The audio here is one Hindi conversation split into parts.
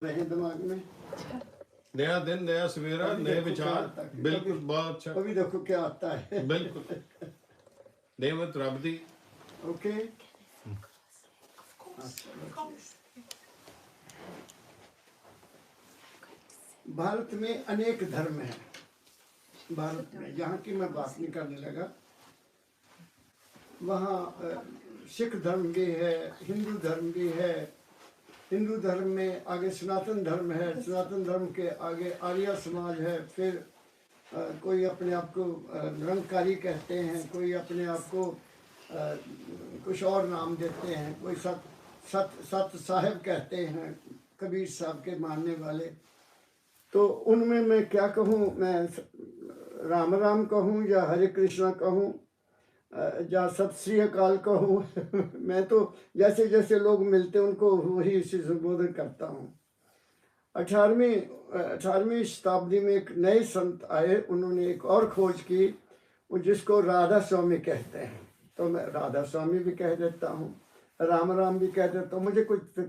रहे दिमाग में। नया दिन, नया सवेरा, नए विचार। बिल्कुल, बहुत अच्छा। अभी देखो क्या आता है। बिल्कुल नेमत रब दी। ओके, भारत में अनेक धर्म हैं। भारत में यहाँ की मैं बात नहीं करने लगा, वहाँ सिख धर्म भी है, हिंदू धर्म भी है। हिंदू धर्म में आगे सनातन धर्म है, सनातन धर्म के आगे आर्य समाज है। फिर कोई अपने आप को निरंकारी कहते हैं, कोई अपने आप को कुछ और नाम देते हैं, कोई सत साहिब कहते हैं, कबीर साहब के मानने वाले। तो उनमें मैं क्या कहूँ, मैं राम राम कहूँ या हरे कृष्णा कहूँ या सत श्री अकाल कहूँ मैं तो जैसे जैसे लोग मिलते उनको वही इसी संबोधन करता हूँ। 18वीं शताब्दी में एक नए संत आए, उन्होंने एक और खोज की, वो जिसको राधा स्वामी कहते हैं। तो मैं राधा स्वामी भी कह देता हूँ, राम राम भी कह देता हूँ। मुझे कुछ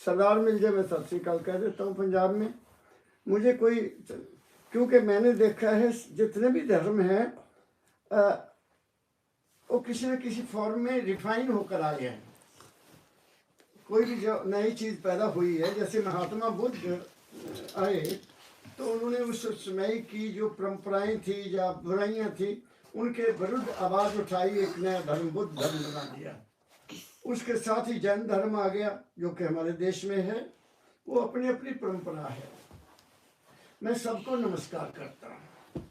सरदार मिल जाए मैं सत श्री अकाल कह देता हूँ पंजाब में। मुझे कोई, क्योंकि मैंने देखा है जितने भी धर्म हैं वो किसी न किसी फॉर्म में रिफाइन होकर आए हैं। कोई भी जो नई चीज़ पैदा हुई है, जैसे महात्मा बुद्ध आए तो उन्होंने उस समय की जो परंपराएं थी या बुराइयां थी उनके विरुद्ध आवाज़ उठाई, एक नया धर्म बुद्ध धर्म बना दिया। उसके साथ ही जैन धर्म आ गया जो कि हमारे देश में है। वो अपनी अपनी परंपरा है। मैं सबको नमस्कार करता हूँ,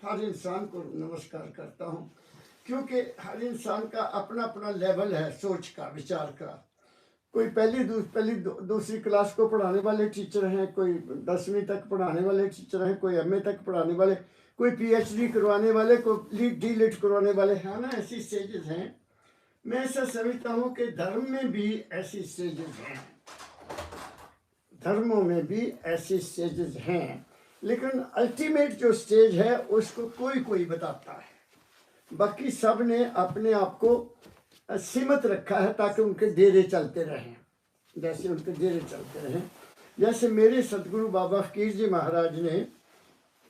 हर इंसान को नमस्कार करता हूँ, क्योंकि हर इंसान का अपना अपना लेवल है सोच का, विचार का। कोई पहली दूसरी क्लास को पढ़ाने वाले टीचर हैं, कोई 10वीं तक पढ़ाने वाले टीचर हैं, कोई एमए तक पढ़ाने वाले, कोई पीएचडी करवाने वाले, कोई डी.लिट करवाने वाले हैं ना, ऐसी स्टेजेस हैं। मैं ऐसा समझता हूँ कि धर्म में भी ऐसी स्टेजेस हैं, धर्मों में भी ऐसी स्टेजेस हैं, लेकिन अल्टीमेट जो स्टेज है उसको कोई कोई बताता है। बाकी सब ने अपने आप को सीमित रखा है ताकि उनके डेरे चलते रहें, जैसे उनके डेरे चलते रहें। जैसे मेरे सतगुरु बाबा फकीर जी महाराज ने,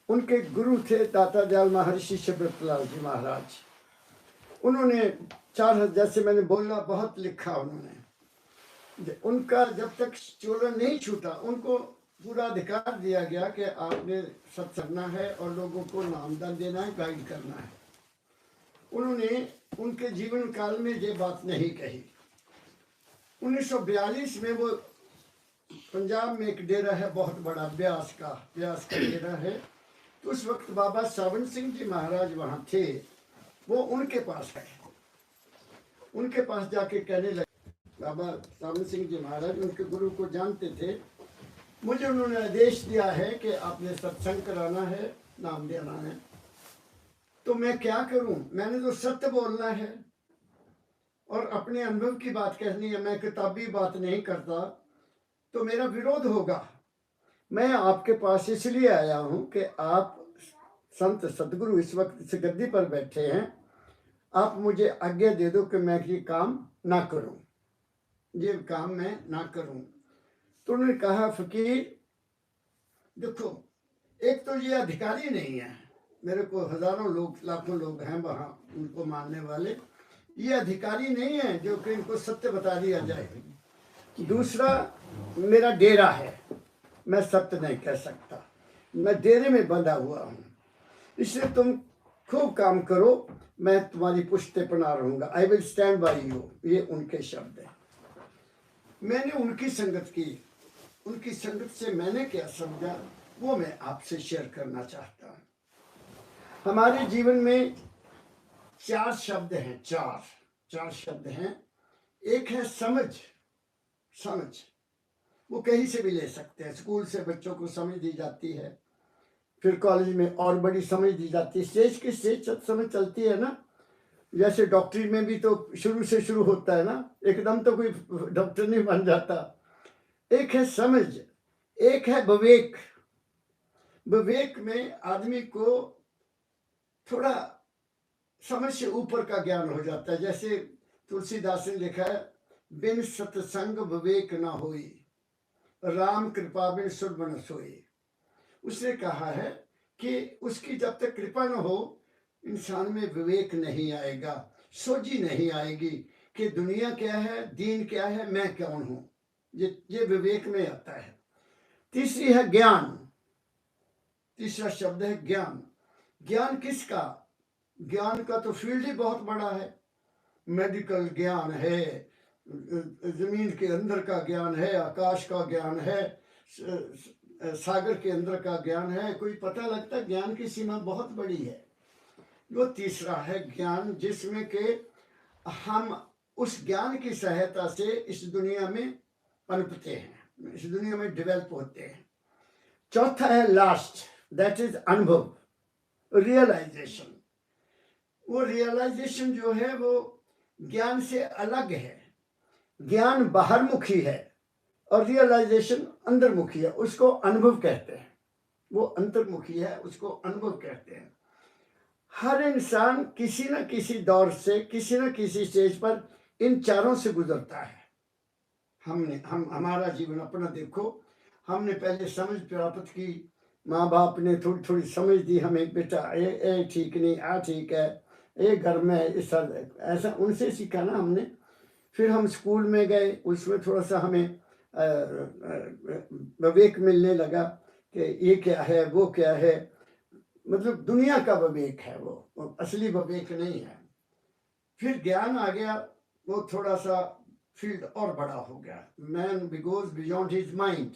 उनके गुरु थे दाता दयाल महर्षि शबरतलाल जी महाराज। उन्होंने जैसे मैंने बोला बहुत लिखा उन्होंने। उनका जब तक चोला नहीं छूटा उनको पूरा अधिकार दिया गया कि आपने सत्संग करना है और लोगों को नामदान देना है, गाइड करना है। उन्होंने उनके जीवन काल में ये बात नहीं कही। 1942 में वो पंजाब में एक डेरा है बहुत बड़ा, ब्यास का डेरा है। तो उस वक्त बाबा सावन सिंह जी महाराज वहाँ थे। वो उनके पास है, उनके पास जाके कहने लगे, बाबा सावन सिंह जी महाराज उनके गुरु को जानते थे, मुझे उन्होंने आदेश दिया है कि आपने सत्संग कराना है, नाम देना है, तो मैं क्या करूं? मैंने तो सत्य बोलना है और अपने अनुभव की बात कहनी है, मैं किताबी बात नहीं करता तो मेरा विरोध होगा। मैं आपके पास इसलिए आया हूं कि आप संत सदगुरु इस वक्त इस गद्दी पर बैठे हैं, आप मुझे आज्ञा दे दो कि मैं ये काम ना करूं, ये काम मैं ना करूं। तो उन्होंने कहा, फकीर देखो, एक तो ये अधिकारी नहीं है, मेरे को हजारों लोग लाखों लोग हैं वहाँ उनको मानने वाले, ये अधिकारी नहीं है जो कि इनको सत्य बता दिया जाए। दूसरा, मेरा डेरा है, मैं सत्य नहीं कह सकता, मैं डेरे में बंधा हुआ हूँ, इसलिए तुम खूब काम करो, मैं तुम्हारी पुश्ते पना रहूंगा, I will stand by you. ये उनके शब्द हैं। मैंने उनकी संगत की, उनकी संगत से मैंने क्या समझा वो मैं आपसे शेयर करना चाहता हूँ। हमारे जीवन में 4 शब्द हैं, चार शब्द हैं। एक है समझ, वो कहीं से भी ले सकते हैं। स्कूल से बच्चों को समझ दी जाती है, फिर कॉलेज में और बड़ी समझ दी जाती है, स्टेज की स्टेज समझ चलती है ना। जैसे डॉक्टरी में भी तो शुरू से शुरू होता है ना, एकदम तो कोई डॉक्टर नहीं बन जाता। एक है समझ, एक है विवेक। विवेक में आदमी को थोड़ा समझ से ऊपर का ज्ञान हो जाता है। जैसे तुलसीदास ने लिखा है, बिन सत्संग विवेक ना होई, राम कृपा बिन सुर बन सोए। उसने कहा है कि उसकी जब तक कृपा न हो इंसान में विवेक नहीं आएगा, सोझी नहीं आएगी कि दुनिया क्या है, दीन क्या है, मैं कौन हूं। ये विवेक में आता है। तीसरी है ज्ञान। तीसरा शब्द है ज्ञान। ज्ञान किसका? ज्ञान का तो फील्ड ही बहुत बड़ा है। मेडिकल ज्ञान है, जमीन के अंदर का ज्ञान है, आकाश का ज्ञान है, सागर के अंदर का ज्ञान है। कोई पता लगता ज्ञान की सीमा बहुत बड़ी है। वो तीसरा है ज्ञान, जिसमें कि हम उस ज्ञान की सहायता से इस दुनिया में पनपते हैं, इस दुनिया में डेवलप होते हैं। चौथा है लास्ट, दैट इज अनुभव, रियलाइजेशन। वो रियलाइजेशन जो है वो ज्ञान से अलग है। ज्ञान बाहरमुखी है और रियलाइजेशन अंदरमुखी है, उसको अनुभव कहते हैं। वो अंतर्मुखी है, उसको अनुभव कहते हैं। हर इंसान किसी न किसी दौर से, किसी न किसी स्टेज पर इन चारों से गुजरता है। हमारा जीवन अपना देखो, हमने पहले समझ प्राप्त की, माँ बाप ने थोड़ी थोड़ी समझ दी हमें, बेटा ये ठीक नहीं, आ ठीक है, ये घर में इस ऐसा उनसे सीखा ना हमने। फिर हम स्कूल में गए, उसमें थोड़ा सा हमें विवेक मिलने लगा कि ये क्या है, वो क्या है। मतलब दुनिया का विवेक है, वो असली विवेक नहीं है। फिर ज्ञान आ गया, वो थोड़ा सा फील्ड और बड़ा हो गया। Man goes beyond his mind,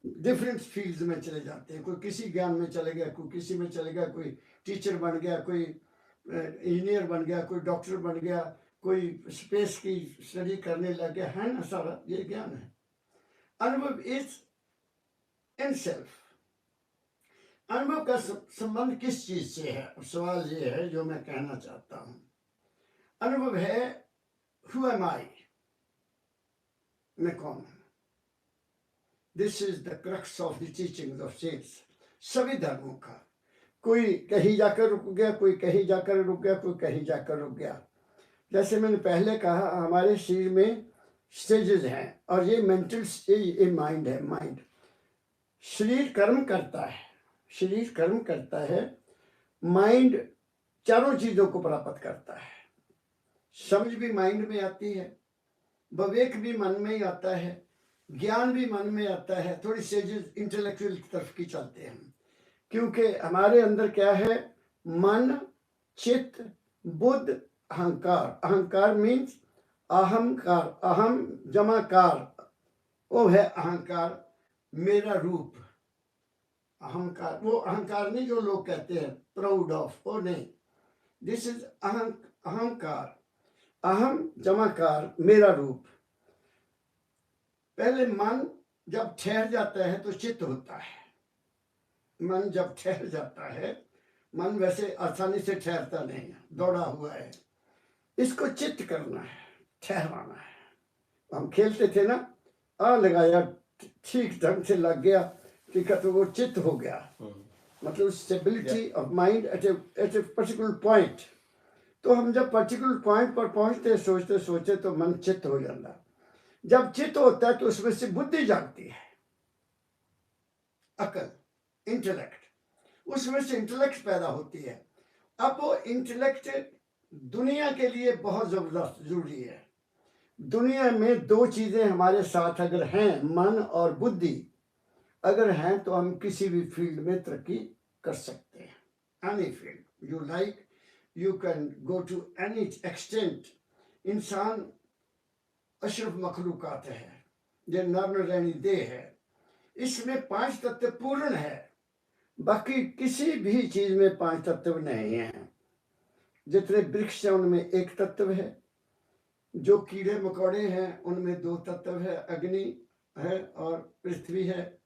different fields में चले जाते हैं। कोई किसी ज्ञान में चले गया, कोई किसी में चले गया, कोई टीचर बन गया, कोई इंजीनियर बन गया, कोई डॉक्टर बन गया, कोई स्पेस की स्टडी करने लग गया, है ना। सारा ये ज्ञान है। अनुभव इज इन सेल्फ। अनुभव का संबंध किस चीज से है? सवाल ये है जो मैं कहना चाहता हूं। अनुभव है हु एम आई, मैं कौन हूं। This is the crux of the teachings of cents. सभी धर्मों का, कोई कहीं जाकर रुक गया, कोई कहीं जाकर रुक गया, कोई कहीं जाकर रुक गया। जैसे मैंने पहले कहा, हमारे शरीर में स्टेजेस हैं और ये मेंटल स्टेज, ये माइंड है। माइंड, शरीर कर्म करता है, शरीर कर्म करता है, माइंड चारों चीजों को प्राप्त करता है। समझ भी माइंड में आती है, विवेक भी मन में ही आता है, ज्ञान भी मन में आता है। थोड़ी स्टेजेस इंटेलेक्चुअल की तरफ की चलते हैं, क्योंकि हमारे अंदर क्या है? मन, चित्त, बुद्ध, अहंकार। अहंकार मीन्स अहंकार, अहम जमाकार, वो है अहंकार, मेरा रूप। अहंकार, वो अहंकार नहीं जो लोग कहते हैं प्राउड ऑफ, वो नहीं। दिस इज अहंकार, अहम जमाकार, मेरा रूप। पहले मन जब ठहर जाता है तो चित्त होता है। मन जब ठहर जाता है, मन वैसे आसानी से ठहरता नहीं है, दौड़ा हुआ है। इसको चित्त करना है, ठहराना है। हम खेलते थे ना, आ लगाया, ठीक ढंग से लग गया, ठीक है, तो वो चित्त हो गया। मतलब stability of mind at a particular point. तो हम जब पर्टिकुलर पॉइंट पर पहुंचते, सोचते सोचते, तो मन चित्त हो जाता। जब चित्त होता है तो उसमें से बुद्धि जागती है, अकल, इंटेलेक्ट, उसमें से इंटेलेक्ट पैदा होती है। अब वो इंटेलेक्ट दुनिया के लिए बहुत जबरदस्त जरूरी है। दुनिया में दो चीजें हमारे साथ अगर हैं, मन और बुद्धि अगर हैं, तो हम किसी भी फील्ड में तरक्की कर सकते हैं। Any field you like, you can go to any extent. इंसान अशरफ मखलूकात है, ये नर नरैनी देह है, इसमें 5 तत्व पूर्ण है। बाकी किसी भी चीज में 5 तत्व नहीं है। जितने वृक्ष हैं उनमें 1 तत्व है, जो कीड़े मकोड़े हैं उनमें 2 तत्व है, अग्नि है और पृथ्वी है।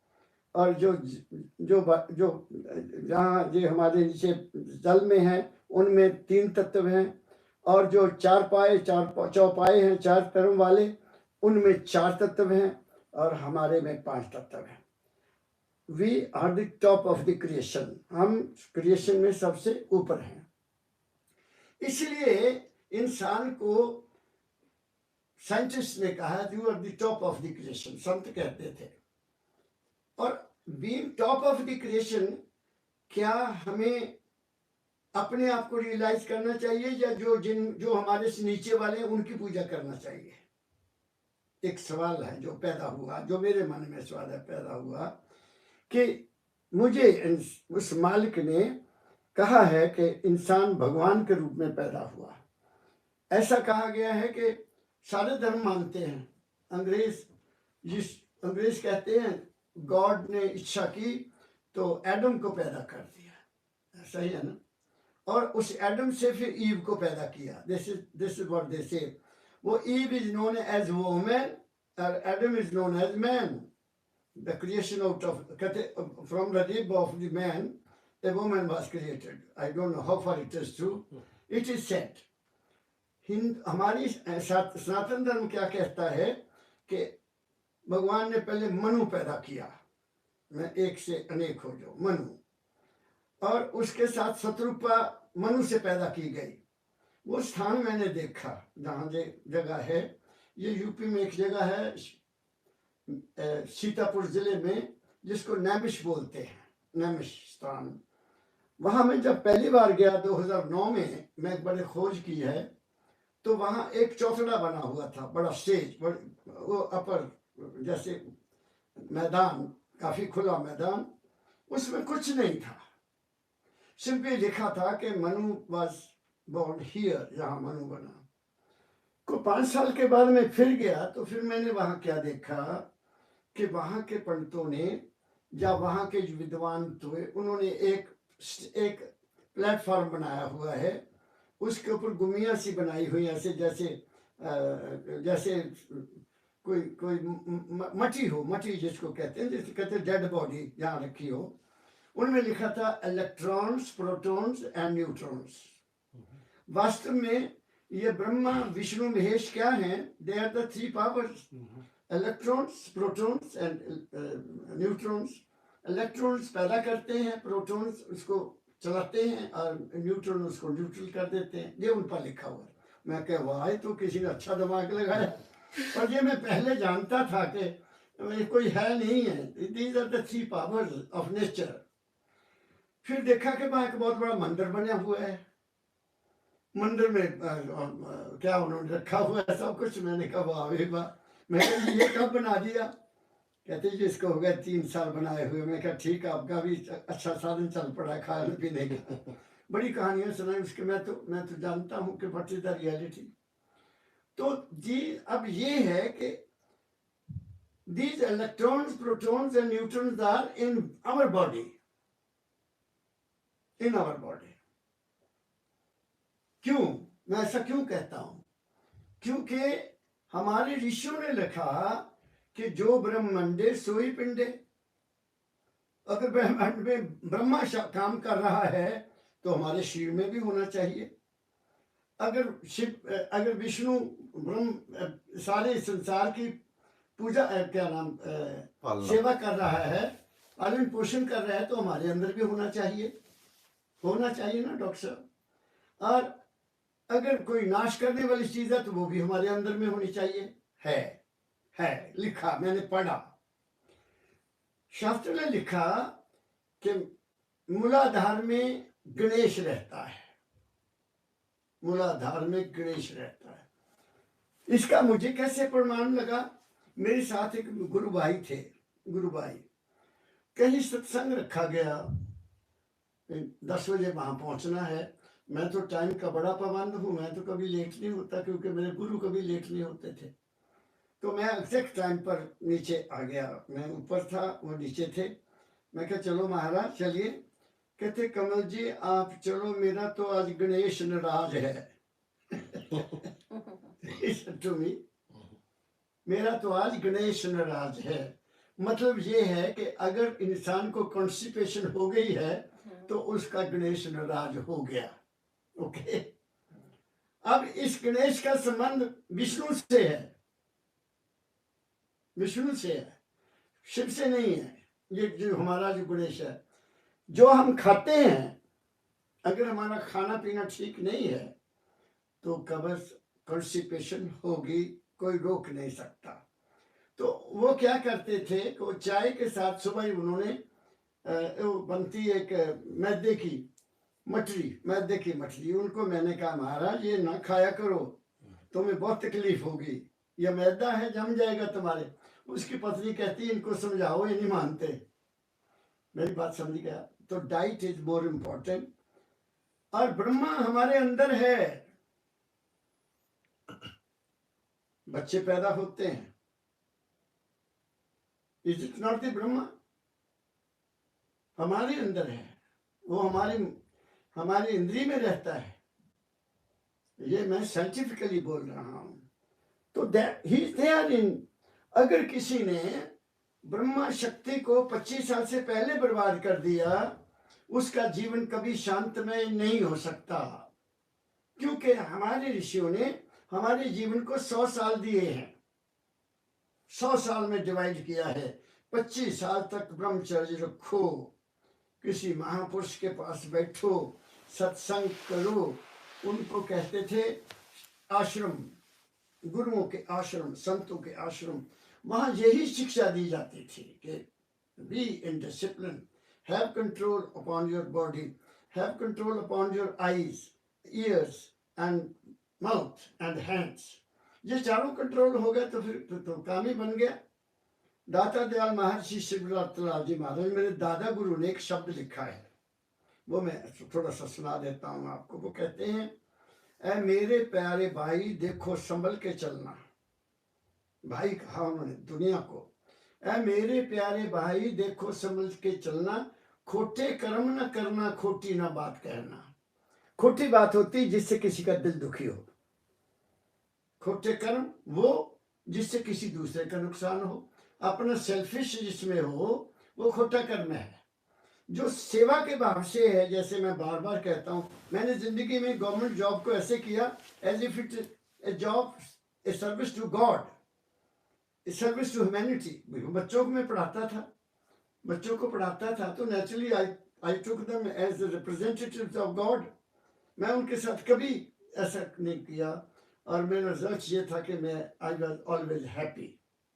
और जो जो जो जहाँ ये हमारे नीचे जल में है उनमें 3 तत्व हैं। और जो 4 पाए, 4 चौपाए हैं, 4 पैरों वाले, उनमें 4 तत्व हैं और हमारे में 5 तत्व हैं। We are the top of the creation, हम क्रिएशन में सबसे ऊपर हैं। इसलिए इंसान को साइंटिस्ट ने कहा you are the top of the creation, संत कहते थे। और being top of the creation, क्या हमें अपने आप को रियलाइज करना चाहिए या जो हमारे से नीचे वाले हैं उनकी पूजा करना चाहिए? एक सवाल है जो पैदा हुआ, जो मेरे मन में सवाल है पैदा हुआ कि मुझे उस मालिक ने कहा है कि इंसान भगवान के रूप में पैदा हुआ। ऐसा कहा गया है कि सारे धर्म मानते हैं। अंग्रेज कहते हैं गॉड ने इच्छा की तो एडम को पैदा कर दिया, सही है ना? और उस एडम से फिर ईव को पैदा किया। This is what they say. वो Eve is known as woman और Adam is known as man. The creation out of, from the rib of the man a woman was created. I don't know how far it is true. It is said. हमारी सनातन धर्म क्या कहता है कि भगवान ने पहले मनु पैदा किया, मैं एक से अनेक हो जाओ, मनु, और उसके साथ शत्रुपा मनु से पैदा की गई। वो स्थान मैंने देखा जहाँ जगह है, ये यूपी में एक जगह है सीतापुर जिले में जिसको नैमिष बोलते हैं, नैमिष स्थान। वहां मैं जब पहली बार गया 2009 में, मैं एक बड़े खोज की है, तो वहां एक चौथड़ा बना हुआ था, बड़ा स्टेज, वो अपर जैसे मैदान, काफी खुला मैदान, उसमें कुछ नहीं था, सिंपली लिखा था कि मनु वाज बोर्न हियर, जहां मनु बना। को 5 साल के बाद मैं फिर गया तो फिर मैंने वहां क्या देखा कि वहां के पंडितों ने या वहां के जो विद्वान थे उन्होंने एक प्लेटफॉर्म बनाया हुआ है, उसके ऊपर गुमिया सी बनाई हुई ऐसे जैसे कोई मटी हो, मटी जिसको कहते हैं, जैसे कहते हैं डेड बॉडी जहाँ रखी हो। उनमें लिखा था इलेक्ट्रॉन्स, प्रोटॉन्स एंड न्यूट्रॉन्स। वास्तव में ये ब्रह्मा विष्णु महेश क्या हैं? They are the 3 powers, electrons, protons and neutrons. Electrons पैदा करते हैं, प्रोटॉन्स उसको चलाते हैं और न्यूट्रॉन उसको न्यूट्रल कर देते हैं। ये उन पर लिखा हुआ है। मैं कह वाह, तो किसी ने अच्छा दिमाग लगाया। और ये मैं पहले जानता था कि कोई है नहीं है, these are the 3 powers of nature. फिर देखा कि वहाँ एक बहुत बड़ा मंदिर बना हुआ है, मंदिर में क्या उन्होंने रखा हुआ है सब कुछ। मैंने कहा वाह वाह, मैं ये कब बना दिया? कहते जी इसको हो गया 3 साल बनाए हुए। मैं कहा ठीक है, आपका भी अच्छा साधन चल पड़ा खाने पीने का। बड़ी कहानियां सुनाई उसके। मैं तो जानता हूँ कि व्हाट इज द रियलिटी। तो जी अब ये है कि these electrons, protons and neutrons are in our body, in our body. क्यों मैं ऐसा क्यों कहता हूं? क्योंकि हमारे ऋषियों ने लिखा कि जो ब्रह्मांडे सोई पिंडे। अगर ब्रह्मांड में ब्रह्मा काम कर रहा है तो हमारे शरीर में भी होना चाहिए। अगर विष्णु ब्रह्म सारे संसार की पूजा क्या नाम सेवा कर रहा है, पालन पोषण कर रहा है, तो हमारे अंदर भी होना चाहिए ना डॉक्टर साहब। और अगर कोई नाश करने वाली चीज है तो वो भी हमारे अंदर में होनी चाहिए। है लिखा, मैंने पढ़ा, शास्त्र ने लिखा कि मूलाधार में गणेश रहता है, मूलाधार में गणेश रहता है। इसका मुझे कैसे प्रमाण लगा? मेरे साथ एक गुरु भाई थे, गुरु भाई, कहीं सत्संग रखा गया, 10 बजे वहां पहुंचना है। मैं तो टाइम का बड़ा पाबंद हूँ, मैं तो कभी लेट नहीं होता, क्योंकि मेरे गुरु कभी लेट नहीं होते थे। तो मैं एग्जैक्ट टाइम पर नीचे आ गया। मैं ऊपर था, वो नीचे थे। मैं कहा चलो महाराज चलिए। कहते कमल जी आप चलो, मेरा तो आज गणेश नाराज है। टू मी, मेरा तो आज गणेश नाराज है। मतलब ये है कि अगर इंसान को कॉन्स्टिपेशन हो गई है तो उसका गणेश नाराज हो गया। ओके, अब इस गणेश का संबंध विष्णु से है, विष्णु से है, शिव से नहीं है। ये जो हमारा जो गणेश है, जो हम खाते हैं, अगर हमारा खाना पीना ठीक नहीं है तो कब्ज कॉन्स्टिपेशन होगी कोई रोक नहीं सकता। तो वो क्या करते थे कि वो चाय के साथ सुबह ही उन्होंने वो बनती एक मैदे की मछली, उनको मैंने कहा महाराज ये ना खाया करो, तुम्हें बहुत तकलीफ होगी, ये मैदा है जम जाएगा तुम्हारे। उसकी पत्नी कहती इनको समझाओ, ये नहीं मानते। मेरी बात समझ गया? तो डाइट इज मोर इम्पोर्टेंट। और ब्रह्मा हमारे अंदर है, बच्चे पैदा होते हैं, is it not the Brahma? हमारे अंदर है, वो हमारी इंद्रिय में रहता है। ये मैं साइंटिफिकली बोल रहा हूं। तो that he is there in. अगर किसी ने ब्रह्मा शक्ति को 25 साल से पहले बर्बाद कर दिया, उसका जीवन कभी शांतमय नहीं हो सकता, क्योंकि हमारे ऋषियों ने हमारे जीवन को 100 साल दिए हैं, 100 साल में डिवाइड किया है। 25 साल तक ब्रह्मचर्य रखो, किसी महापुरुष के पास बैठो, सत्संग करो। उनको कहते थे आश्रम, गुरुओं के आश्रम, संतों के आश्रम। वहां यही शिक्षा दी जाती थी कि be in discipline, have control upon your body, have control upon your eyes, years and mouth and hands. ये चारों कंट्रोल हो गए तो फिर तो काम ही बन गया। दाता दयाल महर्षि शिवलाल जी महाराज, मेरे दादा गुरु ने एक शब्द लिखा है, वो मैं थोड़ा सा सुना देता हूँ आपको। वो कहते हैं, ऐ मेरे प्यारे भाई देखो संभल के चलना। भाई कहा उन्होंने दुनिया को, ऐ मेरे प्यारे भाई देखो संभल के चलना, खोटे कर्म न करना, खोटी ना बात कहना। खोटी बात होती जिससे किसी का दिल दुखी हो, खोटे कर्म वो जिससे किसी दूसरे का नुकसान हो, अपना सेल्फिश जिसमें हो वो खोटा कर्म है। जो सेवा के भाव से है, जैसे मैं बार बार कहता हूँ, मैंने जिंदगी में गवर्नमेंट जॉब को ऐसे किया as if it a job, a service to God, a service to humanity. बच्चों को मैं पढ़ाता था, बच्चों को पढ़ाता था, तो naturally I took them as the representatives of God. मैं उनके साथ कभी ऐसा नहीं किया, और मेरा रिजल्ट ये था कि मैं I was always happy,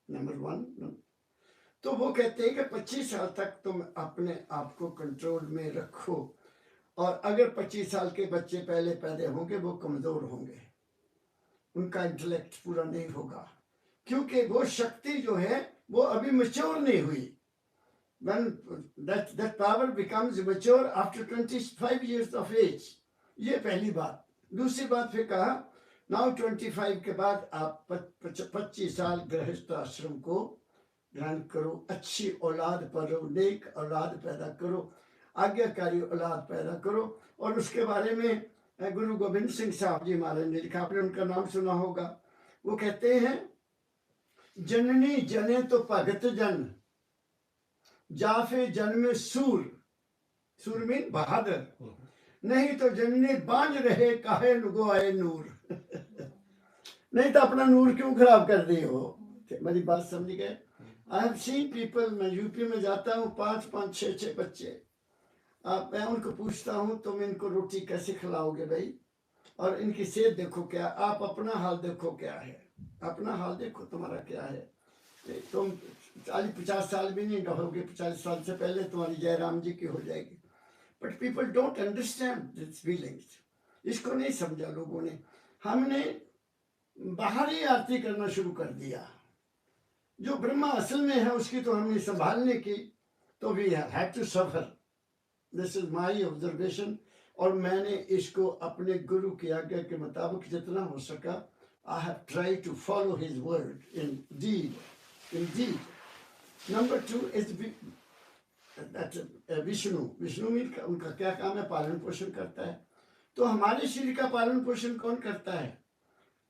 number 1। तो वो कहते हैं कि 25 साल तक तुम अपने आप को कंट्रोल में रखो, और अगर 25 साल के बच्चे पहले पैदा होंगे वो कमजोर होंगे, उनका इंटेलेक्ट पूरा नहीं होगा, क्योंकि वो शक्ति जो है वो अभी मैच्योर नहीं हुई। When that power becomes mature after 25 years of age, ये पहली बात। दूसरी बात फिर कहा, नाउ 25 के बाद आप 25 साल गृहस्थ आश्रम को ग्रहण करो, अच्छी औलाद परो, नेक औलाद पैदा करो, आज्ञाकारी औलाद पैदा करो। और उसके बारे में गुरु गोविंद सिंह साहब जी महाराज ने लिखा, आपने उनका नाम सुना होगा। वो कहते हैं, जननी जने तो भगत जन, जाफे जन्मे सूर, सूर मीन बहादुर, नहीं तो जननी बांझ रहे काहे लुगो आए नूर। नहीं तो अपना नूर क्यों खराब कर दिए हो। मेरी बात समझ गए? आई हैव सीन पीपल, मैं यूपी में जाता हूँ, 5-5, 6-6 बच्चे, मैं उनको पूछता हूँ तुम इनको रोटी कैसे खिलाओगे भाई, और इनकी सेहत देखो क्या, आप अपना हाल देखो क्या है, अपना हाल देखो तुम्हारा क्या है। तुम 40-50 साल भी नहीं रहोगे, 50 साल से पहले तुम्हारी जयराम जी की हो जाएगी। But people don't understand this feelings, इसको नहीं समझा लोगों ने। हमने बाहरी आरती करना शुरू कर दिया, जो ब्रह्मा असल में है उसकी तो हमने संभालने की, तो we have to suffer. This is my observation, और मैंने इसको अपने गुरु की आज्ञा के मुताबिक जितना हो सका, I have tried to follow his word in deed. Number 2 is Vishnu mean उनका क्या काम है, पालन पोषण करता है। तो हमारे शरीर का पालन पोषण कौन करता है?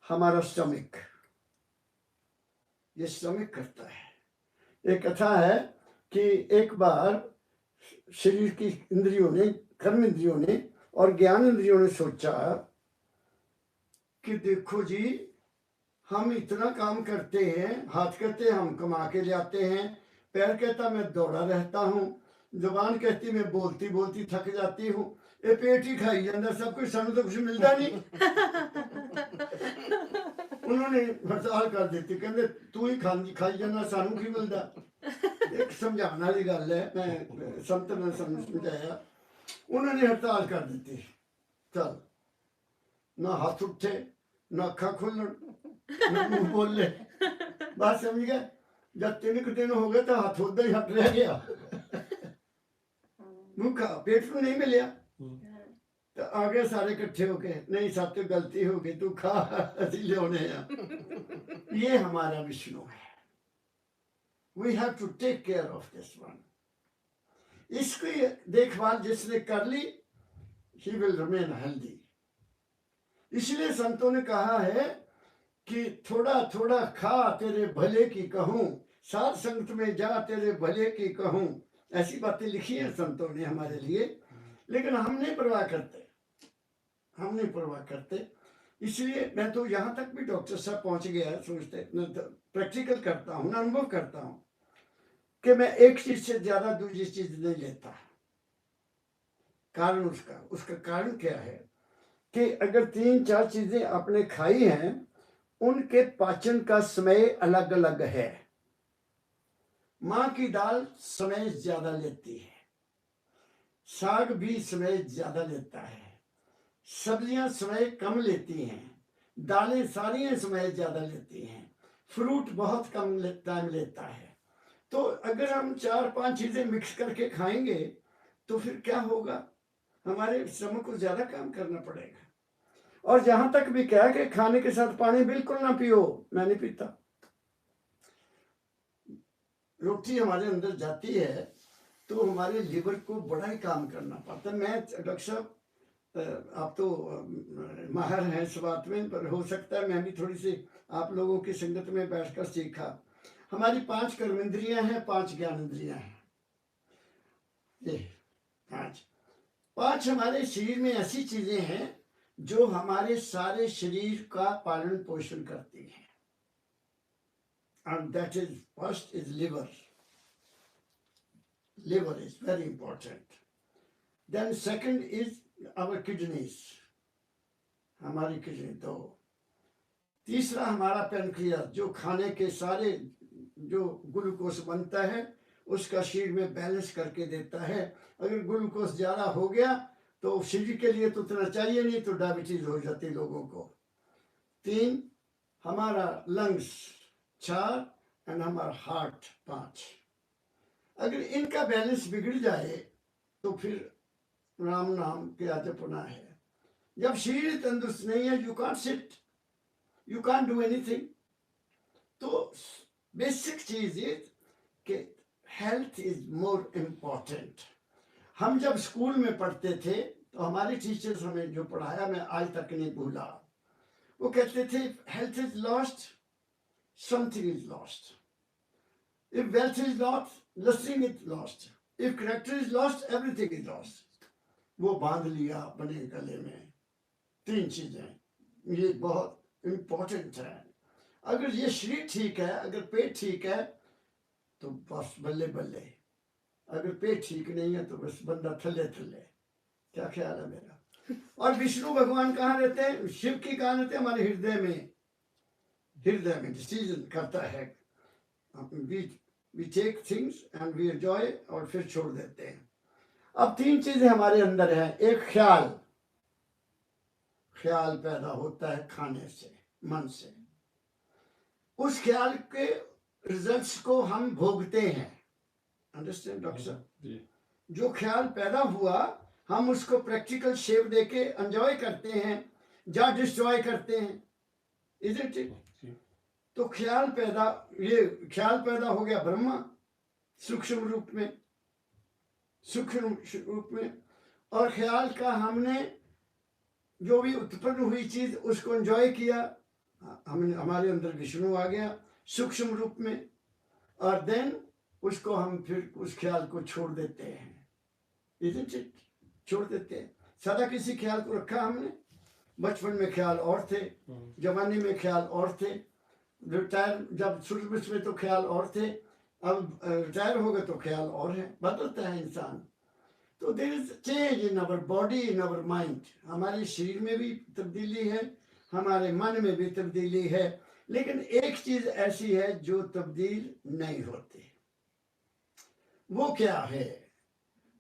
हमारा स्टमक, ये स्टमक करता है। एक कथा है कि एक बार शरीर की इंद्रियों ने, कर्म इंद्रियों ने और ज्ञान इंद्रियों ने सोचा कि देखो जी, हम इतना काम करते हैं, हाथ कहते हैं हम कमा के ले आते हैं, पैर कहता मैं दौड़ा रहता हूँ, जुबान कहती मैं बोलती बोलती थक जाती हूँ, ये पेट ही खाई जाता सब कुछ, सानू तो कुछ मिलता नहीं। उन्होंने हड़ताल कर दी थी, कहते तू ही खाई जाना, सानू की मिलता। एक समझाने वाली गल है, मैं संत ने समझाया, उन्होंने हड़ताल कर दी थी। चल ना हाथ उठे, ना अखा खुलन, ना मुंह बोले, बस समझ गए। जब 3 दिन हो गए तो हाथ उदा ही हट रह गया, मुँह पेट को नहीं मिलिया। तो आगे सारे इकट्ठे हो गए, नहीं सब तो गलती हो गई, तू खा असि लिया। ये हमारा विष्णु है। We have to take care of this one. इसकी देखभाल जिसने कर ली, ही विल रिमेन हेल्दी। इसलिए संतों ने कहा है कि थोड़ा थोड़ा खा तेरे भले की कहूं, साध संगत में जा तेरे भले की कहूं। ऐसी बातें लिखी हैं संतों ने हमारे लिए, लेकिन हम नहीं परवाह करते, हम नहीं परवाह करते। इसलिए मैं तो यहाँ तक भी डॉक्टर साहब पहुंच गया है, सोचते मैं तो प्रैक्टिकल करता हूँ, अनुभव करता हूँ कि मैं एक चीज से ज्यादा दूसरी चीज नहीं लेता। कारण उसका कारण क्या है कि अगर 3-4 चीजें आपने खाई हैं, उनके पाचन का समय अलग अलग है। माँ की दाल समय ज्यादा लेती है, साग भी समय ज्यादा लेता है, सब्जियां समय कम लेती हैं, दालें सारी समय ज्यादा लेती हैं, फ्रूट बहुत कम टाइम लेता है। तो अगर हम 4-5 चीजें मिक्स करके खाएंगे तो फिर क्या होगा, हमारे श्रम को ज्यादा काम करना पड़ेगा। और जहां तक भी क्या है कि खाने के साथ पानी बिल्कुल ना पियो, मैं नहीं पीता। रोटी हमारे अंदर जाती है तो हमारे लिवर को बड़ा ही काम करना पड़ता है। मैं डॉक्टर साहब, आप तो माहिर हैं इस बात में, पर हो सकता है मैं भी थोड़ी सी आप लोगों की संगत में बैठकर सीखा। हमारी 5 कर्मेंद्रियां हैं, 5 ज्ञानेंद्रियां हैं। ये 5 हमारे शरीर में ऐसी चीजें हैं जो हमारे सारे शरीर का पालन पोषण करती हैं। And that is, first is liver. Liver is very important. Then second is our kidneys. हमारी किडनी 2। तीसरा हमारा पेनक्रियास, जो खाने के सारे जो ग्लूकोज बनता है उसका शरीर में बैलेंस करके देता है। अगर ग्लूकोज ज्यादा हो गया तो शरीर के लिए तो उतना चाहिए नहीं, तो डायबिटीज हो जाती लोगों को। 3 हमारा लंग्स, 4 एंड हमारा हार्ट, 5। अगर इनका बैलेंस बिगड़ जाए तो फिर राम नाम क्या जपना है। जब शरीर तंदुरुस्त नहीं है, you can't sit, you can't do anything. तो बेसिक चीज ये कि हेल्थ इज मोर इम्पोर्टेंट। हम जब स्कूल में पढ़ते थे तो हमारे टीचर्स हमें जो पढ़ाया मैं आज तक नहीं भूला। वो कहते थे health is lost, something is lost. If wealth is lost, nothing is lost. If character is lost, everything is lost. वो बांध लिया अपने गले में। 3 चीजें ये बहुत इम्पोर्टेंट है। अगर ये शरीर ठीक है, अगर पेट ठीक है तो बस बल्ले बल्ले। अगर पेट ठीक नहीं है तो बस बंदा थल्ले थल्ले। क्या ख्याल है मेरा। और विष्णु भगवान कहाँ रहते हैं, शिव की कहाँ रहते हैं, हमारे हृदय में। हृदय में डिसीजन करता है। We take things and we enjoy, और फिर छोड़ देते हैं। अब 3 चीजें हमारे अंदर है। एक ख्याल, ख्याल पैदा होता है खाने से, मन से। उस ख्याल के रिजल्ट्स को हम भोगते हैं। अंडरस्टैंड डॉक्टर साहब। जो ख्याल पैदा हुआ हम उसको प्रैक्टिकल शेप देके एंजॉय करते हैं या डिस्ट्रॉय करते हैं, इजंट इट। तो ख्याल पैदा, ये ख्याल पैदा हो गया ब्रह्मा सूक्ष्म रूप में, सूक्ष्म रूप में। और ख्याल का हमने जो भी उत्पन्न हुई चीज उसको एंजॉय किया, हमने, हमारे अंदर विष्णु आ गया सूक्ष्म रूप में। और देन उसको हम फिर उस ख्याल को छोड़ देते हैं, इजंट इट, छोड़ देते हैं। सदा किसी ख्याल को रखा हमने। बचपन में ख्याल और थे, जवानी में ख्याल और थे, रिटायर जब शुरू में तो ख्याल और थे, अब रिटायर हो गए तो ख्याल और है। बदलता है इंसान। तो there is change in our body, in our mind. हमारे शरीर में भी तब्दीली है, हमारे मन में भी तब्दीली है, लेकिन एक चीज ऐसी है जो तब्दील नहीं होती। वो क्या है?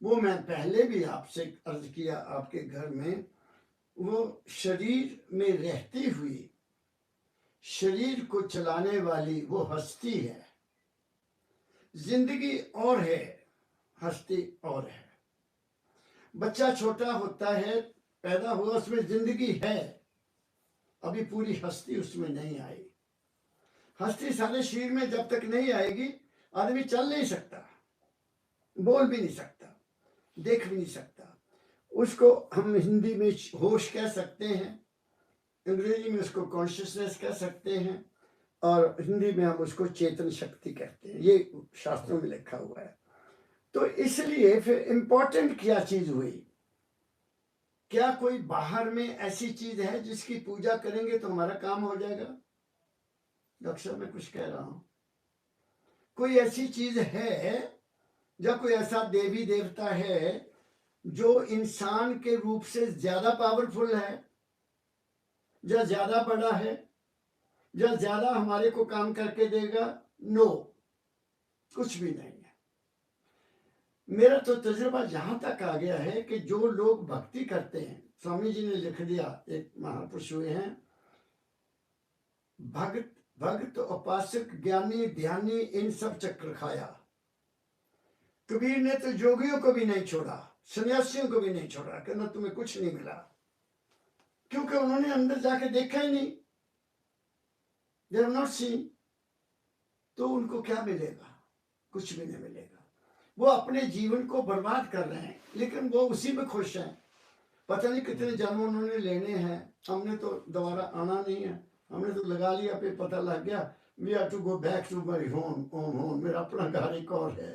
वो मैं पहले भी आपसे अर्ज किया आपके घर में, वो शरीर में रहती हुई शरीर को चलाने वाली वो हस्ती है। जिंदगी और है, हस्ती और है। बच्चा छोटा होता है, पैदा हुआ, उसमें जिंदगी है, अभी पूरी हस्ती उसमें नहीं आई। हस्ती सारे शरीर में जब तक नहीं आएगी आदमी चल नहीं सकता, बोल भी नहीं सकता, देख भी नहीं सकता। उसको हम हिंदी में होश कह सकते हैं, अंग्रेजी में उसको कॉन्शियसनेस कह सकते हैं, और हिंदी में हम उसको चेतन शक्ति कहते हैं। ये शास्त्रों में लिखा हुआ है। तो इसलिए फिर इंपॉर्टेंट क्या चीज हुई? क्या कोई बाहर में ऐसी चीज है जिसकी पूजा करेंगे तो हमारा काम हो जाएगा? डॉक्टर साहब मैं कुछ कह रहा हूं, कोई ऐसी चीज है या कोई ऐसा देवी देवता है जो इंसान के रूप से ज्यादा पावरफुल है, या ज्यादा बड़ा है, या ज्यादा हमारे को काम करके देगा? नो, कुछ भी नहीं है। मेरा तो तजुर्बा यहां तक आ गया है कि जो लोग भक्ति करते हैं, स्वामी जी ने लिख दिया, एक महापुरुष हुए हैं, भक्त भक्त उपासक ज्ञानी ध्यानी इन सब चक्र खाया। कबीर ने तो जोगियों को भी नहीं छोड़ा, सन्यासियों को भी नहीं छोड़ा, कहना तुम्हें कुछ नहीं मिला, क्योंकि उन्होंने अंदर जाके देखा ही नहीं, दे हैव नॉट सीन। तो उनको क्या मिलेगा? कुछ भी नहीं मिलेगा। वो अपने जीवन को बर्बाद कर रहे हैं, लेकिन वो उसी में खुश हैं। पता नहीं कितने जन्म उन्होंने लेने हैं, हमने तो दोबारा आना नहीं है, हमने तो लगा लिया, पे पता लग गया we are to go back to my home home, मेरा अपना घर एक और है।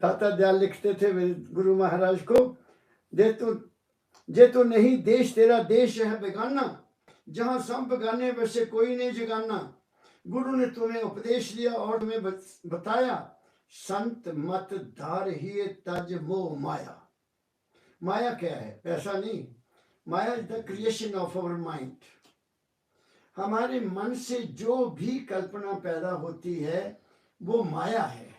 दाता दयाल लिखते थे मेरे गुरु महाराज को, जे तो नहीं देश तेरा देश है बेगाना, जहां सब बेगाने वैसे कोई नहीं जगाना। गुरु ने तुम्हें उपदेश दिया और तुम्हें बताया, संत मत धार ही तज मोह माया। माया क्या है? पैसा नहीं, maya is the creation of our mind. हमारे मन से जो भी कल्पना पैदा होती है वो माया है,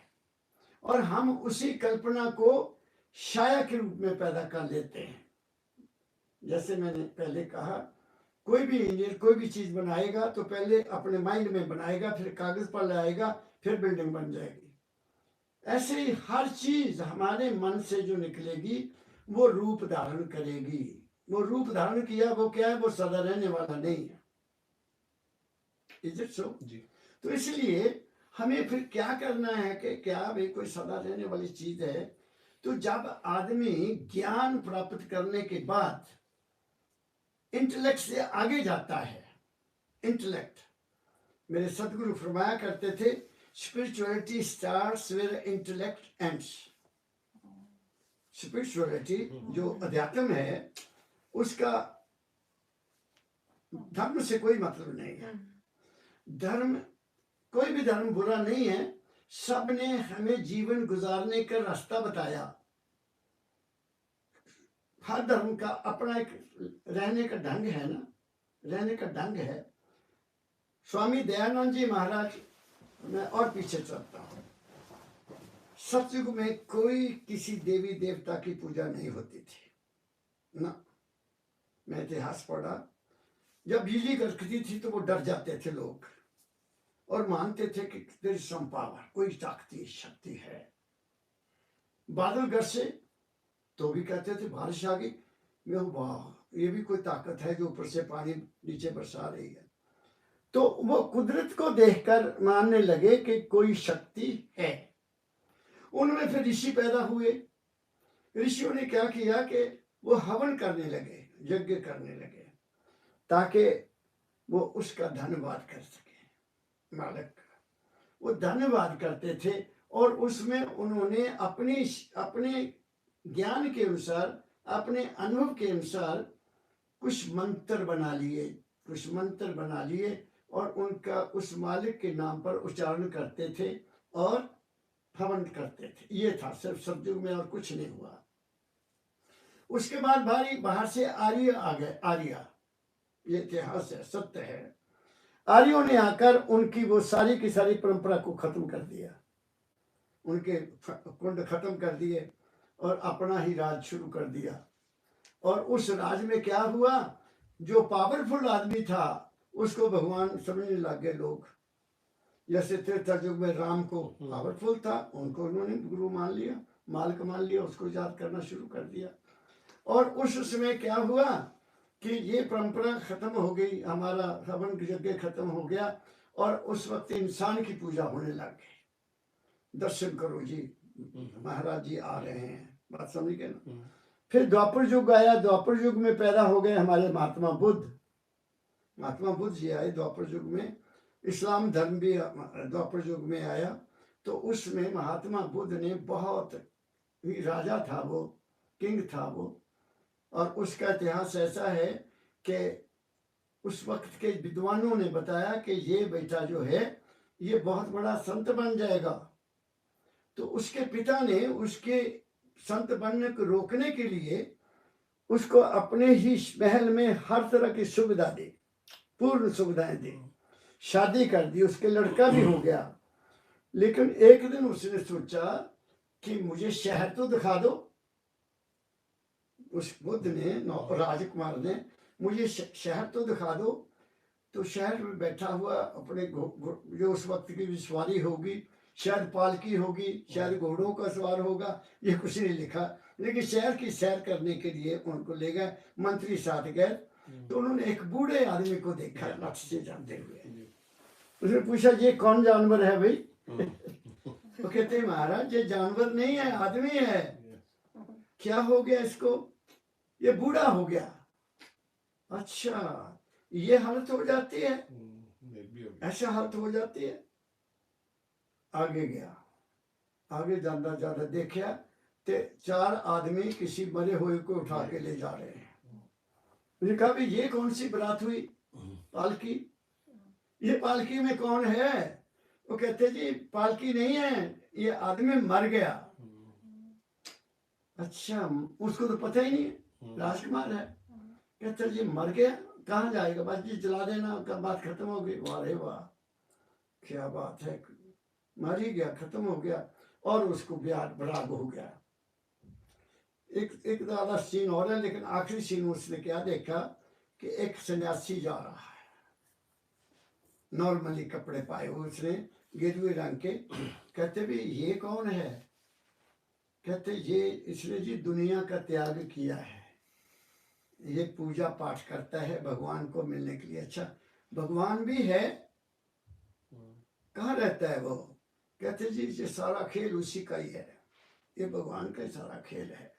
और हम उसी कल्पना को छाया के रूप में पैदा कर लेते हैं। जैसे मैंने पहले कहा, कोई भी इंजीनियर कोई भी चीज बनाएगा तो पहले अपने माइंड में बनाएगा, फिर कागज पर लाएगा, फिर बिल्डिंग बन जाएगी। ऐसे ही हर चीज हमारे मन से जो निकलेगी वो रूप धारण करेगी। वो रूप धारण किया, वो क्या है? वो सदा रहने वाला नहीं है। Is it so? जी। तो इसलिए हमें फिर क्या करना है कि क्या भाई कोई सदा रहने वाली चीज है? तो जब आदमी ज्ञान प्राप्त करने के बाद इंटेलेक्ट से आगे जाता है, इंटेलेक्ट, मेरे सदगुरु फरमाया करते थे, spirituality starts where intellect ends. Spirituality जो अध्यात्म है उसका धर्म से कोई मतलब नहीं है। धर्म, कोई भी धर्म बुरा नहीं है, सब ने हमें जीवन गुजारने का रास्ता बताया। हर धर्म का अपना एक रहने का ढंग है ना, रहने का ढंग है। स्वामी दयानंद जी महाराज, मैं और पीछे चलता हूँ, सतयुग में कोई किसी देवी देवता की पूजा नहीं होती थी ना। मैं इतिहास पढ़ा, जब बिजली कड़कती थी तो वो डर जाते थे लोग और मानते थे कि देयर इज सम पावर, कोई ताकती शक्ति है। बादल गरसे तो भी कहते थे बारिश आ गई, वाह ये भी कोई ताकत है जो ऊपर से पानी नीचे बरसा रही है। तो वो कुदरत को देखकर मानने लगे कि कोई शक्ति है। उनमें फिर ऋषि पैदा हुए। ऋषियों ने क्या किया कि वो हवन करने लगे, यज्ञ करने लगे, ताकि वो उसका धन्यवाद कर सके, मालिक का। वो धन्यवाद करते थे और उसमें उन्होंने अपने ज्ञान के अनुसार, अपने अनुभव के अनुसार कुछ मंत्र बना लिए और उनका उस मालिक के नाम पर उच्चारण करते थे और हवन करते थे। ये था सिर्फ सतयुग में, और कुछ नहीं हुआ। उसके बाद बाहर से आर्य आ गए। आर्य ये इतिहास है, सत्य है। आर्यों ने आकर उनकी वो सारी की सारी परंपरा को खत्म कर दिया, उनके कुंड खत्म कर दिए और अपना ही राज शुरू कर दिया। और उस राज में क्या हुआ, जो पावरफुल आदमी था उसको भगवान समझने लग गए लोग। जैसे त्रेता युग में राम को पावरफुल था, उनको उन्होंने गुरु मान लिया, मालिक मान लिया, उसको याद करना शुरू कर दिया। और उस समय क्या हुआ कि ये परंपरा खत्म हो गई, हमारा हवन यज्ञ खत्म हो गया और उस वक्त इंसान की पूजा होने लग गई। दर्शन करो जी, महाराज जी आ रहे हैं, बात समझ गए ना। फिर द्वापर युग आया, द्वापर युग में पैदा हो गए हमारे महात्मा बुद्ध। महात्मा बुद्ध जी आए द्वापर युग में। इस्लाम धर्म भी द्वापर युग में आया। तो उसमें महात्मा बुद्ध ने बहुत ही राजा था, वो किंग था वो। और उसका इतिहास ऐसा है कि उस वक्त के विद्वानों ने बताया कि ये बेटा जो है ये बहुत बड़ा संत बन जाएगा। तो उसके पिता ने उसके संत बनने को रोकने के लिए उसको अपने ही महल में हर तरह की सुविधा दी, पूर्ण सुविधाएं दी, शादी कर दी, उसके लड़का भी हो गया। लेकिन एक दिन उसने सोचा कि मुझे शहर तो दिखा दो। उस बुद्ध ने, राजकुमार ने, मुझे शहर तो दिखा दो। तो शहर में बैठा हुआ अपने जो उस वक्त की भी सवारी होगी, शायद पालकी होगी, शायद घोड़ों का सवार होगा, ये कुछ नहीं लिखा। लेकिन शहर की सैर करने के लिए उनको ले गए, मंत्री साथ गए। तो उन्होंने एक बूढ़े आदमी को देखा रथ से जाते हुए। उसने पूछा ये कौन जानवर है भाई? तो कहते महाराज ये जानवर नहीं है, आदमी है। क्या हो गया इसको? ये बूढ़ा हो गया। अच्छा, ये हालत हो जाती है, ऐसा हालत हो जाती है। आगे गया, आगे ज्यादा ज्यादा देखा तो 4 आदमी किसी मरे हुए को उठा के ले जा रहे हैं। मुझे कहा भी ये कौन सी बारात हुई? पालकी। ये पालकी में कौन है? वो कहते जी पालकी नहीं है, ये आदमी मर गया। अच्छा, उसको तो पता ही नहीं है, राजकुमार है। कहते जी मर गया, कहाँ जाएगा? बस जी जला देना, कब बात खत्म हो गई। वाह वाह, क्या बात है, मर ही गया, खत्म हो गया। और उसको बराग हो गया। एक ज्यादा सीन और है, लेकिन आखिरी सीन उसने क्या देखा कि एक सन्यासी जा रहा है, नॉर्मली कपड़े पाए हुए उसने, गेरुए रंग के। कहते भी ये कौन है? कहते ये इसने जी दुनिया का त्याग किया है, ये पूजा पाठ करता है भगवान को मिलने के लिए। अच्छा, भगवान भी है? कहाँ रहता है वो? कहते जी ये सारा खेल उसी का ही है, ये भगवान का सारा खेल है।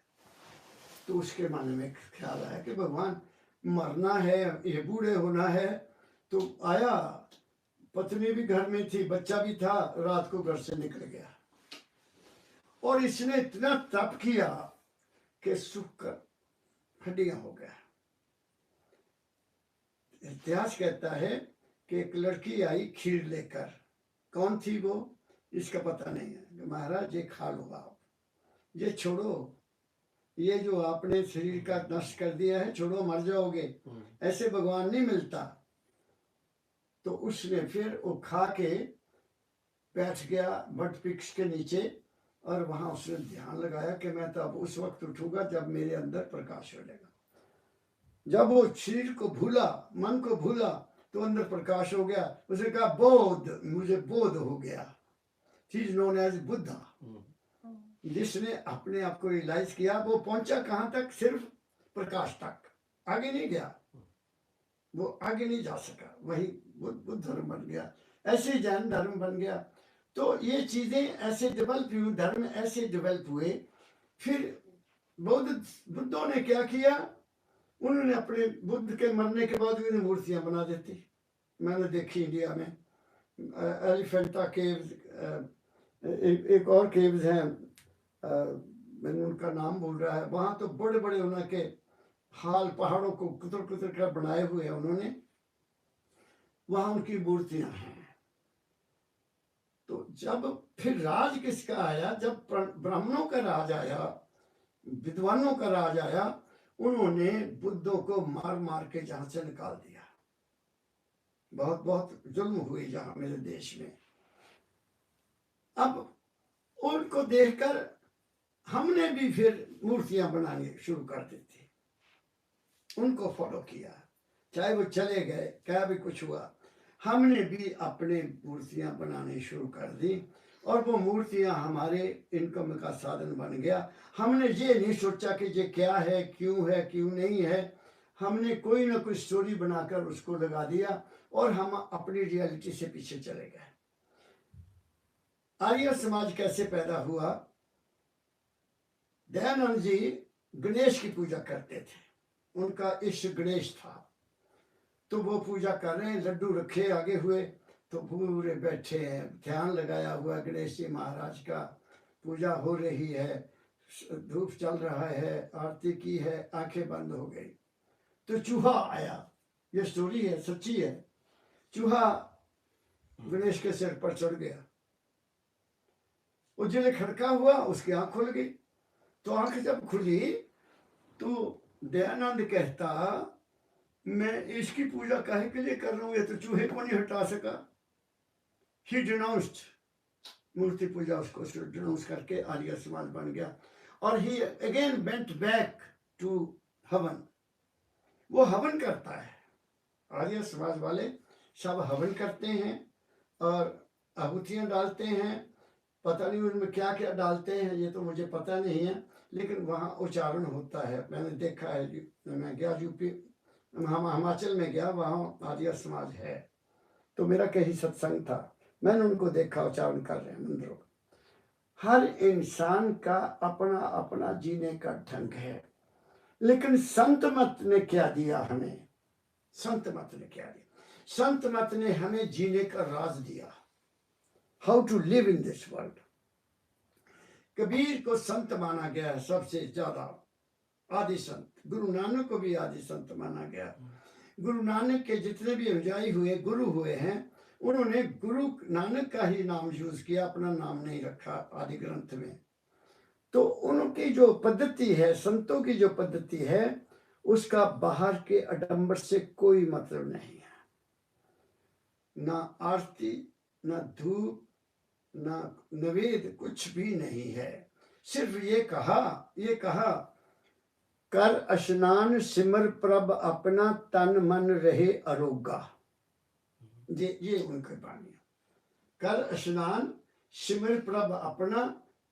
तो उसके मन में ख्याल आया कि भगवान मरना है, ये बूढ़े होना है। तो आया, पत्नी भी घर में थी, बच्चा भी था, रात को घर से निकल गया। और इसने इतना तप किया कि सूख कर हड्डियां हो गया। इतिहास कहता है कि एक लड़की आई खीर लेकर। कौन थी वो इसका पता नहीं है। महाराज ये खा लो आप, ये छोड़ो, ये जो आपने शरीर का नष्ट कर दिया है, छोड़ो, मर जाओगे, ऐसे भगवान नहीं मिलता। तो उसने फिर वो खा के बैठ गया बट वृक्ष के नीचे, और वहां उसने ध्यान लगाया कि मैं तो अब उस वक्त उठूंगा जब मेरे अंदर प्रकाश मिलेगा। जब वो शरीर को भूला, मन को भूला, तो अंदर प्रकाश हो गया। उसने कहा बोध, मुझे बोध हो गया। चीज नोन एज बुद्धा। जिसने अपने आप को रियलाइज किया, वो पहुंचा कहां तक? सिर्फ प्रकाश तक, आगे नहीं गया, वो आगे नहीं जा सका। वही बुद्ध धर्म बन गया, ऐसे जैन धर्म बन गया। तो ये चीजें ऐसे डेवलप हुई, धर्म ऐसे डेवलप हुए। फिर बुद्धों ने क्या किया? उन्होंने अपने बुद्ध के मरने के बाद उन्हें मूर्तियां बना देती। मैंने देखी इंडिया में, एलिफेंटा केव्स, एक और केव्स हैं, मैंने उनका नाम भूल रहा है। वहां तो बड़े बड़े उनके हाल, पहाड़ों को कुतर कुतर कर बनाए हुए हैं उन्होंने, वहां उनकी मूर्तियां हैं। तो जब फिर राज किसका आया? जब ब्राह्मणों का राज आया, विद्वानों का राज आया, उन्होंने बुद्धों को मार मार के जहां से निकाल दिया। बहुत बहुत जुल्म हुए यहाँ मेरे देश में। अब उनको देखकर हमने भी फिर मूर्तियां बनानी शुरू कर दी थी, उनको फॉलो किया, चाहे वो चले गए क्या भी कुछ हुआ, हमने भी अपने मूर्तियां बनानी शुरू कर दी और वो मूर्तियां हमारे इनकम का साधन बन गया। हमने ये नहीं सोचा कि ये क्या है क्यों नहीं है, हमने कोई ना कोई स्टोरी बनाकर उसको लगा दिया और हम अपनी रियलिटी से पीछे चले गए। आर्य समाज कैसे पैदा हुआ? दयानंद जी गणेश की पूजा करते थे, उनका इष्ट गणेश था, तो वो पूजा कर रहे हैं, लड्डू रखे आगे हुए, तो पूरे बैठे हैं, ध्यान लगाया हुआ गणेश जी महाराज का, पूजा हो रही है, धूप चल रहा है, आरती की है, आंखें बंद हो गई तो चूहा आया। ये स्टोरी है, सच्ची है। चूहा गणेश के सिर पर चढ़ गया, वो जिले खड़का हुआ, उसकी आंख खुल गई। तो आंख जब खुली तो दयानंद कहता, मैं इसकी पूजा काहे के लिए कर रहा हूं, ये तो चूहे को नहीं हटा सका। ही डिनाउंस्ड मूर्ति पूजा, उसको डिनाउंस करके आर्य समाज बन गया और ही अगेन वेंट बैक टू हवन। वो हवन करता है, आर्य समाज वाले सब हवन करते हैं और आहुतियां डालते हैं, पता नहीं उनमें क्या क्या डालते हैं, ये तो मुझे पता नहीं है, लेकिन वहाँ उच्चारण होता है, मैंने देखा है। मैं गया यूपी, हिमाचल में गया, वहाँ आर्य समाज है, तो मेरा कहीं सत्संग था, मैंने उनको देखा उच्चारण कर रहे हैं मंत्रों। हर इंसान का अपना अपना जीने का ढंग है, लेकिन संत मत ने क्या दिया हमें? संत मत ने क्या दिया? संत मत ने हमें जीने का राज दिया, how to live in this world. Kabir को संत माना गया है सबसे ज्यादा, आदि संत। गुरु नानक को भी आदि संत माना गया। गुरु नानक के जितने भी अनुयायी हुए, गुरु हुए हैं, उन्होंने गुरु नानक का ही नाम यूज किया, अपना नाम नहीं रखा आदि ग्रंथ में। तो उनकी जो पद्धति है, संतों की जो पद्धति है, उसका बाहर के आडंबर से कोई मतलब नहीं है। ना आरती, ना धूप, ना नवेद, कुछ भी नहीं है। सिर्फ ये कहा कर स्नान सिमर प्रभ अपना तन मन रहे अरोगा। ये उनके बाणी। कर स्नान सिमर प्रभ अपना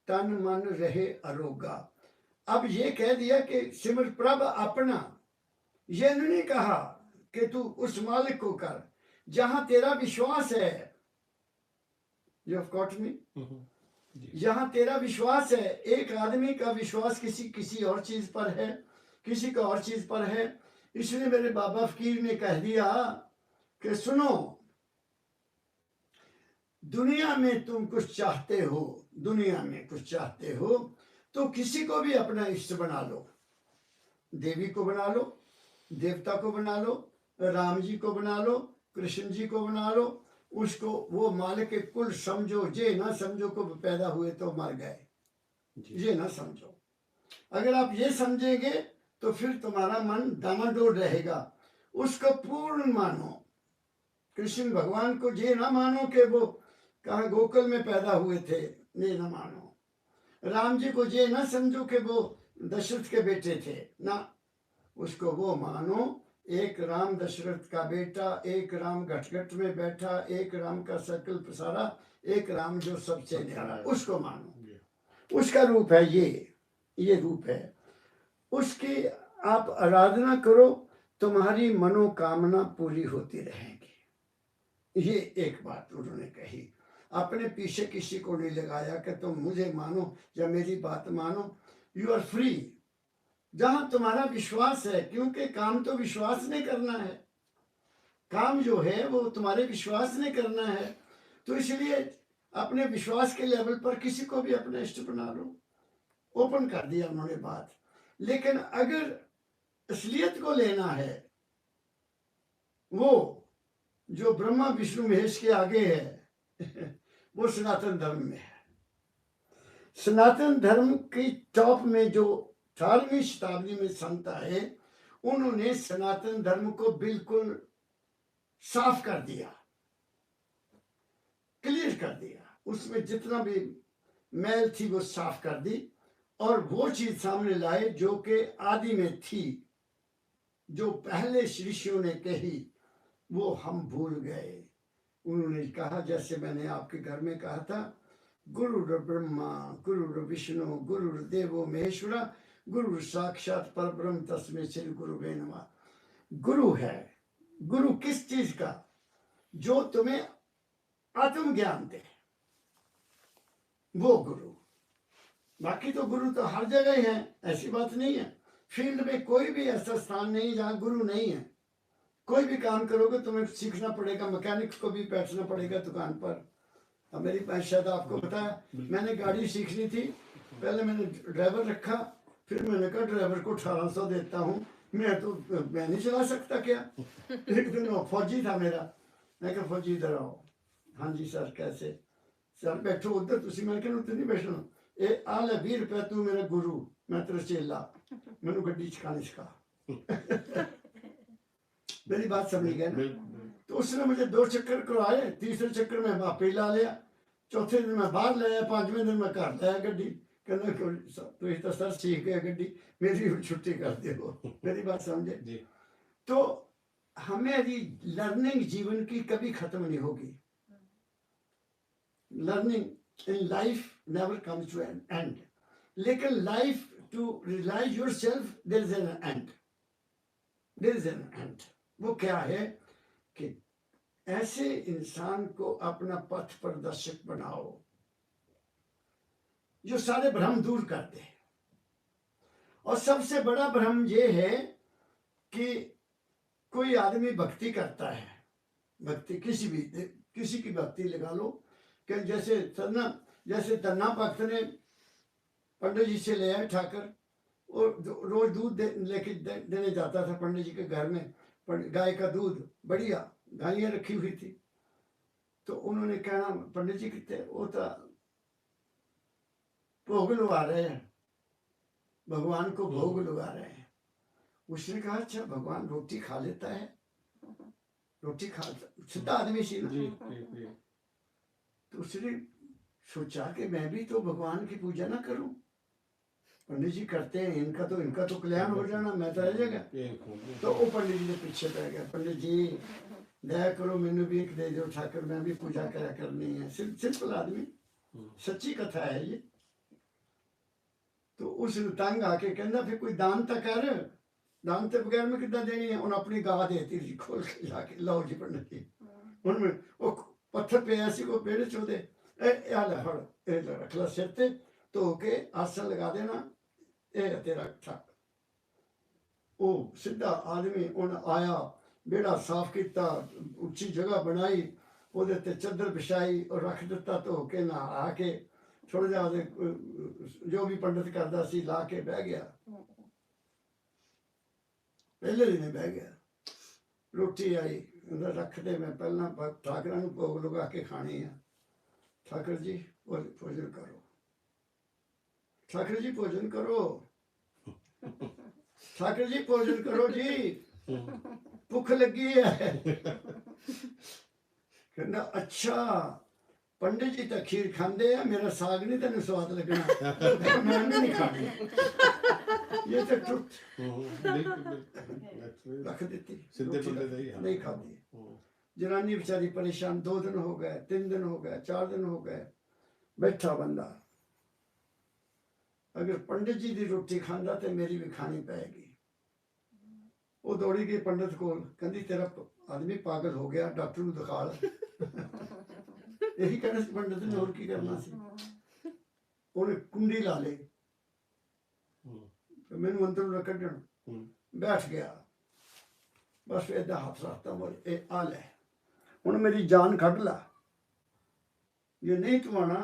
तन मन रहे अरोगा। अब ये कह दिया कि सिमर प्रभ अपना, ये नहीं कहा कि तू उस मालिक को कर जहां तेरा विश्वास है। You have got me? जहां तेरा विश्वास है। एक आदमी का विश्वास किसी और चीज पर है, किसी का और चीज पर है। इसलिए मेरे बाबा फकीर ने कह दिया कि सुनो, दुनिया में तुम कुछ चाहते हो, दुनिया में कुछ चाहते हो तो किसी को भी अपना इष्ट बना लो। देवी को बना लो, देवता को बना लो, राम जी को बना लो, कृष्ण जी को बना लो, उसको वो मालिक के कुल समझो। ये ना समझो को पैदा हुए तो मर गए, ये ना समझो। अगर आप ये समझेंगे तो फिर तुम्हारा मन डामाडोल रहेगा। उसको पूर्ण मानो। कृष्ण भगवान को ये ना मानो कि वो कहाँ गोकुल में पैदा हुए थे, ये ना मानो। राम जी को ये ना समझो कि वो दशरथ के बेटे थे, ना, उसको वो मानो एक राम दशरथ का बेटा, एक राम घटघट में बैठा, एक राम का सकल पसारा, एक राम जो सबसे न्यारा, उसको मानो। उसका रूप है ये रूप है। उसकी आप आराधना करो, तुम्हारी मनोकामना पूरी होती रहेगी। ये एक बात उन्होंने कही। अपने पीछे किसी को नहीं लगाया कि तुम मुझे मानो या मेरी बात मानो। यू आर फ्री जहां तुम्हारा विश्वास है, क्योंकि काम तो विश्वास नहीं करना है। काम जो है वो तुम्हारे विश्वास नहीं करना है। तो इसलिए अपने विश्वास के लेवल पर किसी को भी अपना इष्ट बना लो। ओपन कर दिया उन्होंने बात। लेकिन अगर असलियत को लेना है, वो जो ब्रह्मा विष्णु महेश के आगे है वो सनातन धर्म में है। सनातन धर्म की टॉप में जो 18वीं शताब्दी में संत आए, उन्होंने सनातन धर्म को बिल्कुल साफ कर दिया, क्लियर कर दिया, उसमें जितना भी मैल थी वो साफ कर दी और वो चीज सामने लाए जो कि आदि में थी, जो पहले ऋषियों ने कही वो हम भूल गए। उन्होंने कहा, जैसे मैंने आपके घर में कहा था, गुरु ब्रह्मा गुरु विष्णु गुरु देवो महेश्वरा गुरु साक्षात परब्रह्म तस्मै श्री गुरुवे नमः। गुरु है, गुरु किस चीज का? जो तुम्हें आत्मज्ञान दे, वो गुरु। बाकी तो गुरु तो हर जगह ही है, ऐसी बात नहीं है। फील्ड में कोई भी ऐसा स्थान नहीं जहाँ गुरु नहीं है। कोई भी काम करोगे तुम्हें सीखना पड़ेगा, मैकेनिक को भी बैठना पड़ेगा दुकान पर। अब मेरी पास शायद आपको बताया, मैंने गाड़ी सीखनी थी, पहले मैंने ड्राइवर रखा, फिर मैंने कहा ड्राइवर को 1800 देता हूँ, मैं नहीं चला सकता क्या? एक दिन वो फौजी था मेरा, मैं कहा फौजी इधर आओ। हाँ जी सर, कैसे? सर बैठो उधर, तुसी मैं कहना उधर नहीं बैठना, ए आ ले 20 रुपया, तू मेरा गुरु, मैं तेरा चेला, मैंने गड्डी चकाने सिखा। मेरी बात समझ गए ना? तो उसने मुझे 2 चक्कर करवाए, तीसरे चक्कर में वापस ला लिया, चौथे दिन मैं बाहर लाया, 5वें दिन मैं घर लाया गड्डी। कहना तुम तो सर सीख गए गड्डी, मेरी छुट्टी कर दो। मेरी बात समझे? तो हमें लर्निंग जीवन की कभी खत्म नहीं होगी। Learning in life never comes to an end, लेकिन life to realise yourself there is an end, there is an end. वो क्या है कि ऐसे इंसान को अपना पथ प्रदर्शक बनाओ जो सारे भ्रम दूर कर दे। और सबसे बड़ा भ्रम ये है कि कोई आदमी भक्ति करता है, भक्ति किसी की भक्ति लगा लो, कि जैसे तन्ना भक्त ने पंडित जी से ले आए ठाकर, और रोज दूध लेके देने जाता था पंडित जी के घर में, गाय का दूध, बढ़िया गायें रखी हुई थी। तो उन्होंने कहना, पंडित जी कितने, वो तो भोग लगा रहे हैं, भगवान को भोग लगा रहे हैं। उसने कहा अच्छा भगवान रोटी खा लेता है? रोटी खा, सीधा आदमी सी ना। तो उसने सोचा कि मैं भी तो भगवान की पूजा ना करूं, पंडित जी करते हैं, इनका तो कल्याण हो जाना, मैं तो रह जाएगा। तो वो पंडित जी ने पीछे पड़ गया, पंडित जी दया करो मैंने भी एक दे दो ठाकर, मैं भी पूजा करा करनी है। सिंपल आदमी, सच्ची कथा है ये। तो उस तंग आके कहना फिर कोई दान तो कर, दान तो बगैर में कितना देनी है? उन्हें अपनी गा देती जी खोल के जाके, लो जी पंडित जी, उनमें वो पत्थर पे ऐसी को पेड़ चौदे रख ला सिर ते, तो के आसन लगा देना, ये तेरा ठक। वो सीधा आदमी उन आया, बेड़ा साफ किया, उच्ची जगह बनाई, ਉਹਦੇ ਤੇ चादर बिछाई और रख दिता, धो के नहा के थोड़ा जिहा जो भी पंडित करता सी ला के बह गया। पहले दिन बह गया, रोटी आई रख दे, मैं पहला ठाकरां नूं भोग लगा के खानी है। ठाकर जी भोजन करो, ठाकर जी भोजन करो, ठाकर जी भोजन करो जी, भुख लगी है। कहना अच्छा पंडित जी तो खीर खाते हैं, मेरा साग नहीं तेन स्वाद लगना, मैं नहीं खानी। ये तो ट्रुथ रख दी, नहीं खाती। जनानी बेचारी परेशान, 2 दिन हो गए, 3 दिन हो गए, 4 दिन हो गए, बैठा बंदा, अगर पंडित जी की रोटी खांदा तो मेरी भी खानी पैगी। वो दौड़ी गई पंडित को, कहती तेरा आदमी पागल हो गया, डॉक्टर को दिखा ला। यही कहना सी पंडित ने, और की करना सी। उन्हें कुंडी ला ली, मैनू अंदरों कढ़न, बैठ गया, बस इदा हाथ रखता, बोले ए आ ले हुण मेरी जान कढ़ ला, जे नहीं तू आना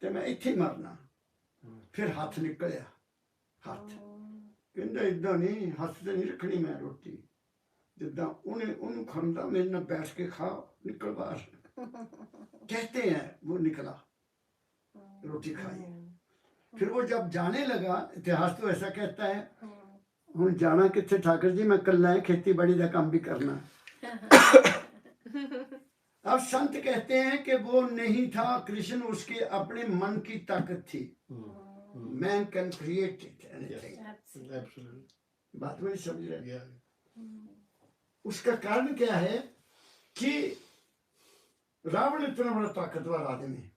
तो मैं इत्थे मरना। फिर हाथ निकलिया, हाथ कहंदा इदा नहीं, हाथ से नहीं रखनी मैं रोटी, जिदा उन्हें उन्होंने खांदा, मेरे नाल बैठ के खा, निकल बाहर। कहते हैं वो निकला, रोटी खाई। फिर वो जब जाने लगा, इतिहास तो ऐसा कहता है, हुण जाना कित्थे ठाकर जी, मैं कल्ला है, खेती बाड़ी का काम भी करना। अब संत कहते हैं कि वो नहीं था कृष्ण, उसके अपने मन की ताकत थी। Man can create it anything. Absolutely. बात मेरी समझ रहे? या उसका कारण क्या है कि रावण इतना बड़ा ताकतवर आदमी है,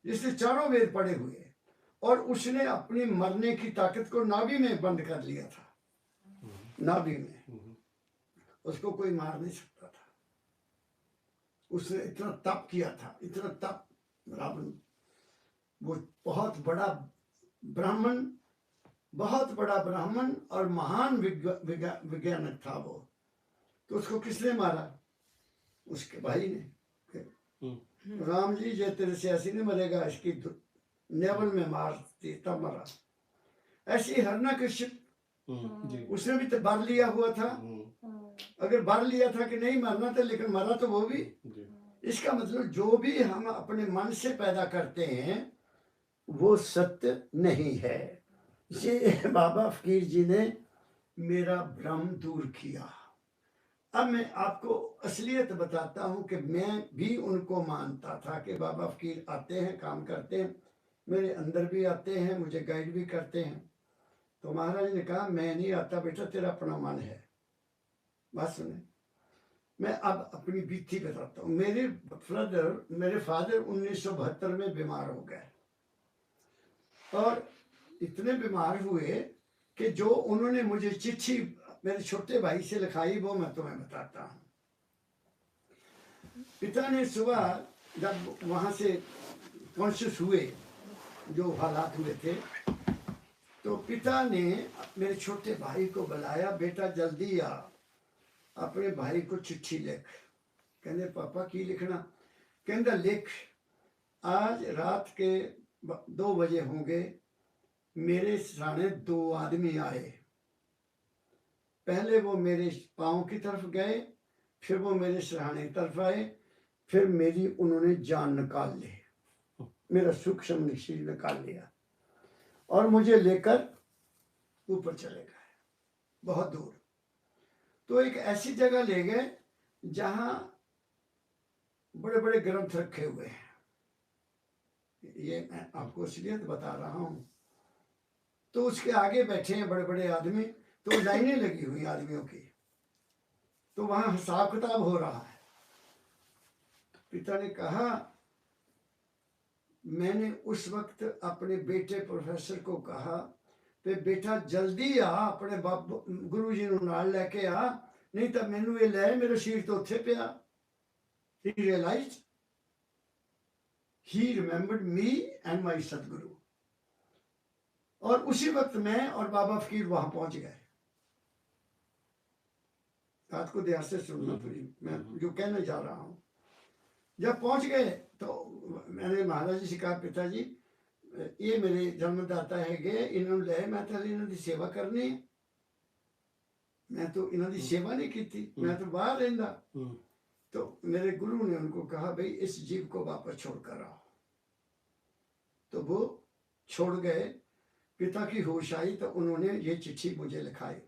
जिसने चारों वेद पढ़े हुए, और उसने अपनी मरने की ताकत को नाभि में बंद कर लिया था। नाभि में उसको कोई मार नहीं सकता था। उसने इतना तप किया था, इतना तप। रावण वो बहुत बड़ा ब्राह्मण, बहुत बड़ा ब्राह्मण और महान वैज्ञानिक था वो। तो उसको किसने मारा? उसके भाई ने। राम जी जे तेरे से ऐसी नहीं मरेगा, इसकी नेवल में मारती तब मरा। ऐसी हिरण्यकश्यप, उसने भी तो बर लिया हुआ था। अगर बर लिया था कि नहीं मरना था, लेकिन मरा तो वो भी। इसका मतलब जो भी हम अपने मन से पैदा करते हैं वो सत्य नहीं है। ये बाबा फकीर जी ने मेरा भ्रम दूर किया। अब मैं आपको असलियत बताता हूँ कि मैं भी उनको मानता था कि बाबा फकीर आते हैं, काम करते हैं, मेरे अंदर भी आते हैं, मुझे गाइड भी करते हैं। तो महाराज ने कहा मैं नहीं आता बेटा, तेरा अपना मन है। बात सुने, मैं अब अपनी बीती बताता हूँ। मेरे फादर 1972 में बीमार हो गए, और इतने बीमार हुए कि जो उन्होंने मुझे चिट्ठी मेरे छोटे भाई से लिखाई वो मैं तुम्हें बताता हूँ। पिता ने सुबह जब वहाँ से कॉन्शियस हुए, जो हालात हुए थे, तो पिता ने मेरे छोटे भाई को बुलाया, बेटा जल्दी आ, अपने भाई को चिट्ठी लिख। कहने पापा की लिखना? कहता लिख, आज रात के 2 बजे होंगे, मेरे सामने 2 आदमी आए। पहले वो मेरे पाँव की तरफ गए, फिर वो मेरे सिरहाने की तरफ आए, फिर मेरी उन्होंने जान निकाल ली, मेरा सूक्ष्म शरीर निकाल लिया और मुझे लेकर ऊपर चले गए, बहुत दूर। तो एक ऐसी जगह ले गए जहां बड़े बड़े ग्रंथ रखे हुए हैं। ये मैं आपको इसलिए बता रहा हूं। तो उसके आगे बैठे हैं बड़े बड़े आदमी, तो लाइनें लगी हुई आदमियों की, तो वहां हिसाब किताब हो रहा है। पिता ने कहा, मैंने उस वक्त अपने बेटे प्रोफेसर को कहा कि बेटा जल्दी आ, अपने गुरु जी ਨੂੰ ਨਾਲ ਲੈ ਕੇ ਆ, नहीं तो मैनू ये लै, मेरा शरीर तो उत्थे पिया। He realized, he remembered me and my सतगुरु। और उसी वक्त मैं और बाबा फकीर वहां पहुंच गए। बात को ध्यान से सुनना प्लीज, मैं जो कहने जा रहा हूं। जब पहुंच गए तो मैंने महाराज जी से कहा, पिताजी ये मेरे जन्मदाता है गए, इन्होंने ले, मैं तो इन्हों की सेवा करनी है, मैं तो इन्हों की सेवा नहीं की थी, मैं तो बाहर रहता। तो मेरे गुरु ने उनको कहा, भाई इस जीव को वापस छोड़ कर आओ। तो वो छोड़ गए। पिता की होश आई तो उन्होंने ये चिट्ठी मुझे लिखाई।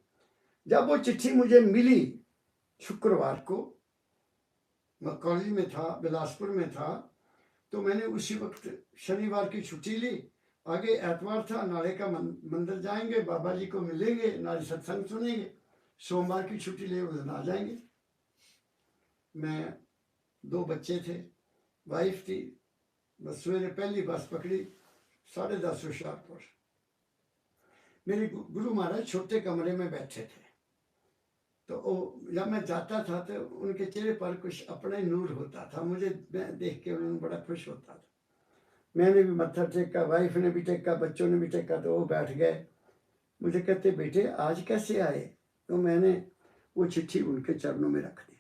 जब वो चिट्ठी मुझे मिली शुक्रवार को, मैं कॉलेज में था, बिलासपुर में था, तो मैंने उसी वक्त शनिवार की छुट्टी ली। आगे एतवार था, नाले का मंदिर जाएंगे, बाबा जी को मिलेंगे, नाले सत्संग सुनेंगे, सोमवार की छुट्टी ले उस दिन आ जाएंगे। मैं 2 बच्चे थे, वाइफ थी, बस सवेरे पहली बस पकड़ी 10:30 होशियारपुर। मेरे गुरु महाराज छोटे कमरे में बैठे थे। तो जब मैं जाता था तो उनके चेहरे पर कुछ अपना ही नूर होता था, मुझे देख के उन्होंने बड़ा खुश होता था। मैंने भी मत्था टेका, वाइफ ने भी टेका, बच्चों ने भी टेका। तो वो बैठ गए, मुझे कहते, बेटे आज कैसे आए? तो मैंने वो चिट्ठी उनके चरणों में रख दी।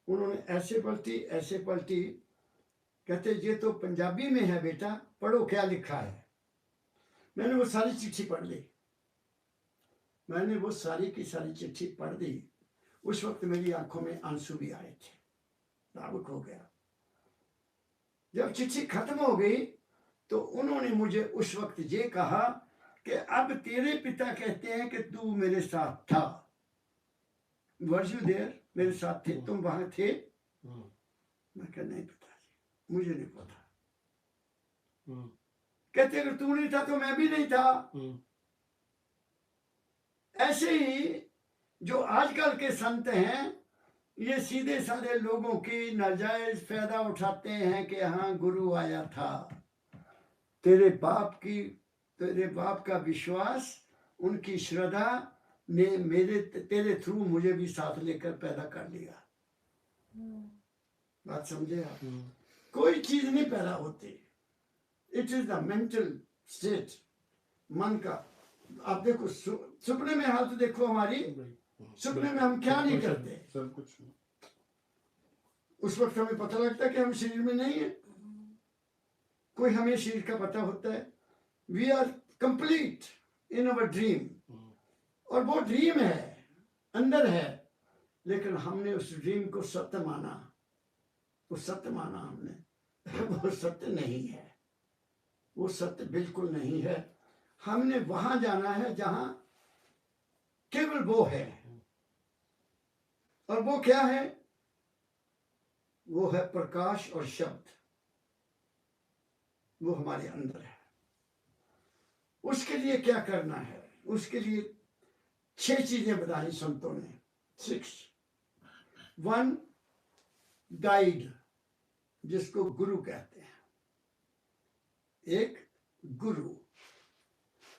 उन्होंने ऐसे पलटी, कहते ये तो पंजाबी में है बेटा, पढ़ो क्या लिखा है। मैंने वो सारी चिट्ठी पढ़ ली, मैंने वो सारी की सारी चिट्ठी पढ़ दी। उस वक्त मेरी आंखों में आंसू भी आए थे, भावुक हो गया। जब चिट्ठी खत्म हो गई तो उन्होंने मुझे उस वक्त ये कहा कि अब तेरे पिता कहते हैं कि तू मेरे साथ था। Were you there? मेरे साथ थे, तुम वहां थे? हम्म, मैं कहा नहीं पिताजी, मुझे नहीं पता। हम्म, कहते अगर तू नहीं था तो मैं भी नहीं था। हम्म, ऐसे ही जो आजकल के संत हैं, ये सीधे साधे लोगों की नाजायज फायदा उठाते हैं कि हाँ गुरु आया था। तेरे बाप का विश्वास, उनकी श्रद्धा ने तेरे थ्रू मुझे भी साथ लेकर पैदा कर लिया। बात समझे आप? कोई चीज नहीं पैदा होती, it is the mental state, मन का। आप देखो सपने में हालत देखो हमारी, सपने में हम क्या नहीं करते, सब कुछ। उस वक्त हमें पता लगता है कि हम शरीर में नहीं है, कोई हमें शरीर का पता होता है। We are complete in our dream, और वो ड्रीम है, अंदर है, लेकिन हमने उस ड्रीम को सत्य माना, वो सत्य माना हमने। वो सत्य नहीं है, वो सत्य बिल्कुल नहीं है। हमने वहां जाना है जहां केवल वो है, और वो क्या है? वो है प्रकाश और शब्द, वो हमारे अंदर है। उसके लिए क्या करना है? उसके लिए 6 चीजें बताई संतों ने, 6। 1 गाइड, जिसको गुरु कहते हैं, एक गुरु।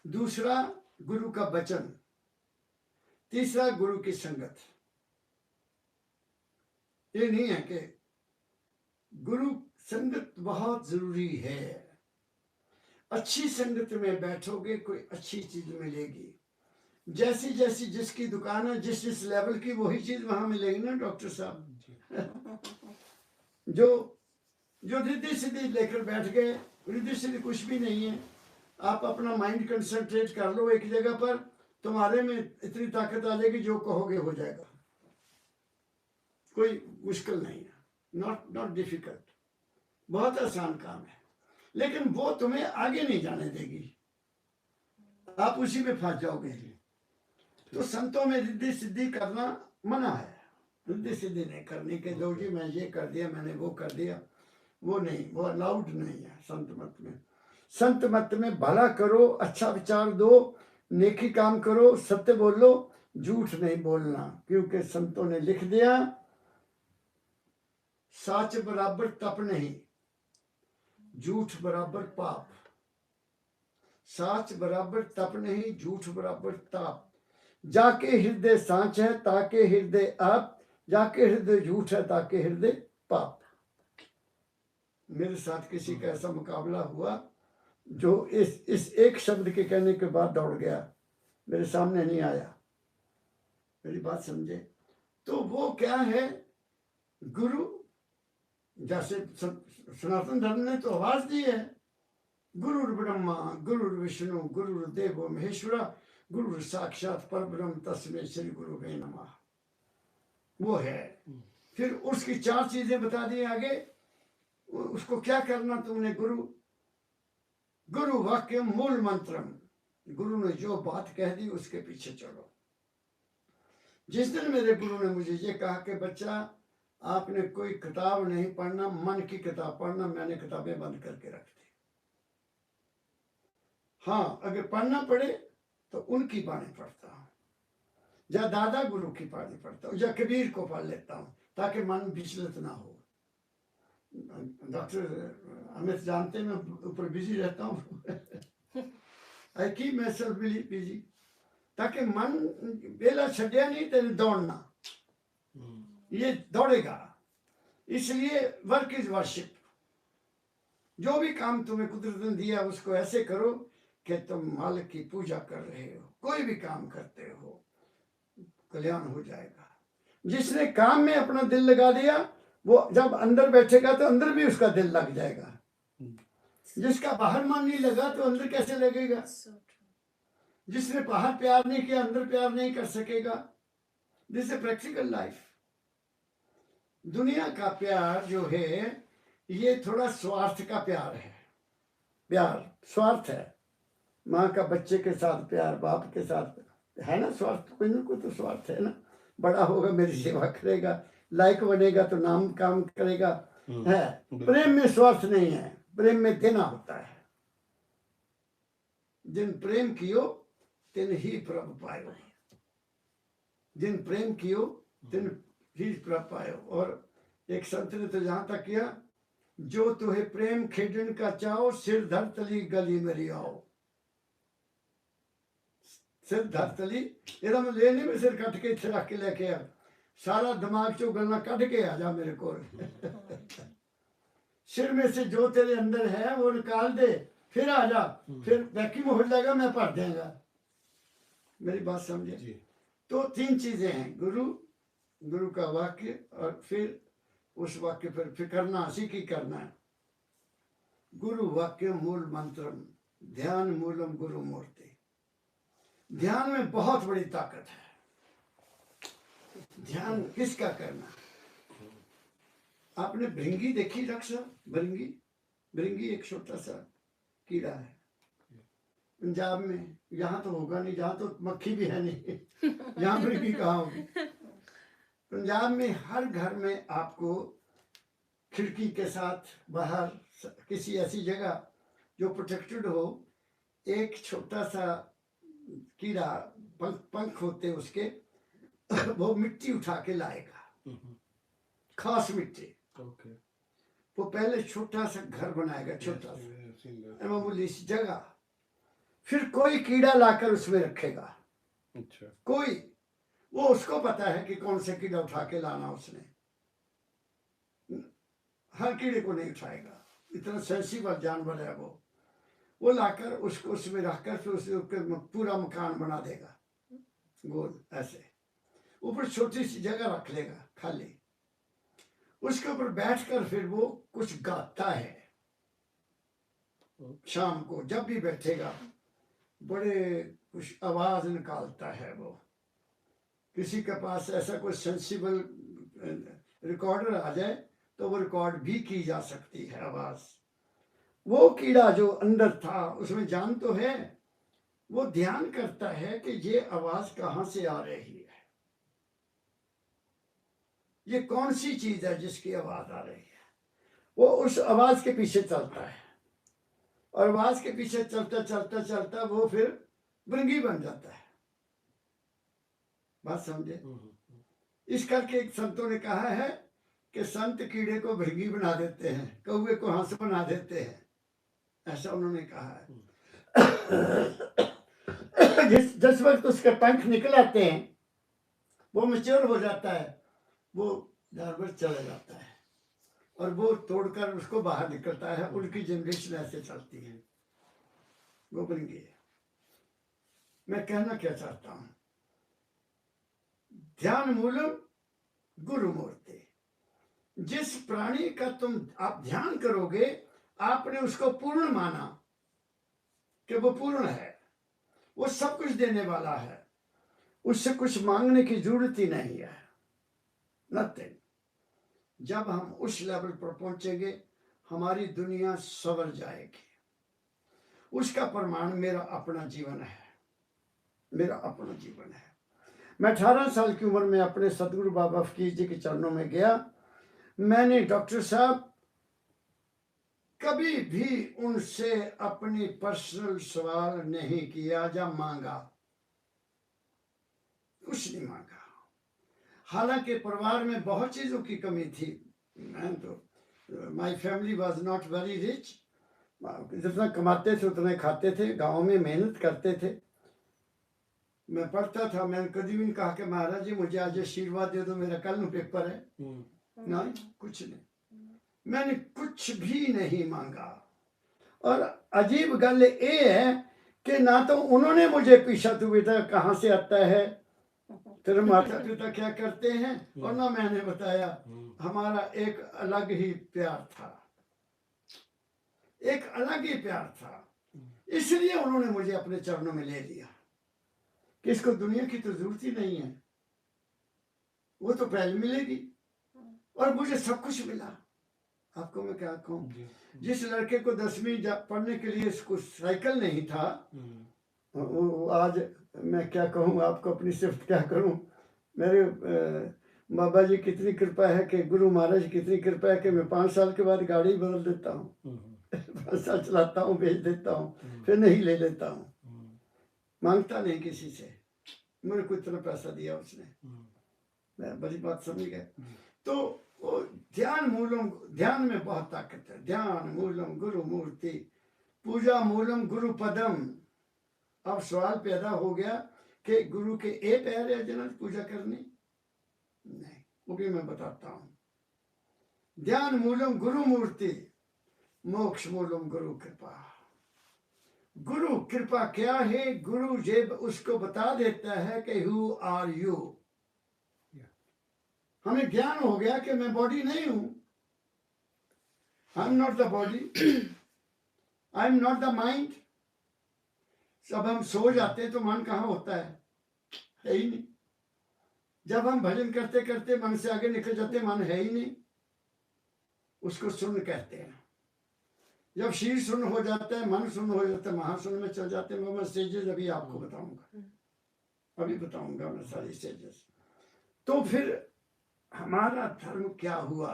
दूसरा गुरु का वचन। तीसरा गुरु की संगत। ये नहीं है कि गुरु संगत बहुत जरूरी है, अच्छी संगत में बैठोगे कोई अच्छी चीज मिलेगी। जैसी जैसी जिसकी दुकान है, जिस जिस लेवल की, वही चीज वहां मिलेगी ना डॉक्टर साहब। जो रिद्धि सिद्धि लेकर बैठ गए, रिद्धि सिद्धि कुछ भी नहीं है। आप अपना माइंड कंसंट्रेट कर लो एक जगह पर, तुम्हारे में इतनी ताकत आ जाएगी, जो कहोगे हो जाएगा। कोई मुश्किल नहीं है, नॉट डिफिकल्ट, बहुत आसान काम है। लेकिन वो तुम्हें आगे नहीं जाने देगी, आप उसी में फंस जाओगे। तो संतों में रिद्धि सिद्धि करना मना है। रिद्धि सिद्धि नहीं करनी कि दो जी मैं ये कर दिया, मैंने वो कर दिया, वो नहीं, वो अलाउड नहीं है संत मत में। संत मत में भला करो, अच्छा विचार दो, नेकी काम करो, सत्य बोलो, झूठ नहीं बोलना। क्योंकि संतों ने लिख दिया, सच बराबर तप नहीं, झूठ बराबर पाप। सच बराबर तप नहीं, झूठ बराबर ताप। जाके हृदय सांच है, ताके हृदय आप, जाके हृदय झूठ है, ताके हृदय पाप। मेरे साथ किसी का ऐसा मुकाबला हुआ जो इस एक शब्द के कहने के बाद दौड़ गया, मेरे सामने नहीं आया। मेरी बात समझे? तो वो क्या है? गुरु, जैसे सनातन धर्म ने तो आवाज दी है, गुरुर ब्रह्मा गुरुर विष्णु गुरुर देवो महेश्वरा गुरु साक्षात परब्रह्म तस्मै श्री गुरुवे नमः। वो है। फिर उसकी 4 चीजें बता दी आगे, उसको क्या करना तुमने? गुरु वाक्य मूल मंत्रम, गुरु ने जो बात कह दी उसके पीछे चलो। जिस दिन मेरे गुरु ने मुझे ये कहा कि बच्चा आपने कोई किताब नहीं पढ़ना, मन की किताब पढ़ना, मैंने किताबें बंद करके रख दी। हाँ, अगर पढ़ना पड़े तो उनकी बाणी पढ़ता हूँ, या दादा गुरु की बाणी पढ़ता हूँ, या कबीर को पढ़ लेता हूँ, ताकि मन विचलित ना हो। डॉक्टर अमित जानते मैं ऊपर बिजी रहता हूँ। I keep my self busy, ताकि मन बेला छड़िया नहीं तेरे दौड़ना, ये दौड़ेगा। इसलिए वर्क इज वर्शिप। जो भी काम तुम्हें कुदरत ने दिया उसको ऐसे करो कि तुम मालिक की पूजा कर रहे हो। कोई भी काम करते हो, कल्याण हो जाएगा। जिसने काम में अपना दिल लगा दिया, वो जब अंदर बैठेगा तो अंदर भी उसका दिल लग जाएगा। जिसका बाहर मन नहीं लगा तो अंदर कैसे लगेगा? जिसने बाहर प्यार नहीं किया, अंदर प्यार नहीं कर सकेगा। This is practical life. दुनिया का प्यार जो है, ये थोड़ा स्वार्थ का प्यार है। प्यार स्वार्थ है। माँ का बच्चे के साथ प्यार, बाप के साथ है ना स्वार्थ, कोई ना कोई तो स्वार्थ है ना। बड़ा होगा मेरी सेवा करेगा, लायक बनेगा तो नाम काम करेगा। है प्रेम में स्वार्थ नहीं है, प्रेम में देना होता है। जिन प्रेम कियो तिन ही प्रभु पायो, जिन प्रेम कियो तिन ही प्रभु पायो। और एक संत ने तो जहां तक किया, जो तुहे प्रेम खेडन का चाहो, सिर धर तली गली मेरी आओ। सिर धर तली ਇਹਦਾ ਮੈਂ ਲੈ ਨਹੀਂ, ਮੈਂ ਸਿਰ ਕੱਟ ਕੇ ਇੱਥੇ ਰੱਖ ਕੇ ਲੈ ਕੇ ਆ, सारा दिमाग चो गलना कट के आ जा मेरे को। सिर में से जो तेरे अंदर है वो निकाल दे, फिर आ जा, फिर वैक्यूम हो जाएगा, मैं भर देगा। मेरी बात समझे? तो तीन चीजें हैं, गुरु का वाक्य, और फिर उस वाक्य पर फिर करना इसी की करना है। गुरु वाक्य मूल मंत्रम ध्यान मूलम गुरु मूर्ति। ध्यान में बहुत बड़ी ताकत है। ध्यान किसका करना? आपने भृंगी देखी? रक्षा भृंगी, भृंगी एक छोटा सा कीड़ा है पंजाब में, यहाँ तो होगा नहीं, जहाँ तो मक्खी भी है नहीं, यहाँ भृंगी कहाँ होगी? पंजाब में हर घर में आपको खिड़की के साथ बाहर किसी ऐसी जगह जो प्रोटेक्टेड हो, एक छोटा सा कीड़ा, पंख होते उसके, वो मिट्टी उठा के लाएगा, खास मिट्टी। वो पहले छोटा सा घर बनाएगा, छोटा सा मामूली सी जगह, फिर कोई कीड़ा लाकर उसमें रखेगा। अच्छा। कोई, वो उसको पता है कि कौन सा कीड़ा उठा के लाना उसने, हर कीड़े को नहीं उठाएगा, इतना सेंसिटिव जानवर है वो लाकर उसको उसमें रखकर फिर उसके पूरा मकान बना देगा गोल ऐसे, ऊपर छोटी सी जगह रख लेगा खाली, उसके ऊपर बैठकर फिर वो कुछ गाता है। शाम को जब भी बैठेगा बड़े कुछ आवाज निकालता है वो। किसी के पास ऐसा कोई सेंसिबल रिकॉर्डर आ जाए तो वो रिकॉर्ड भी की जा सकती है आवाज। वो कीड़ा जो अंदर था उसमें जान तो है, वो ध्यान करता है कि ये आवाज कहाँ से आ रही है, ये कौन सी चीज है जिसकी आवाज आ रही है। वो उस आवाज के पीछे चलता है, और आवाज के पीछे चलता चलता चलता वो फिर भृंगी बन जाता है। बात समझे? इस करके एक संतों ने कहा है कि संत कीड़े को भृंगी बना देते हैं, कौवे को हंस बना देते हैं, ऐसा उन्होंने कहा है। जिस वक्त उसके पंख निकल आते हैं, वो मैच्योर हो जाता है, वो जानवर चला जाता है और वो तोड़कर उसको बाहर निकलता है। उनकी जनरेशन ऐसे चलती है, वो भृंगी है। मैं कहना क्या चाहता हूं, ध्यान मूलम गुरु मूर्ति। जिस प्राणी का आप ध्यान करोगे, आपने उसको पूर्ण माना कि वो पूर्ण है, वो सब कुछ देने वाला है, उससे कुछ मांगने की जरूरत ही नहीं है, नथिंग। जब हम उस लेवल पर पहुंचेंगे, हमारी दुनिया संवर जाएगी। उसका प्रमाण मेरा अपना जीवन है, मेरा अपना जीवन है। मैं 18 साल की उम्र में अपने सतगुरु बाबा फकीर जी के चरणों में गया। मैंने डॉक्टर साहब कभी भी उनसे अपनी पर्सनल सवाल नहीं किया या मांगा, कुछ नहीं मांगा। हालांकि परिवार में बहुत चीजों की कमी थी। मैं तो my family was not very rich, जितना कमाते थे उतना खाते थे, गांव में मेहनत करते थे। मैं पढ़ता था, मैंने कभी भी नहीं कहा कि महाराज जी मुझे आज आशीर्वाद दे दो, मेरा कल पेपर है, नहीं, कुछ नहीं। मैंने कुछ भी नहीं मांगा। और अजीब गल ये है कि ना तो उन्होंने मुझे पूछा तू बेटा कहाँ से आता है, तेरे माता पिता क्या करते हैं, और ना मैंने बताया। हमारा एक अलग ही प्यार था, एक अलग ही प्यार था। इसलिए उन्होंने मुझे अपने चरणों में ले लिया कि इसको दुनिया की तो जरूरत ही नहीं है, वो तो पहले मिलेगी। और मुझे सब कुछ मिला। आपको मैं क्या कहूँ, जिस लड़के को 10वीं पढ़ने के लिए इसको साइकिल नहीं था, वो आज मैं क्या कहूँ आपको, अपनी सिफ्त क्या करूँ, मेरे बाबा जी कितनी कृपा है कि गुरु महाराज कितनी कृपा है कि मैं 5 साल के बाद गाड़ी बदल देता हूँ। 5 साल चलाता हूँ, बेच देता हूँ, फिर नहीं ले लेता हूँ। मांगता नहीं किसी से, मेरे को इतना पैसा दिया उसने। मैं बड़ी बात समझ गया। तो वो ध्यान मूलम, ध्यान में बहुत ताकत है। ध्यान मूलम गुरु मूर्ति, पूजा मूलम गुरु पदम। अब सवाल पैदा हो गया कि गुरु के ए पैर है जिन्हें पूजा करनी? नहीं, वो भी मैं बताता हूं। ध्यान मूलम गुरु मूर्ति, मोक्ष मूलम गुरु कृपा। गुरु कृपा क्या है? गुरु जब उसको बता देता है कि हु आर यू, हमें ज्ञान हो गया कि मैं बॉडी नहीं हूं। I am not the body, I am not the mind. जब हम सो जाते तो मन कहाँ होता है ही नहीं। जब हम भजन करते करते मन से आगे निकल जाते, मन है ही नहीं, उसको सुन कहते हैं। जब शीर सुन हो जाता है, मन सुन हो जाता है, महासुन में चल जाते हैं। मैं स्टेजेस अभी आपको बताऊंगा, अभी बताऊंगा मैं सारी स्टेजेस। तो फिर हमारा धर्म क्या हुआ,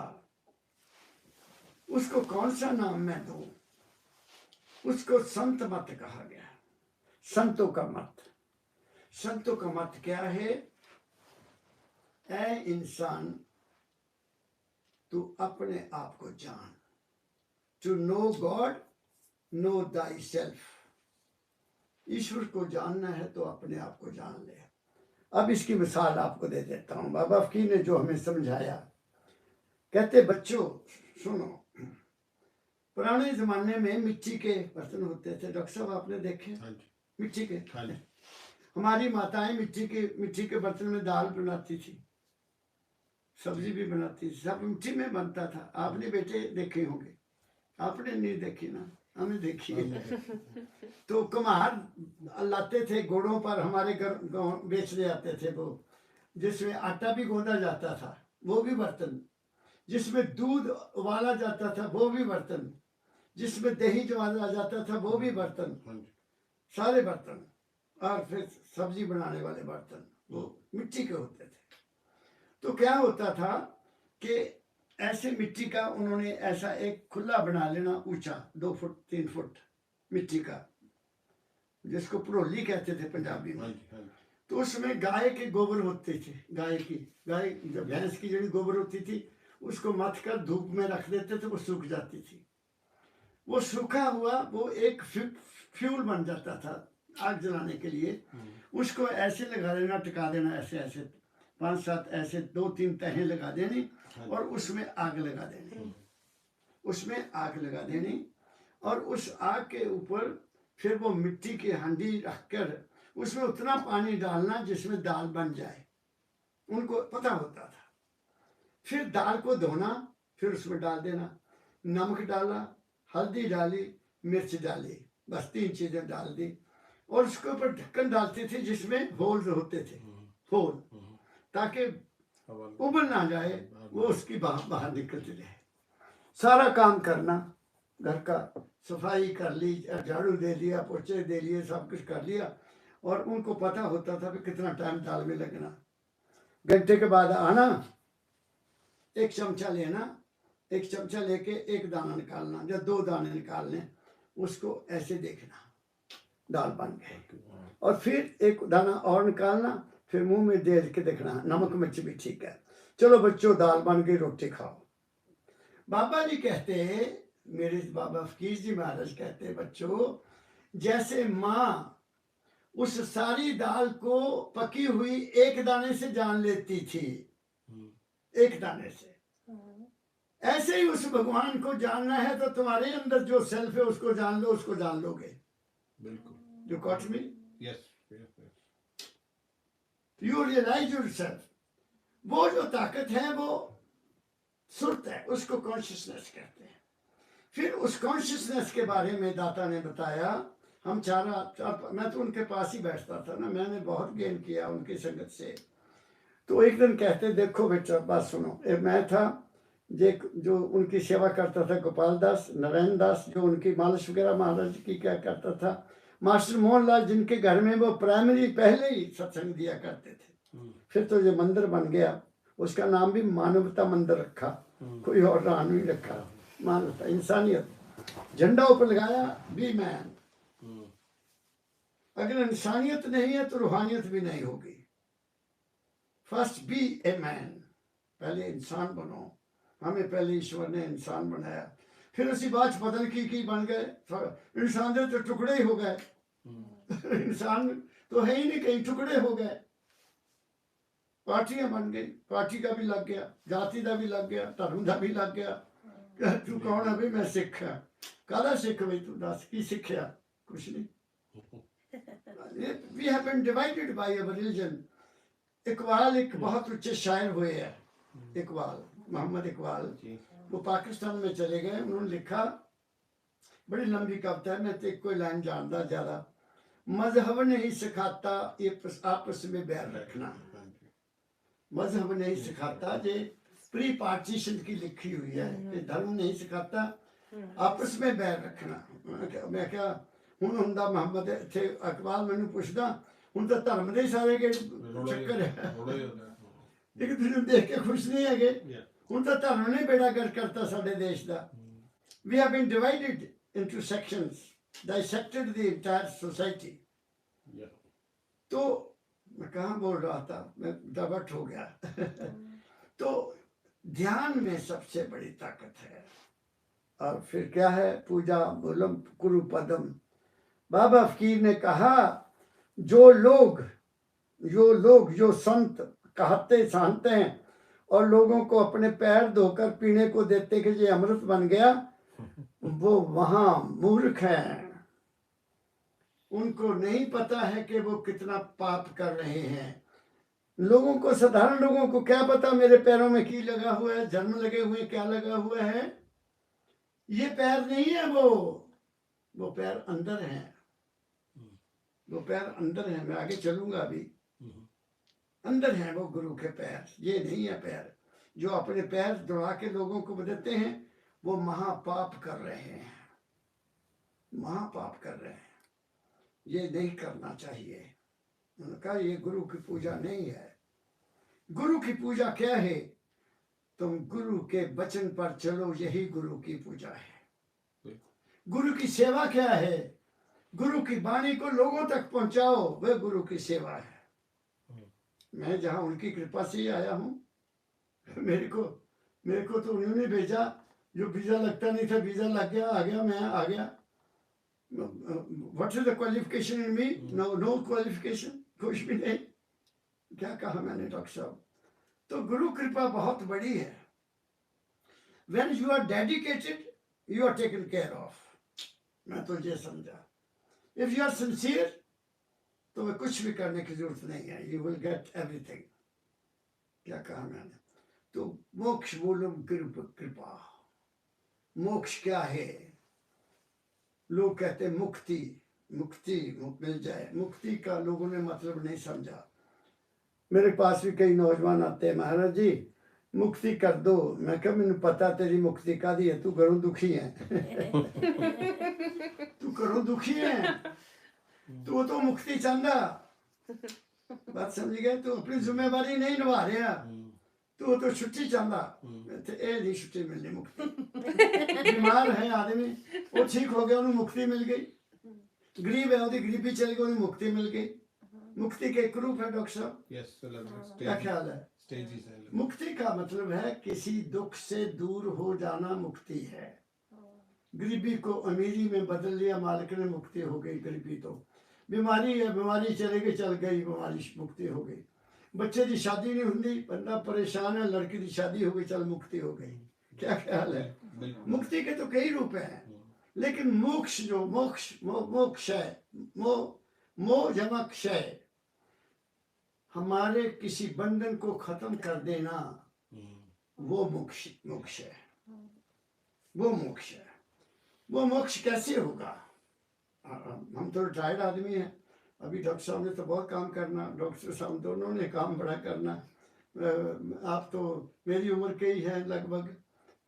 उसको कौन सा नाम मैं दूं? उसको संत मत कहा गया। संतों का मत, संतों का मत क्या है? ऐ इंसान, तू अपने आप को जान। To know God, know thy self. ईश्वर को जानना है तो अपने आप को जान ले। अब इसकी मिसाल आपको दे देता हूं। बाबा फकीर ने जो हमें समझाया, कहते बच्चों सुनो, पुराने जमाने में मिट्टी के बर्तन होते थे। डॉक्टर साहब आपने देखे? मिट्टी के। हमारी माताएं मिट्टी के बर्तन में दाल बनाती थी, सब्जी भी बनाती थी, सब मिट्टी में बनता था। आपने बेटे देखे होंगे, आपने नहीं देखी ना, हमें देखी है। तो कुम्हार लाते थे घोड़ों पर, हमारे घर बेचने आते थे वो, जिसमें आटा भी गोंदा जाता था, वो भी बर्तन। जिसमें दूध उबाला जाता था, वो भी बर्तन। जिसमें दही जमाया जाता था, वो भी बर्तन। सारे बर्तन। और फिर सब्जी बनाने वाले बर्तन वो मिट्टी के होते थे। तो क्या होता था कि ऐसे मिट्टी का उन्होंने ऐसा एक खुला बना लेना, ऊंचा 2 फुट 3 फुट मिट्टी का, जिसको प्रोली कहते थे पंजाबी में। तो उसमें गाय के गोबर होते थे, गाय जब भैंस की जड़ी गोबर होती थी, उसको मथ कर धूप में रख देते थे, वो सूख जाती थी। वो सूखा हुआ वो एक फ्यूल बन जाता था आग जलाने के लिए। उसको ऐसे लगा देना, टिका देना, ऐसे ऐसे 5-7 ऐसे 2-3 तहें लगा देनी, और उसमें आग लगा देनी, उसमें आग लगा देनी। और उस आग के ऊपर फिर वो मिट्टी की हांडी रखकर उसमें उतना पानी डालना जिसमें दाल बन जाए। उनको पता होता था। फिर दाल को धोना, फिर उसमें डाल देना, नमक डाला, हल्दी डाली, मिर्च डाली, बस 3 चीजें डाल दी। और उसके ऊपर ढक्कन डालते थे जिसमें होल होते थे, होल, ताकि उबल ना जाए, वो उसकी बाहर निकलती रहे। सारा काम करना, घर का सफाई कर ली, झाड़ू दे दिया, पोछे दे लिए, सब कुछ कर लिया। और उनको पता होता था कि कितना टाइम दाल में लगना। घंटे के बाद आना, एक चमचा लेना, एक चमचा लेके एक दाना निकालना, या 2 दाने निकालने, उसको ऐसे देखना दाल बन गई। और फिर एक दाना और निकालना, फिर मुंह में दे के देखना, नमक मिर्च भी ठीक है, चलो बच्चों दाल बन गई, रोटी खाओ। बाबा जी कहते, मेरे बाबा फकीर जी महाराज कहते, बच्चों जैसे माँ उस सारी दाल को पकी हुई एक दाने से जान लेती थी, एक दाने से, ऐसे ही उस भगवान को जानना है तो तुम्हारे अंदर जो सेल्फ है उसको जान लो, उसको जान लोगे। बिल्कुल। You got me? Yes. You realize yourself. वो जो ताकत है वो सुरत है, उसको कॉन्शियसनेस कहते हैं। फिर उस कॉन्शियसनेस के बारे में दाता ने बताया। हम मैं तो उनके पास ही बैठता था ना, मैंने बहुत गेन किया उनकी संगत से। तो एक दिन कहते, देखो बेटा बात सुनो, मैं था जो उनकी सेवा करता था, गोपाल दास, नारायण दास, जो उनकी मालिश वगैरह महाराज की क्या करता था, मास्टर मोहन लाल, जिनके घर में वो प्राइमरी पहले ही सत्संग दिया करते थे, फिर तो ये मंदिर बन गया, उसका नाम भी मानवता मंदिर रखा, कोई और नाम नहीं रखा, मानवता इंसानियत। झंडा ऊपर लगाया, बी मैन। अगर इंसानियत नहीं है तो रूहानियत भी नहीं होगी। फर्स्ट बी ए मैन, पहले इंसान बनो। हमें पहले ईश्वर ने इंसान बनाया, फिर उसी बात पता नहीं की बन गए इंसान। तो टुकड़े ही हो गए इंसान तो है ही नहीं, कई टुकड़े हो गए। पार्टियां बन गई, पार्टी का भी लग गया, जाति का भी लग गया, धर्म का भी लग गया। तू कौन है भाई? मैं सिख हाँ। काहदा सिख भाई? तू दस की सिखिया? कुछ नहीं। We have been divided by a religion। Iqbal एक बहुत उच्चे शायर हुए हैं, इकबाल, मोहम्मद इकबाल। वो पाकिस्तान में चले गए, उन्होंने लिखा, बड़ी लंबी कविता है, मैं तो एक कोई लाइन जानता ज्यादा। मजहब नहीं सिखाता ये आपस में बैर रखना। मजहब नहीं सिखाता, ये प्री पार्टीशन की लिखी हुई है, ये धर्म नहीं सिखाता आपस में बैर रखना। मैं क्या हूँ हुंदा मोहम्मद थे इकबाल, मैनू पुछदा हूँ तो धर्म दे सारे के चक्कर है, लेकिन तुम देख के खुश नहीं है। हूँ तो धर्म ने बेड़ा गर्क करता साडे देश का। We have been divided into sections, dissected the entire society. तो मैं कहाँ बोल रहा था, मैं डाइवर्ट हो गया तो ध्यान में सबसे बड़ी ताकत है। और फिर क्या है? पूजा मूलम कुरु पदम। बाबा फकीर ने कहा, जो लोग जो संत कहते जानते हैं और लोगों को अपने पैर धोकर पीने को देते कि ये अमृत बन गया, वो वहां मूर्ख हैं। उनको नहीं पता है कि वो कितना पाप कर रहे हैं। लोगों को, साधारण लोगों को क्या पता मेरे पैरों में की लगा हुआ है, जन्म लगे हुए क्या लगा हुआ है। ये पैर नहीं है, वो पैर अंदर है, वो पैर अंदर है। मैं आगे चलूंगा अभी। अंदर है वो गुरु के पैर, ये नहीं है पैर। जो अपने पैर दौड़ा के लोगों को देते हैं, वो महापाप कर रहे हैं, महापाप कर रहे हैं। ये नहीं करना चाहिए। उन्होंने कहा ये गुरु की पूजा नहीं है। गुरु की पूजा क्या है? तुम गुरु के वचन पर चलो, यही गुरु की पूजा है। गुरु की सेवा क्या है? गुरु की वाणी को लोगों तक पहुंचाओ, वह गुरु की सेवा है। मैं जहां उनकी कृपा से ही आया हूं। मेरे को तो उन्होंने भेजा, जो वीजा लगता नहीं था वीजा लग गया, आ गया, मैं आ गया। What is the qualification in me? No qualification, कुछ भी नहीं। क्या कहा मैंने डॉक्टर साहब? तो गुरु कृपा बहुत बड़ी है। When you are dedicated, you are taken care of. मैं तो ये समझा, इफ यू आर सिंसियर तो वह कुछ भी करने की जरूरत नहीं है, यू विल गेट एवरीथिंग। क्या कहा मैंने? तो मोक्ष मूलम कृपा। मोक्ष क्या है? लोग कहते हैं मुक्ति, मुक्ति मिल जाए। मुक्ति का लोगों ने मतलब नहीं समझा। मेरे पास भी कई नौजवान आते हैं, महाराज जी मुक्ति कर दो। मैं कहा मैंने पता तेरी मुक्ति का दी है, तू घरों दुखी है तू घरों दुखी है, तू तो मुक्ति चाहता। बात समझ गए? तू अपनी जिम्मेवारी नहीं निभा रहा, तू तो छुट्टी चाहता। ए नहीं छुट्टी मिलनी, मुक्ति। बीमार है आदमी, वो ठीक हो गया, उन्हें मुक्ति मिल गई। गरीब है, उसकी गरीबी चली गई, उन्हें मुक्ति मिल गई। मुक्ति के एक रूप है डॉक्टर साहब, क्या ख्याल है? मुक्ति का मतलब है किसी दुख से दूर हो जाना, मुक्ति है। गरीबी को अमीरी में बदल लिया मालिक ने, मुक्ति हो गई। गरीबी तो बीमारी है, बीमारी चले गई, चल गई, बीमारी मुक्ति हो गई। बच्चे की शादी नहीं होती, बंदा परेशान है, लड़की की शादी हो गई, चल मुक्ति हो गई। क्या ख्याल है? मुक्ति के तो कई रूप हैं, लेकिन मोक्ष जो मोक्ष है, मोह जमा क्षय, हमारे किसी बंधन को खत्म कर देना, वो मोक्ष है, वो मोक्ष है। वो मोक्ष कैसे होगा? हम तो रिटायर्ड आदमी हैं, अभी डॉक्टर साहब ने तो बहुत काम करना, डॉक्टर साहब दोनों ने काम बड़ा करना। आप तो मेरी उम्र के ही हैं लगभग,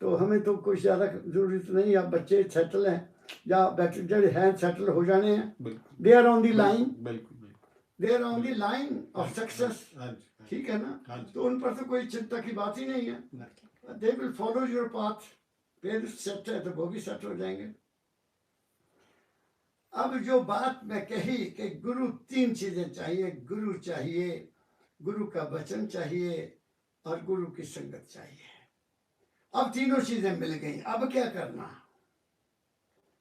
तो हमें तो कुछ ज़्यादा जरूरत नहीं। आप बच्चे सेटल हैं या बेटर हैं, सेटल हो जाने हैं। They are on the line, they are on the line of success. ठीक है ना? हाँ जी। तो उन पर तो कोई चिंता की बात ही नहीं है। They will follow your path. पेड़ सेट है तो वो भी सेट हो जाएंगे। अब जो बात मैं कही कि गुरु 3 चीजें चाहिए, गुरु चाहिए, गुरु का वचन चाहिए और गुरु की संगत चाहिए। अब तीनों चीजें मिल गई, अब क्या करना?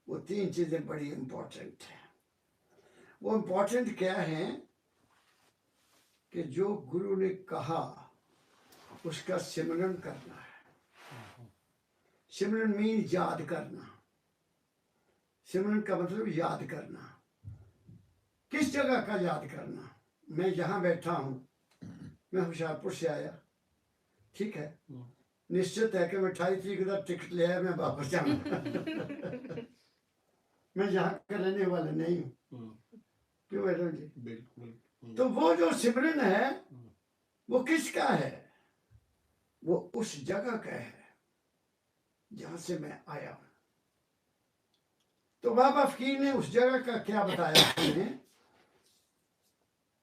वो 3 चीजें बड़ी इंपॉर्टेंट है। वो इंपॉर्टेंट क्या है कि जो गुरु ने कहा उसका सिमरन करना है। सिमरन मीन याद करना। सिमरन का मतलब याद करना। किस जगह का याद करना? मैं यहाँ बैठा हूँ, मैं होशियारपुर से आया, ठीक है, निश्चित है कि मैं 28 तरीक का टिकट ले आया, मैं वापस जाऊंगा। मैं यहाँ का रहने वाला नहीं हूँ। क्यों मैडम जी? बिल्कुल। तो वो जो सिमरन है वो किसका है? वो उस जगह का है जहां से मैं आया हूं। तो बाबा फकीर ने उस जगह का क्या बताया हमें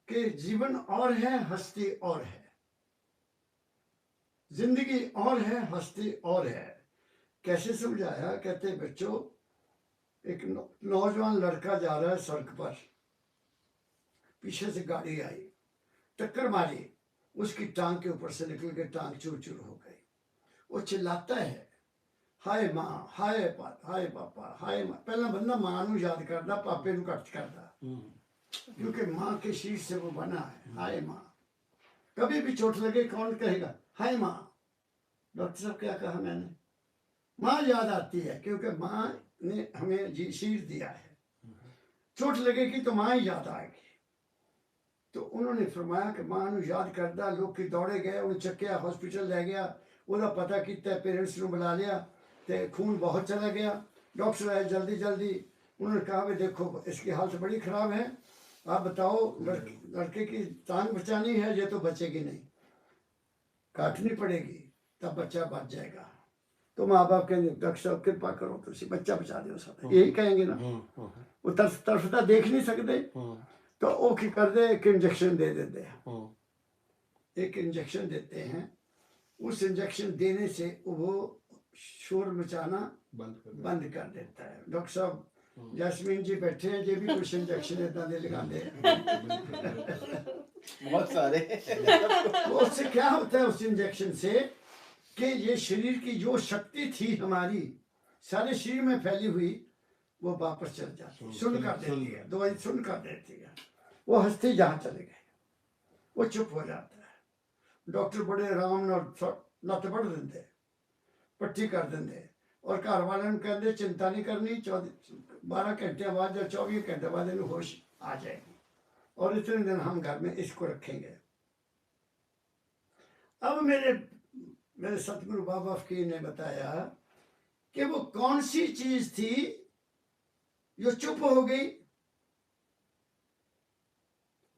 कि जीवन और है, हस्ती और है, जिंदगी और है, हस्ती और है। कैसे समझाया? कहते बच्चों, एक नौजवान लड़का जा रहा है सड़क पर, पीछे से गाड़ी आई, टक्कर मारी, उसकी टांग के ऊपर से निकल के टांग चूर चूर हो गई। वो चिल्लाता है, हाय माँ, हाय पापा, हाय माँ। पहला बंदा माँ नू याद करता, पापे नू घट करता, क्योंकि माँ के शीश से वो बना है। हाय माँ। कभी भी चोट लगे कौन कहेगा हाय माँ? डॉक्टर साहब क्या कहा मैंने? माँ याद आती है, क्योंकि माँ ने हमें जी शीश दिया है। चोट लगेगी तो माँ ही याद आएगी। तो उन्होंने फरमाया कि माँ नू याद करदा, लोग की दौड़े गए, उन्हें चक्या हॉस्पिटल ले गया, ਉਹਦਾ पता किया, पेरेंट्स ਨੂੰ बुला लिया, तो खून बहुत चला गया। डॉक्टर आए जल्दी जल्दी, उन्होंने कहा भाई देखो इसकी हालत बड़ी ख़राब है, आप बताओ लड़के की टांग बचानी है, ये तो बचेगी नहीं, काटनी पड़ेगी, तब बच्चा बच जाएगा। तो माँ बाप कहेंगे डॉक्टर साहब कृपा करो तो बच्चा बचा दो, सब यही कहेंगे ना। वो तरफता देख नहीं सकते, तो वो की कर दे, एक इंजेक्शन दे देते हैं। एक इंजेक्शन देते हैं, उस इंजेक्शन देने से वो शोर मचाना बंद कर देता है। डॉक्टर साहब जैस्मीन जी बैठे हैं, ये भी कुछ इंजेक्शन इतना दे लगाते हैं। बहुत सारे। तो उससे क्या होता है? उस इंजेक्शन से कि ये शरीर की जो शक्ति थी हमारी सारे शरीर में फैली हुई, वो वापस चल जाती है, सुन कर देती है, दवाई सुन कर देती है। वो हंसते जहाँ चले गए, वो चुप हो जाता है। डॉक्टर बड़े आराम लत्त बढ़ देंगे, पट्टी कर देंगे, और घर वाले कहते चिंता नहीं करनी, 12 घंटे बाद या 24 घंटे बाद इन्हें होश आ जाएगी, और इतने दिन हम घर में इसको रखेंगे। अब मेरे सतगुरु बाबा फकीर ने बताया कि वो कौन सी चीज थी जो चुप हो गई,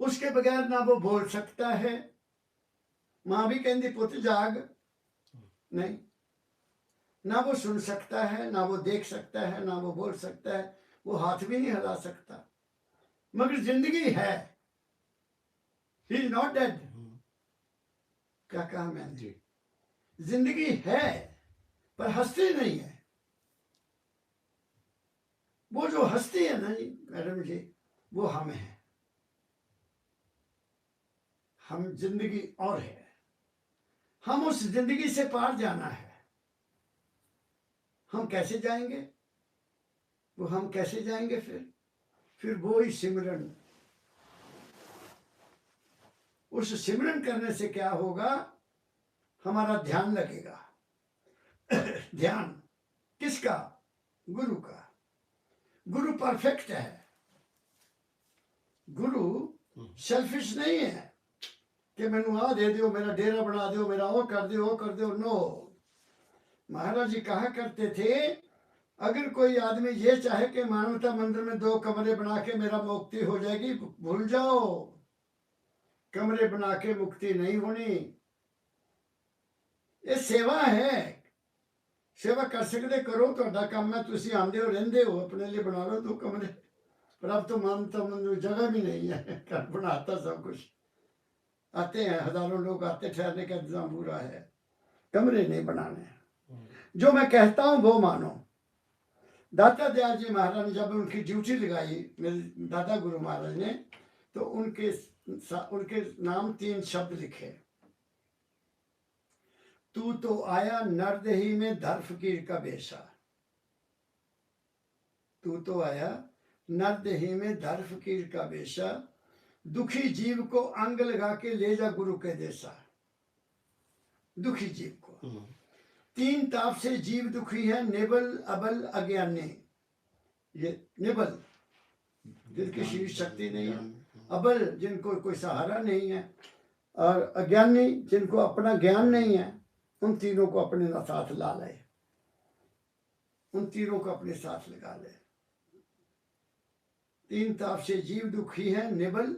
उसके बगैर ना वो बोल सकता है। माँ भी कहती पुत जाग, नहीं, ना वो सुन सकता है, ना वो देख सकता है, ना वो बोल सकता है, वो हाथ भी नहीं हिला सकता, मगर जिंदगी है। He is not dead. क्या कहा मैंने जी? जिंदगी है पर हस्ती नहीं है। वो जो हस्ती है ना जी मैडम जी, वो हम हैं। हम जिंदगी और है, हम उस जिंदगी से पार जाना है। हम कैसे जाएंगे? वो हम कैसे जाएंगे? फिर वो ही सिमरन। उस सिमरन करने से क्या होगा? हमारा ध्यान लगेगा। ध्यान किसका? गुरु का। गुरु परफेक्ट है। गुरु सेल्फिश नहीं है कि मैनू आ दे दो, मेरा डेरा बना दो, मेरा वो कर दो, वो कर दो। नो, महाराज जी कहा करते थे, अगर कोई आदमी ये चाहे कि मानवता मंदिर में 2 कमरे बना के मेरा मुक्ति हो जाएगी, भूल जाओ, कमरे बना के मुक्ति नहीं होनी। ये सेवा है, सेवा कर सकते करो, तो काम है, तुम आते हो रहंदे हो, अपने लिए बना लो 2 कमरे। पर अब तो मानवता मंदिर जगह भी नहीं है, घर बनाता सब कुछ। आते हैं, हजारों लोग आते, ठहरने का इंतजाम पूरा है, कमरे नहीं बनाने। जो मैं कहता हूं वो मानो। दाता दयाल जी महाराज ने जब उनकी ड्यूटी लगाई मेरे दादा गुरु महाराज ने, तो उनके नाम 3 शब्द लिखे। तू तो आया नरदेही में धर फकीर का बेशा। तू तो आया नरदेही में धर फकीर का बेशा, दुखी जीव को अंग लगा के ले जा गुरु के देसा। दुखी जीव को 3 ताप से जीव दुखी है, निबल अबल अज्ञानी। ये निबल जिनकी शरीर शक्ति नहीं है, अबल जिनको कोई सहारा नहीं है, और अज्ञानी जिनको अपना ज्ञान नहीं है, उन तीनों को अपने साथ ला ले, उन तीनों को अपने साथ लगा ले। 3 ताप से जीव दुखी है, निबल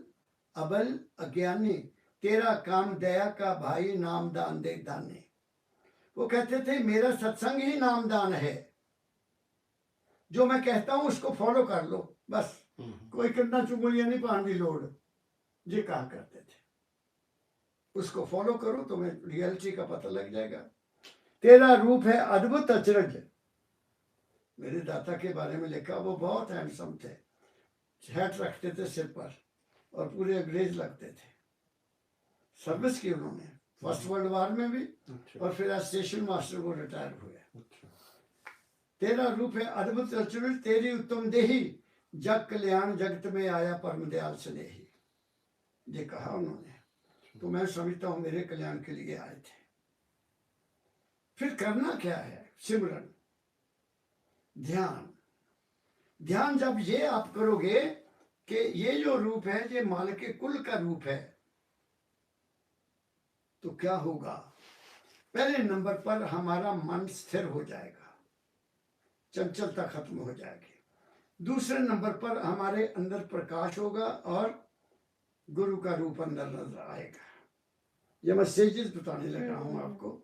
अबल अज्ञानी, तेरा काम दया का भाई नामदान दे दाने। वो कहते थे मेरा सत्संग ही नामदान है, जो मैं कहता हूं उसको फॉलो कर लो बस, कोई करना चुगलियां नहीं पाने की लोड़, ये कहा करते थे। उसको फॉलो करो तुम्हें रियलिटी का पता लग जाएगा। तेरा रूप है अद्भुत अचरज। मेरे दाता के बारे में लिखा, वो बहुत हैंडसम थे, हैट रखते थे सिर पर और पूरे अंग्रेज लगते थे। सर्विस की उन्होंने फर्स्ट वर्ल्ड वार में भी, और फिर आज स्टेशन मास्टर को रिटायर हुए। तेरा रूप है अद्भुत अचरज, तेरी उत्तम देही, जग कल्याण जगत में आया परम दयाल स्नेही। ये कहा उन्होंने, तो मैं समझता हूं मेरे कल्याण के लिए आए थे। फिर करना क्या है? सिमरन, ध्यान। ध्यान जब ये आप करोगे कि ये जो रूप है ये मालिक के कुल का रूप है, तो क्या होगा? पहले नंबर पर हमारा मन स्थिर हो जाएगा, चंचलता खत्म हो जाएगी। दूसरे नंबर पर हमारे अंदर प्रकाश होगा और गुरु का रूप अंदर नजर आएगा। ये मैं स्टेजेस बताने लगा हूं आपको,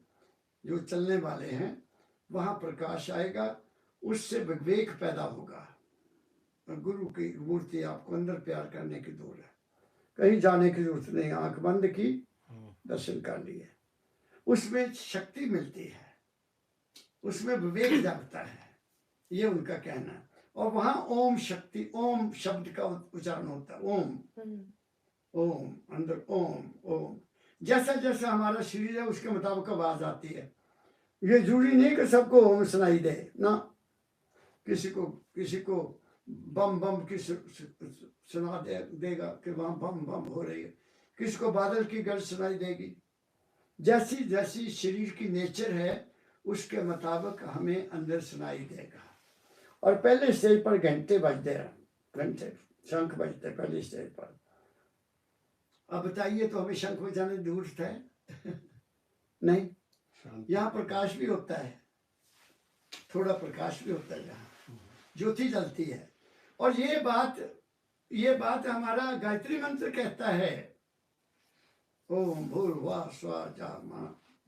जो चलने वाले हैं वहां प्रकाश आएगा, उससे विवेक पैदा होगा, और गुरु की मूर्ति आपको अंदर प्यार करने की दूर है, कहीं जाने की जरूरत नहीं, आंख बंद की दर्शन कर लिए, उसमें शक्ति मिलती है, उसमें विवेक जागता है, ये उनका कहना है। और वहां ओम शक्ति, ओम शब्द का उच्चारण होता है, ओम ओम, अंदर ओम ओम। जैसा जैसा हमारा शरीर है उसके मुताबिक आवाज आती है। ये जरूरी नहीं कि सबको ओम सुनाई दे ना, किसी को बम बम की सुना देगा कि वहां बम बम हो रही है, किसी को बादल की गर्ज सुनाई देगी। जैसी जैसी शरीर की नेचर है उसके मुताबिक हमें अंदर सुनाई देगा। और पहले स्टेज पर घंटे बजते हैं, घंटे शंख बजते पहले स्टेज पर। अब बताइए, तो हमें शंख बजाने की जरूरत है? नहीं, यहाँ प्रकाश भी होता है, थोड़ा प्रकाश भी होता है, यहाँ ज्योति जलती है। और ये बात हमारा गायत्री मंत्र कहता है, ओम भूर्भुवः स्वः जा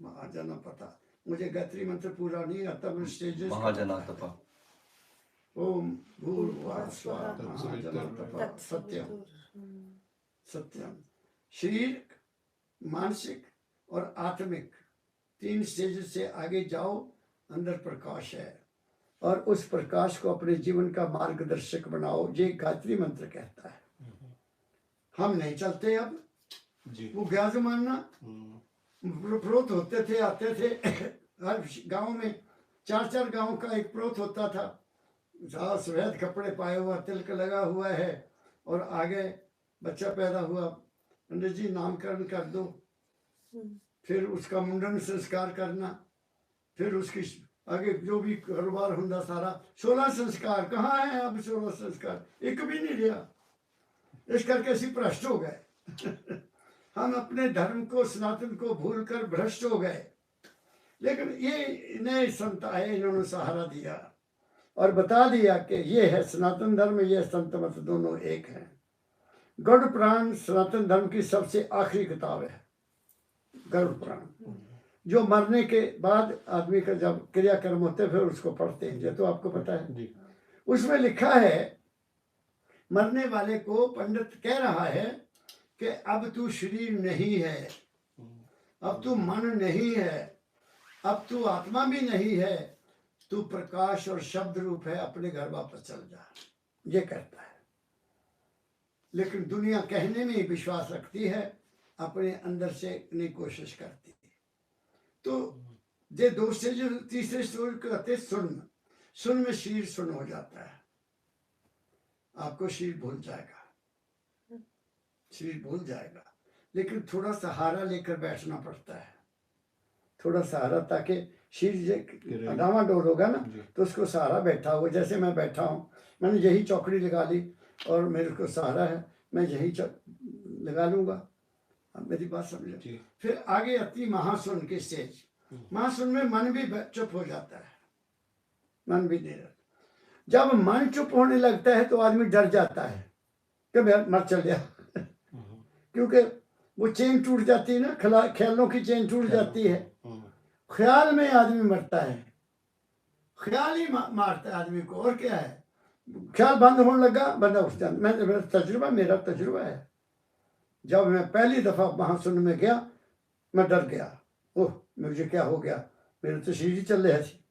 महाजन पता। मुझे गायत्री मंत्र पूरा नहीं आता, मैं स्टेजेस महाजनातपा। ओम भूर्भुवः स्वः महाजनातपा। सत्यम सत्यम। शरीर, मानसिक और आत्मिक 3 स्टेज से आगे जाओ, अंदर प्रकाश है, और उस प्रकाश को अपने जीवन का मार्गदर्शक बनाओ, ये गायत्री मंत्र कहता है। हम नहीं चलते अब जी। वो क्या जमाना, प्रोत होते थे, आते थे हर गांव में 4-4 गांव का एक प्रोत होता था, सफेद कपड़े पाए हुआ, तिलक लगा हुआ है, और आगे बच्चा पैदा हुआ, पंडित जी नामकरण कर दो, फिर उसका मुंडन संस्कार करना, फिर उसकी आगे जो भी कारोबार होता सारा। 16 संस्कार कहाँ है अब? 16 संस्कार एक भी नहीं रहा। इस करके ऐसी भ्रष्ट हो गए हम अपने धर्म को, सनातन को भूलकर भ्रष्ट हो गए। लेकिन ये नए संत आए, इन्होंने सहारा दिया और बता दिया कि ये है सनातन धर्म, ये संत मत दोनों एक हैं। गरुड़ पुराण सनातन धर्म की सबसे आखिरी किताब है, गरुड़ पुराण, जो मरने के बाद आदमी का जब क्रियाकर्म होते हैं फिर उसको पढ़ते हैं, ये तो आपको पता है। उसमें लिखा है, मरने वाले को पंडित कह रहा है कि अब तू शरीर नहीं है, अब तू मन नहीं है, अब तू आत्मा भी नहीं है, तू प्रकाश और शब्द रूप है, अपने घर वापस चल जा, ये कहता है। लेकिन दुनिया कहने में ही विश्वास रखती है, अपने अंदर से नहीं कोशिश करती। तो ये दो से जो तीसरे स्वर कहते सुन, सुन में शरीर सुन हो जाता है, आपको शरीर भूल जाएगा, शरीर भूल जाएगा। लेकिन थोड़ा सहारा लेकर बैठना पड़ता है, थोड़ा सहारा, ताकि शरीर डामाडोल होगा ना तो उसको सहारा बैठा हो। जैसे मैं बैठा हूँ, मैंने यही चौकड़ी लगा ली और मेरे को सहारा है, मैं यही लगा लूंगा। अब मेरी बात समझो। फिर आगे आती महासुन की स्टेज। महासुन में मन भी चुप हो जाता है, मन भी नहीं रहता। जब मन चुप होने लगता है तो आदमी डर जाता है कि मैं मर चल गया, क्योंकि वो चेन टूट जाती है ना, ख्यालों की चेन टूट जाती है। ख्याल में आदमी मरता है, ख्याल ही मारता है आदमी को, और क्या है। ख्याल बंद होने लगा, बंदा उठ जाता। मेरा तजुर्बा है। जब मैं पहली दफा महासुन में गया, मैं डर गया, ओह मुझे क्या हो गया, मेरे तो शरीर चल रहा थी।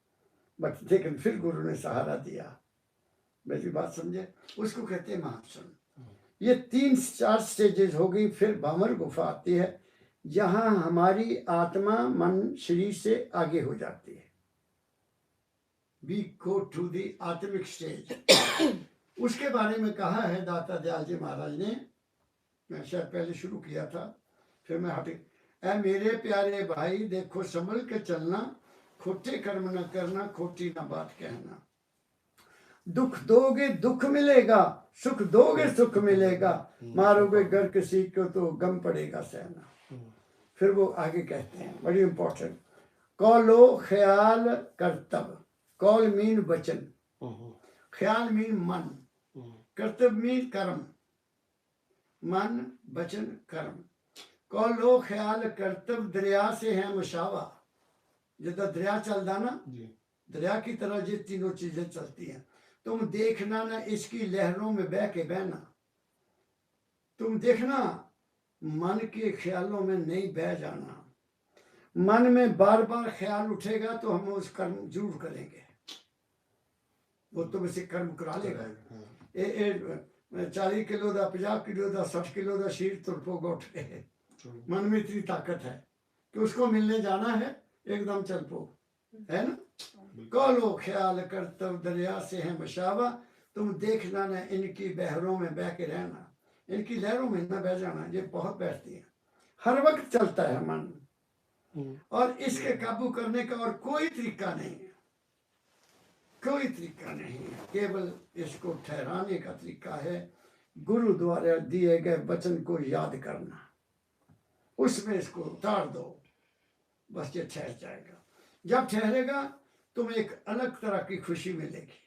बट लेकिन फिर गुरु ने सहारा दिया, मेरी बात समझे। उसको कहते हैं महासुन। ये 3-4 स्टेजेस हो गई। फिर भंवर गुफा आती है, जहां हमारी आत्मा मन शरीर से आगे हो जाती है। वी गो टू दी आत्मिक स्टेज। उसके बारे में कहा है दाता दयाल जी महाराज ने, मैं शायद पहले शुरू किया था, फिर मैं हटे। ऐ मेरे प्यारे भाई देखो संभल के चलना, खोटे कर्म न करना, खोटी न बात कहना। दुख दोगे दुख मिलेगा, सुख दोगे सुख मिलेगा, मारोगे घर किसी को तो गम पड़ेगा सहना। फिर वो आगे कहते हैं, बड़ी इंपॉर्टेंट, कौलो ख्याल करतब। कौल मीन वचन, ख्याल मीन मन, कर्तव्य मीन कर्म, मन वचन कर्म। कौलो ख्याल करतब दरिया से है मुशावा। जितना दरिया चलता ना, दरिया की तरह ये तीनों चीजें चलती हैं। तुम देखना ना इसकी लहरों में बह के बहना, तुम देखना मन के ख्यालों में नहीं बह जाना। मन में बार बार ख्याल उठेगा तो हम उस कर्म जरूर करेंगे, वो तुमसे कर्म करा लेगा। 40 किलो का 50 किलो का 60 किलो का शीर तुरपोगा उठ के। मन में इतनी ताकत है कि उसको मिलने जाना है, एकदम चल पो, है ना। कौलो ख्याल करतब दरिया से है मशावा, तुम देखना ना इनकी बहरों में बह के रहना, इनकी लहरों में न बह जाना। ये बहुत बैठती है, हर वक्त चलता है मन, और इसके काबू करने का और कोई तरीका नहीं है, कोई तरीका नहीं है। केवल इसको ठहराने का तरीका है गुरु द्वारा दिए गए वचन को याद करना, उसमें इसको उतार दो, बस ये ठहर जाएगा। जब ठहरेगा तुम्हें एक अलग तरह की खुशी मिलेगी,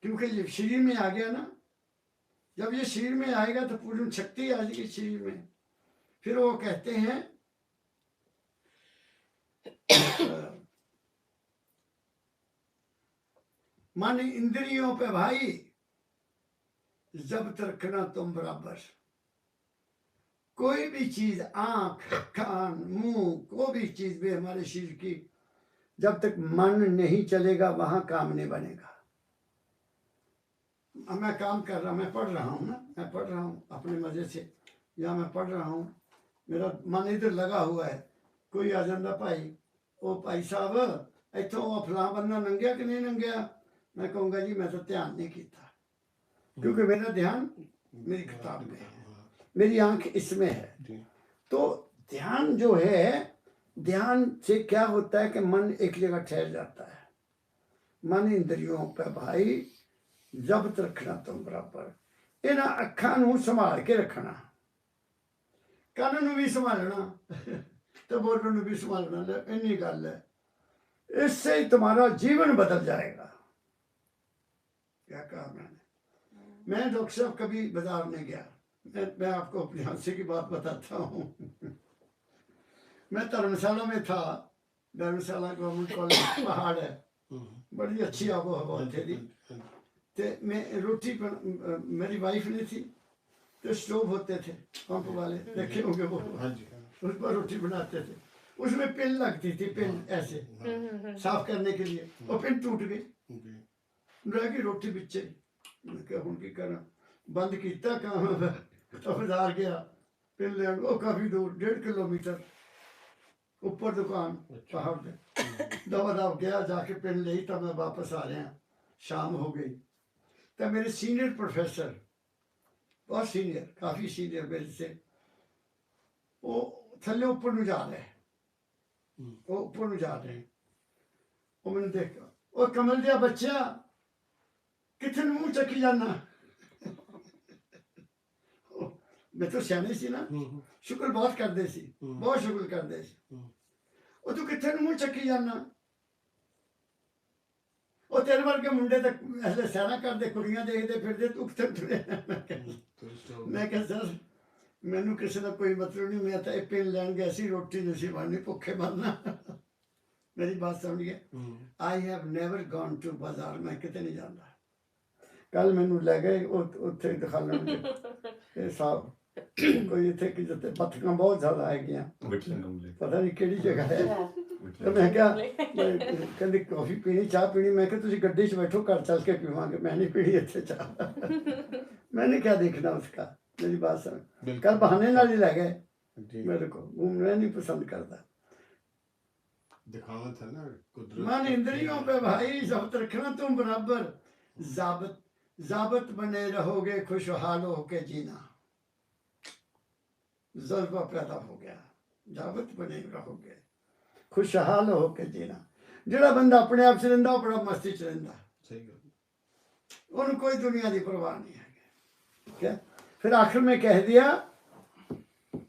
क्योंकि ये शरीर में आ गया ना। जब ये शरीर में आएगा तो पूर्ण शक्ति आ जाएगी शरीर में। फिर वो कहते हैं मन इंद्रियों पे भाई जब्त रखना तुम बराबर। कोई भी चीज, आंख कान मुंह, कोई भी चीज भी हमारे शरीर की, जब तक मन नहीं चलेगा वहां काम नहीं बनेगा। अब मैं काम कर रहा, मैं पढ़ रहा हूँ ना, मैं पढ़ रहा हूँ अपने मजे से, या मैं पढ़ रहा हूँ, मेरा मन इधर लगा हुआ है। कोई आ जाता, भाई ओ भाई साहब इतों फलां बंदा नंगया कि नहीं नंगया, मैं कहूँगा जी मैं तो ध्यान नहीं किया, क्योंकि मेरा ध्यान मेरी किताब में है, मेरी आंख इसमें है। तो ध्यान जो है, ध्यान से क्या होता है कि मन एक जगह ठहर जाता है। मन इंद्रियों पे भाई जब्त रखना तुम बराबर। इन्हां अखां नूं संभाल के रखना, ਕੰਨ ਨੂੰ भी संभालना तो बोलने ਨੂੰ भी संभालना। इन्नी गल है, इससे ही तुम्हारा जीवन बदल जाएगा। क्या कहा मैंने? मैं डॉक्टर साहब कभी बाजार में गया, मैं आपको अपनी हादसे की बात बताता हूँ। मैं धर्मशाला में था, धर्मशाला गवर्नमेंट कॉलेज पहाड़ है, बड़ी अच्छी आबो हवा थे दी। ते मैं रोटी मेरी वाइफ ने थी, तो तो स्टोव होते थे पंप वाले, देखे होंगे वो, हाँ जी उस पर रोटी बनाते थे, उसमें पिन लगती थी, पिन ऐसे साफ करने के लिए, और पिन टूट गई, रह गई रोटी बिच्चे। मैं क्या हूं की करा, बंद किया कहाँ, तो बाजार गया पिन ले, वो काफी दूर 1.5 किलोमीटर ऊपर दुकान पहाड़ पे, दवा दव गया जाके पिन ली, तब मैं वापस आ रहा, शाम हो गई। तब मेरे सीनियर प्रोफेसर, बहुत सीनियर, काफी सीनियर मेरे से, वो थल्ले ऊपर ਨੂੰ जा रहे, वो ऊपर ਨੂੰ जा रहे, वो मैंने देखा, वो कमल दिया बच्चा कितने मुंह चकी जाना, मैं तो सियाने सी ना, शुक्र बहुत करते सी, बहुत शुक्र करते सी, वो तू कितने मुंह चकी जाना, वो तेरे वर्गे मुंडे तक ऐसे सैरा करते, कुड़ियां देखते फिरते, तू कितने तुरे। मैं कहा सर मैनू किसी का कोई मतलब नहीं, मैं तो एक पिन लैन गया सी, रोटी नहीं सी बननी, भुखे मरना। मेरी बात समझ गए। I have never gone to bazaar, मैं कितने नहीं जाता। कल मैनू ले गए उत्थे दिखाने साहब, कोई इतने कि जिते बतखा बहुत ज्यादा है गया, पता नहीं केड़ी जगह है, तो मैं क्या कहते कॉफी पीनी, चाह पीनी, मैं क्या तुम गड्डी च बैठो, घर चल के पीवांगे, मैं नहीं पीनी इतने चाह। मैंने क्या देखना उसका, मेरी बात समझ। कल बहाने नाल ही ले गए, मेरे को घूमना नहीं पसंद करता, दिखावा था ना मन इंद्रियों पे भाई जब्त रखना तुम बराबर, जाबत जाबत बने रहोगे, खुशहाल होके जीना, जज्बा पैदा हो गया, जाबत बने रहोगे, खुशहाल होके जीना। ਜਿਹੜਾ ਬੰਦਾ ਆਪਣੇ ਆਪ 'ਚ ਰਹਿੰਦਾ ਉਹ ਬੜਾ ਮਸਤੀ 'ਚ ਰਹਿੰਦਾ, सही गल, ਉਹਨੂੰ कोई दुनिया की परवाह नहीं है, ठीक है। फिर आखिर में कह दिया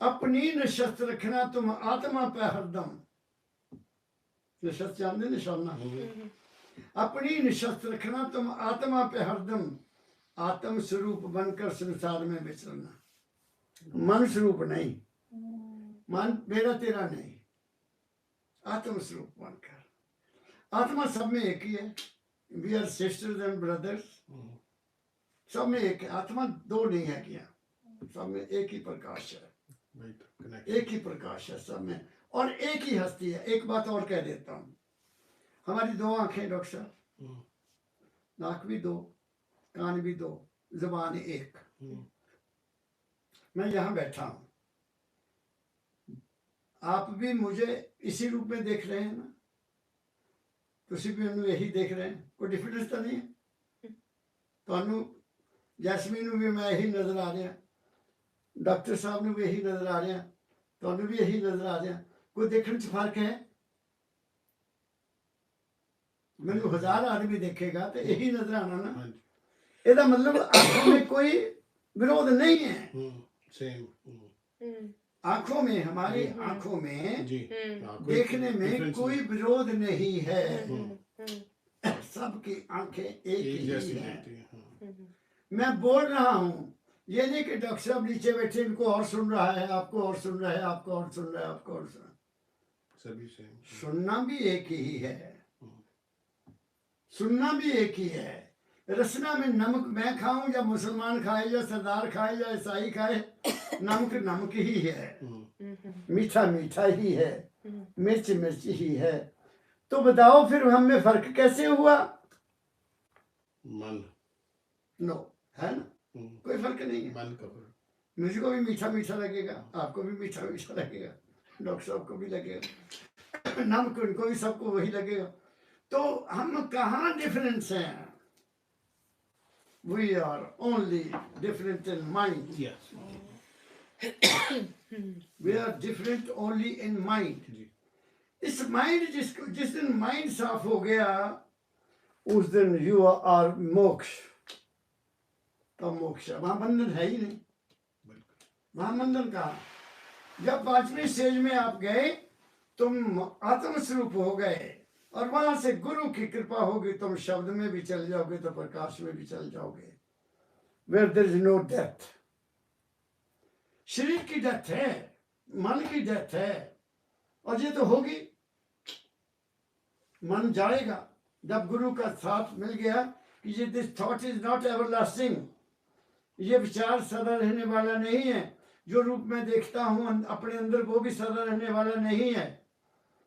अपनी नशस्त रखना तुम आत्मा पे हरदम, नशस्त जानते निशाना, अपनी नशस्त रखना तुम आत्मा पे हरदम, आत्म स्वरूप बनकर संसार में विचरना, मन स्वरूप नहीं, मन मेरा तेरा नहीं, आत्म स्वरूप बनकर। आत्मा सब में एक ही है, we are sisters and brothers, सब में एक है, आत्मा दो नहीं है क्या, सब में एक ही प्रकाश है, एक ही प्रकाश है सब में, और एक ही हस्ती है। एक बात और कह देता हूँ, हमारी दो आंखें डॉक्टर साहब, नाक भी दो, कान भी दो, जुबान एक, मैं यहाँ बैठा हूँ, आप भी मुझे इसी रूप में देख रहे हैं ना, तुसी भी मैनू यही देख रहे हैं, कोई डिफरेंस तो नहीं है। ਤੁਹਾਨੂੰ ਜੈਸਮੀਨ ਨੂੰ ਵੀ ਮੈਂ ਇਹੀ ਨਜ਼ਰ ਆ ਰਿਹਾ, ਡਾਕਟਰ ਸਾਹਿਬ ਨੂੰ ਵੀ ਇਹੀ ਨਜ਼ਰ ਆ ਰਿਹਾ, ਤੁਹਾਨੂੰ ਵੀ ਇਹੀ ਨਜ਼ਰ ਆ ਰਿਹਾ, ਕੋਈ ਦੇਖਣ 'ਚ ਫਰਕ ਹੈ? ਮੈਨੂੰ 1000 ਆਦਮੀ ਦੇਖੇਗਾ तो यही नजर आना ना, ਇਹਦਾ मतलब आंखों में कोई विरोध नहीं है, आंखों में, हमारी आंखों में देखने में कोई विरोध नहीं है, सबकी आंखें एक ही हैं। मैं बोल रहा हूँ, ये नहीं कि डॉक्टर साहब नीचे बैठे इनको और सुन रहा है, आपको और सुन रहा है, आपको और सुन रहा है, आपको और सुन, सभी सेम, सुनना भी एक ही है, सुनना भी एक ही है। रसना में नमक मैं खाऊं या मुसलमान खाए या सरदार खाए या ईसाई खाए, नमक नमक ही है, मीठा मीठा ही है, मिर्च मिर्च ही है। तो बताओ फिर हम में फर्क कैसे हुआ? मन नो, है ना, कोई फर्क नहीं है। मन का फर्क, मुझको भी मीठा मीठा लगेगा, आपको भी मीठा मीठा लगेगा, डॉक्टर साहब को भी लगेगा, नमक उनको भी सबको वही लगेगा। तो हम कहाँ डिफरेंस हैं? We are only different in mind. yes, We are different only in mind. इस माइंड जिस दिन माइंड साफ हो गया, उस दिन यू आर मोक्ष, तो मोक्ष, वहां बंधन है ही नहीं, वहां बंधन कहा। जब 5वीं स्टेज में आप गए, तुम आत्म स्वरूप हो गए, और वहां से गुरु की कृपा होगी, तुम शब्द में भी चल जाओगे तो प्रकाश में भी चल जाओगे। Where there is no death, शरीर की डेथ है, मन की डेथ है, और ये तो होगी, मन जाएगा। जब गुरु का साथ मिल गया कि ये this thought is not everlasting, ये विचार सदा रहने वाला नहीं है। जो रूप में देखता हूँ अपने अंदर वो भी सदा रहने वाला नहीं है।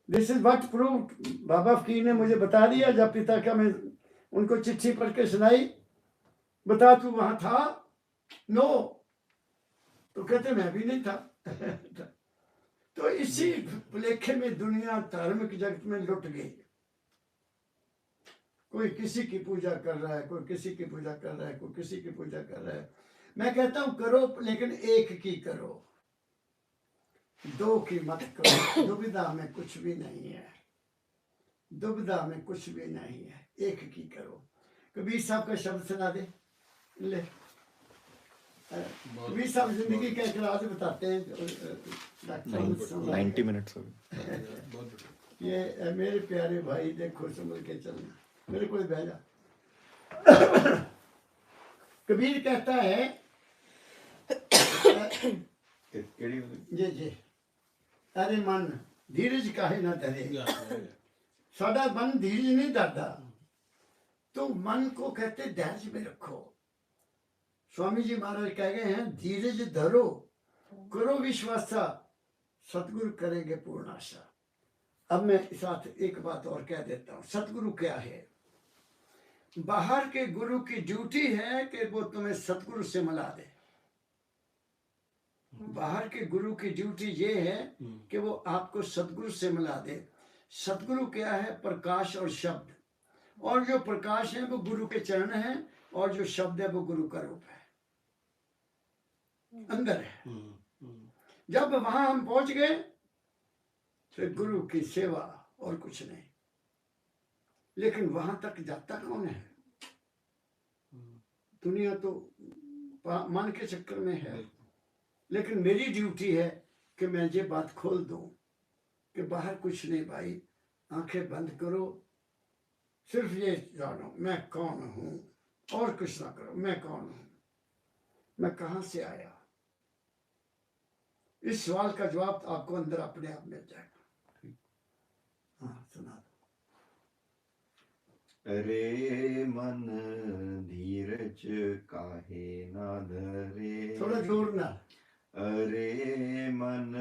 This is what prove. बाबा फकीर ने मुझे बता दिया जब पिता का मैं उनको चिट्ठी पढ़ के सुनाई, बता तू वहां था? नो। तो कहते मैं भी नहीं था। तो इसी लेखे में दुनिया धार्मिक जगत में लुट गई। कोई किसी की पूजा कर रहा है, कोई किसी की पूजा कर रहा है, कोई किसी की पूजा कर रहा है। मैं कहता हूं करो, लेकिन एक की करो, दो की मत करो। दुविधा में कुछ भी नहीं है, दुविधा में कुछ भी नहीं है, एक की करो। कबीर साहब का शब्द सुना दे ले। कबीर साहब जिंदगी का एक राज बताते हैं। 90 मिनट्स हो गए। ये मेरे प्यारे भाई, देखो संभल के चलना, मेरे को भेजा। कबीर कहता है जी जी, अरे मन धीरज काहे ना धरे। साडा मन धीरज नहीं धरता, तो मन को कहते धैर्य में रखो। स्वामी जी महाराज कह गए हैं धीरज धरो, करो विश्वासा, सतगुरु करेंगे पूर्ण आशा। अब मैं साथ एक बात और कह देता हूँ। सतगुरु क्या है? बाहर के गुरु की ड्यूटी है कि वो तुम्हें सतगुरु से मिला दे। बाहर के गुरु की ड्यूटी ये है कि वो आपको सतगुरु से मिला दे। सतगुरु क्या है? प्रकाश और शब्द, और जो प्रकाश है वो गुरु के चरण है, और जो शब्द है वो गुरु का रूप है, अंदर है। जब वहां हम पहुंच गए फिर गुरु की सेवा और कुछ नहीं। लेकिन वहां तक जाता कौन है? दुनिया तो मन के चक्कर में है। लेकिन मेरी ड्यूटी है कि मैं ये बात खोल दूं कि बाहर कुछ नहीं भाई, आंखें बंद करो, सिर्फ ये जानो मैं कौन हूं, और कुछ ना करो। मैं कौन हूं, मैं कहां से आया? इस सवाल का जवाब आपको अंदर अपने आप मिल जाएगा। हाँ सुना दो। अरे मन धीरज काहे ना धरे। थोड़ा जोर ना। अरे मन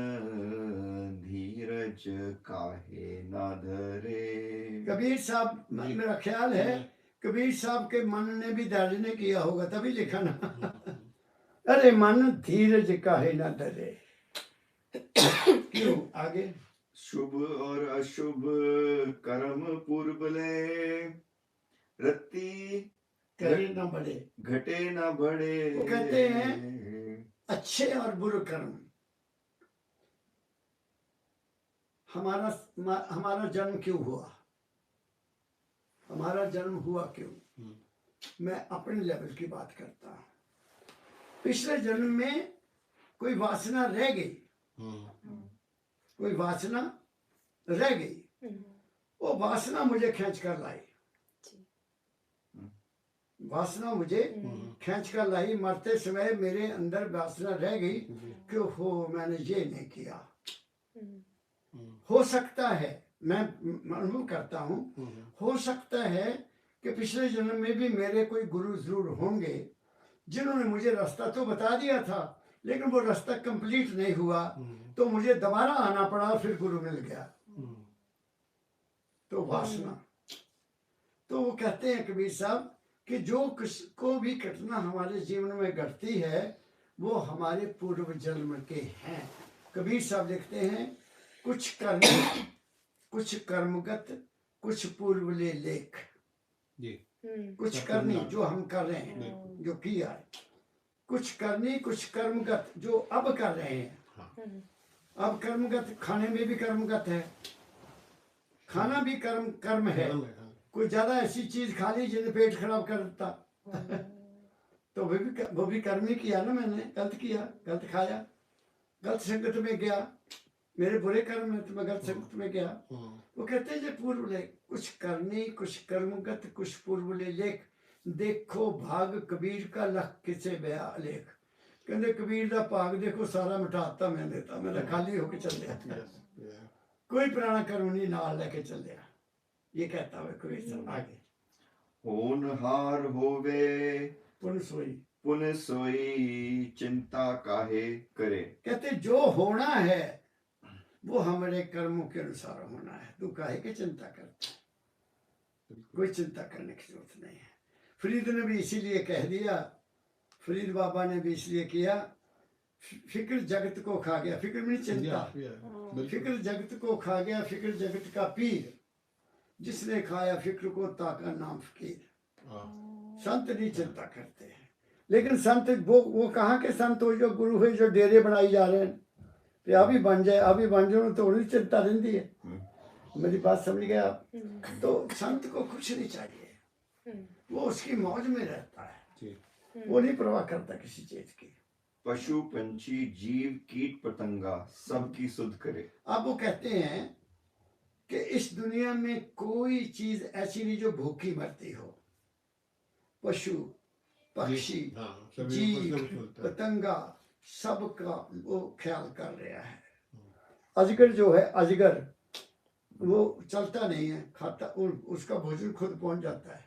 धीरज काहे ना धरे। कबीर साहब, मेरा ख्याल है कबीर साहब के मन ने भी धैर्य ने किया होगा, तभी लिखा ना। अरे मन धीरज काहे ना धरे। क्यों? आगे। शुभ और अशुभ कर्म पूर्व ले, रत्ती करे ना बढ़े, घटे ना बढ़े। वो कहते हैं अच्छे और बुरे कर्म। हमारा जन्म क्यों हुआ? हमारा जन्म हुआ क्यों? मैं अपने लेवल की बात करता हूं। पिछले जन्म में कोई वासना रह गई, कोई वासना रह गई, वो वासना मुझे खींच कर लाई। वासना मुझे खींच कर लाई। मरते समय मेरे अंदर वासना रह गई कि हो मैंने ये नहीं किया। हो सकता है, मैं अनुभव करता हूँ, हो सकता है कि पिछले जन्म में भी मेरे कोई गुरु जरूर होंगे जिन्होंने मुझे रास्ता तो बता दिया था, लेकिन वो रास्ता कंप्लीट नहीं हुआ, तो मुझे दोबारा आना पड़ा, फिर गुरु मिल गया। तो वासना। तो वो कहते हैं कबीर साहब कि जो को भी घटना हमारे जीवन में घटती है वो हमारे पूर्व जन्म के हैं। कबीर साहब लिखते हैं कुछ कर्म, कुछ कर्मगत, कुछ पूर्व ले लेख। कुछ करनी जो हम कर रहे हैं, जो किया है, कुछ करनी, कुछ कर्मगत जो अब कर रहे हैं। अब कर्मगत, खाने में भी कर्मगत है, खाना भी कर्म है। कोई ज्यादा ऐसी चीज खा ली जिन्हें पेट खराब कर देता तो वो भी कर्म ही किया ना। मैंने गलत किया, गलत खाया, गलत संगत में गया, मेरे बुरे कर्म है तो मैं गलत संगत में गया। वो कहते हैं पूर्व लेख, कुछ करनी, कुछ कर्मगत, कुछ पूर्व ले लेख। देखो भाग कबीर का लख किसे बया लेख। कहते कबीर का भाग देखो सारा मिटाता मैं देता, मेरा खाली होके चल गया, कोई पुराना कर्म नहीं नाल लेके चल गया। ये कहता हुआ कबीर साहब आगे। होनहार होवे पुन सोई, पुन सोई चिंता काहे करे। कहते जो होना है वो हमारे कर्मों के अनुसार होना है, तू काहे की चिंता करता है? कोई चिंता करने की जरूरत नहीं है। फरीद ने भी इसीलिए कह दिया, फरीद बाबा ने भी इसलिए किया, फिक्र जगत को खा गया, फिक्र में चिंता, फिक्र जगत को खा गया, फिक्र जगत का पीर, जिसने खाया फिक्र को ताका नाम फकीर। संत नहीं चिंता करते हैं, लेकिन संत वो कहाँ के संत हो जो गुरु है जो डेरे बनाई जा रहे हैं, तो अभी बन जाए अभी बन जाए तो उन्हें चिंता रहती है। मेरी बात समझ गए आप? तो संत को कुछ नहीं चाहिए, वो उसकी मौज में रहता है, वो नहीं परवाह करता किसी चीज की। पशु पंछी जीव कीट पतंगा सबकी सुध करे। अब वो कहते हैं कि इस दुनिया में कोई चीज ऐसी नहीं जो भूखी मरती हो। पशु पक्षी जीव पतंगा सबका वो ख्याल कर रहा है। अजगर जो है, अजगर वो चलता नहीं है, खाता उसका भोजन खुद पहुंच जाता है।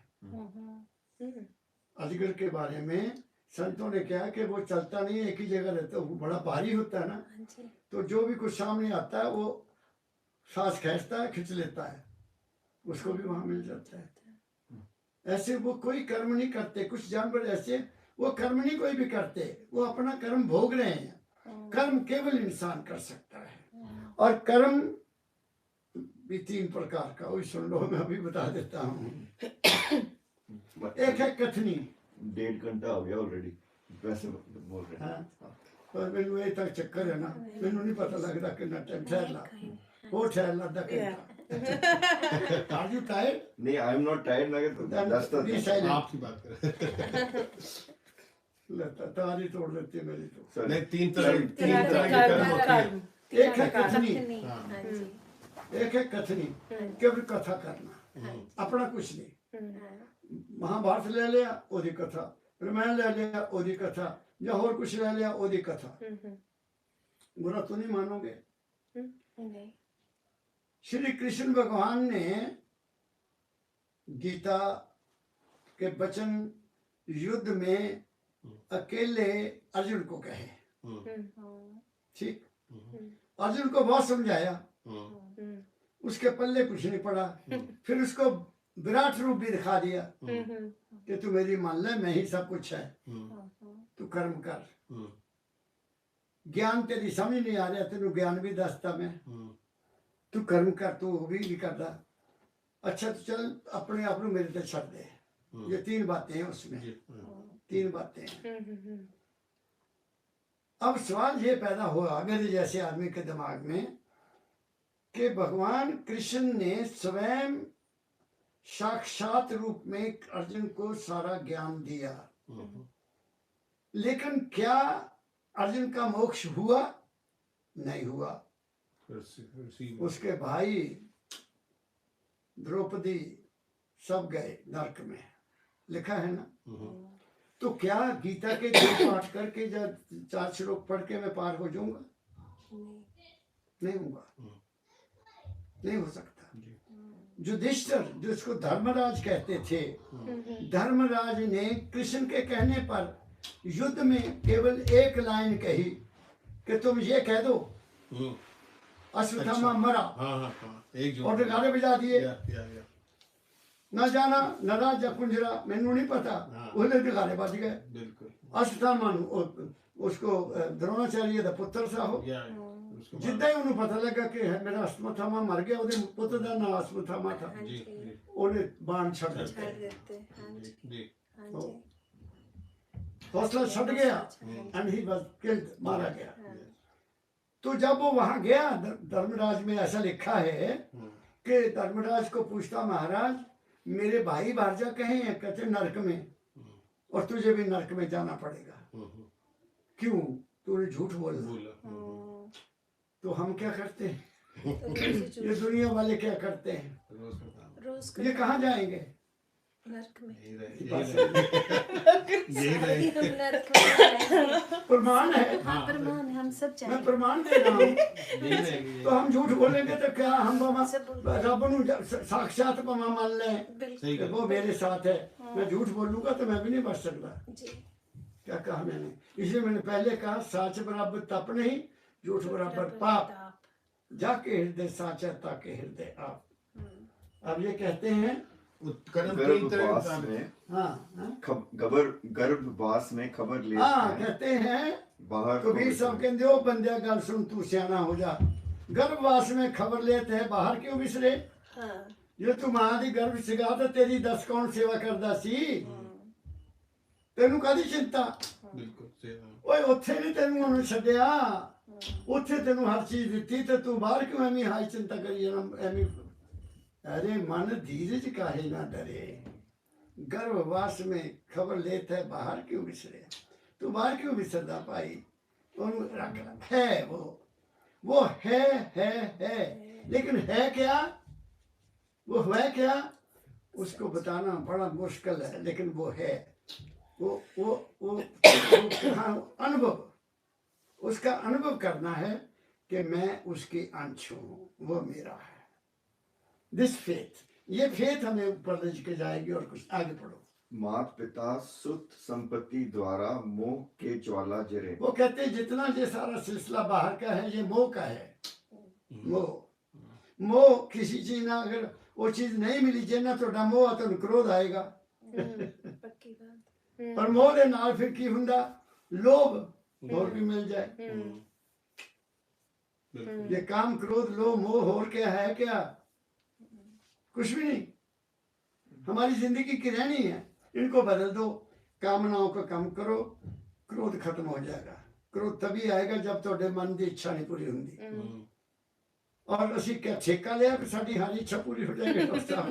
अजगर के बारे में संतों ने कहा कि वो चलता नहीं है, एक ही जगह रहता है, वो बड़ा भारी होता है ना, तो जो भी कुछ सामने आता है वो सांस खींचता है, खींच लेता है, उसको भी वहां मिल जाता है। ऐसे वो कोई कर्म नहीं करते। कुछ जानवर ऐसे वो कर्म नहीं कोई भी करते, वो अपना कर्म भोग रहे हैं। कर्म केवल इंसान कर सकता है, और कर्म भी 3 प्रकार का, वही सुन लो, मैं अभी बता देता हूँ। एक है कथनी, 1.5 घंटा हो गया ऑलरेडी वैसे बोल रहे हैं। पर मैनू ये तक चक्कर है ना, मैनू नहीं पता लगता कितना टाइम ठहर ला, वो ठहर ला 10 घंटा। Are you tired? नहीं, आई एम नॉट टायर्ड लगे तो Then 10 be तक। silent. आपकी बात करें। लेता तारी तोड़ देती है मेरी तो। Sorry. नहीं, तीन तरह की कर्म होती है। एक है कथनी, हाँ जी, एक है कथनी, केवल कथा करना, अपना कुछ नहीं। महाभारत ले लिया ओदी कथा, रामायण ले लिया ओदी कथा, या और कुछ ले लिया ओदी कथा। बुरा तो नहीं मानोगे? नहीं, श्री कृष्ण भगवान ने गीता के वचन युद्ध में अकेले अर्जुन को कहे, ठीक? अर्जुन को बहुत समझाया, उसके पल्ले कुछ नहीं पड़ा। फिर उसको विराट रूप भी दिखा दिया कि तू मेरी मान ले, मैं ही सब कुछ है, तू कर्म कर। ज्ञान तेरी समझ नहीं आ रहा, तेनू ज्ञान भी दसता मैं, तू कर्म कर, तू वो भी नहीं करता। अच्छा तो चल अपने आप मेरे ते छड़ दे। ये 3 बातें हैं उसमें, 3 बातें हैं। अब सवाल ये पैदा हुआ मेरे जैसे आदमी के दिमाग में कि भगवान कृष्ण ने स्वयं साक्षात रूप में अर्जुन को सारा ज्ञान दिया, लेकिन क्या अर्जुन का मोक्ष हुआ? नहीं हुआ। उसके भाई द्रौपदी सब गए नरक में, लिखा है ना। तो क्या गीता के 2 पाठ करके जब 4 श्लोक पढ़ के मैं पार हो जाऊंगा? नहीं होगा, नहीं हो सकता। युधिष्ठिर जिसको धर्मराज कहते थे, धर्मराज ने कृष्ण के कहने पर युद्ध में केवल एक लाइन कही कि तुम ये कह दो अश्वत्थामा मरा, और नगाड़े बजा दिए। न जाना न राजा कुंजरा, मैनू नहीं पता, उसने नगाड़े बज गए। अश्वत्थामा उसको द्रोणाचार्य का पुत्र सा हो, जिद्दां ही उन्हें पता लगा कि मेरा अश्वत्थामा मर गया, ਉਹਦੇ ਪੁੱਤ ਦਾ ਨਾਮ अश्वत्थामा था, ਉਹਨੇ बाण छड़ ਦਿੱਤੇ, हौसला छट गया, एंड ही वाज किल्ड, मारा गया। तो जब वो वहां गया, धर्मराज में ऐसा लिखा है कि धर्मराज को पूछता, महाराज मेरे भाई भारजा कहे हैं? कहते नरक में, और तुझे भी नरक में जाना पड़ेगा। क्यों? तूने झूठ बोला। तो हम क्या करते हैं? ये दुनिया वाले क्या करते हैं? ये कहाँ जाएंगे? नरक में। प्रमाण है, हाँ प्रमाण है, हम सब मैं चाहिए। प्रमाण दे रहा हूँ। तो हम झूठ बोलेंगे तो क्या हम रब नू साक्षात पवा मान लें कि वो मेरे साथ है, मैं झूठ बोलूंगा तो मैं भी नहीं बच सकता। क्या कहा मैंने? इसलिए मैंने पहले कहा साच बराबर तप नहीं, झूठ बराबर पाप, जाके हृदय साचा ताके हृदय आप। अब ये कहते हैं कर्म तीन तरह गर्भवास में हाँ गर्भवास में खबर ले हाँ कहते हैं बाहर कबीर साहब कहते हो बंदे गल सुन तू सियाना हो जा, गर्भवास में खबर लेते है बाहर क्यों विसरे? हाँ जो तू मां दी गर्भ सिगा तो तेरी दस कौन सेवा करदा सी? तेनू कादी चिंता? बिल्कुल सेवा ओए उत्थे नहीं तेनू उन्होंने छड्डिया, उत्थे तेनू हर चीज दिती तो तू बाहर क्यों एवं हाई चिंता करी जाना एवं? अरे मन धीरज काहे ना डरे, गर्भवास में खबर लेता है बाहर क्यों विसरे? तू बाहर क्यों विसरदा भाई? उन्होंने रख है वो है लेकिन है क्या? वो है क्या? उसको बताना बड़ा मुश्किल है, लेकिन वो है। वो अनुभव, उसका अनुभव करना है कि मैं उसकी अंश हूँ, वो मेरा है। दिस फेथ, ये फेथ हमें ऊपर ले के जाएगी। और कुछ आगे पढ़ो। मात पिता सुत संपत्ति द्वारा मोह के ज्वाला जरे। वो कहते हैं जितना ये सारा सिलसिला बाहर का है ये मोह का है। मोह किसी चीज ना, अगर वो चीज नहीं मिली जिन्ना तो मोह तो क्रोध आएगा। पक्की बात। पर मोह दे नाल फिर की हुंदा? लोभ और भी मिल जाए। ये काम क्रोध लोभ मोह और क्या है? क्या कुछ भी नहीं। हमारी जिंदगी की रहनी है, इनको बदल दो, कामनाओं को कम करो, क्रोध खत्म हो जाएगा। क्रोध तभी आएगा जब ਤੁਹਾਡੇ मन की इच्छा नहीं पूरी होंगी। और असी क्या ठेका लिया कि साड़ी हर इच्छा पूरी हो जाएगी? डॉक्टर साहब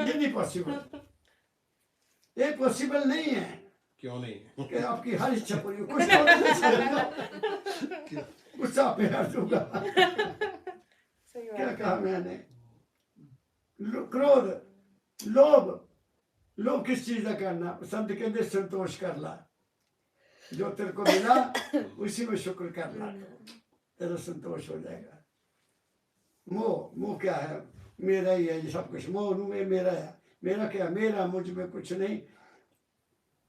ये नहीं पॉसिबल, ये पॉसिबल नहीं है। क्यों नहीं? कि आपकी हर इच्छा पूरी हो, कुछ तो नहीं चलेगा, गुस्सा पे हर दूंगा। क्या कहा मैंने? क्रोध लोभ, लोभ किस चीज का करना? संत कहते संतोष कर ला, जो तेरे को मिला उसी में शुक्र कर ला, तेरा संतोष हो जाएगा। मोह, मोह क्या है? मेरा ही है ये सब कुछ। मोह में मेरा है, मेरा क्या? मेरा मुझ में कुछ नहीं,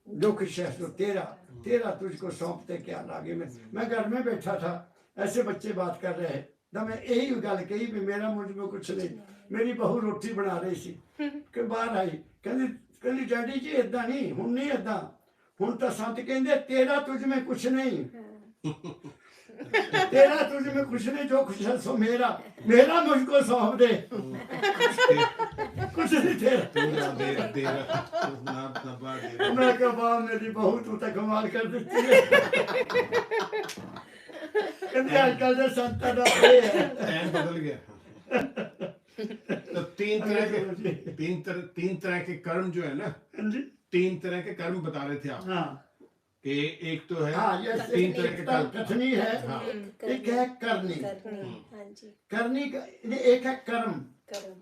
जो कुछ है तो तेरा, तेरा तुझको सौंपते क्या लागे। मैं घर में बैठा था, ऐसे बच्चे बात कर रहे हैं, तो मैं यही गल कही भी मेरा मुझ में कुछ नहीं। मेरी बहू रोटी बना रही सी कि बाहर आई, कहती डैडी जी इदा नहीं, हुण नहीं इदा, हुण तो संत कहंदे तेरा तुझ में कुछ नहीं, तेरा तुझ में कुछ नहीं, जो कुछ है सो मेरा, मेरा मुझको सौंप दे, कुछ नहीं तेरा। मैं कहा बाप मेरी बहू तू तो कमाल कर देती है। कहते आजकल जो संतां दा ये है, टाइम बदल गया। तो तीन तरह के कर्म जो है ना, तीन तरह के कर्म बता रहे थे आप। हाँ कि एक तो है हाँ, ये तीन तरह के कर्म। कथनी है, हाँ। एक है करनी। हाँ जी। करनी का एक है कर्म,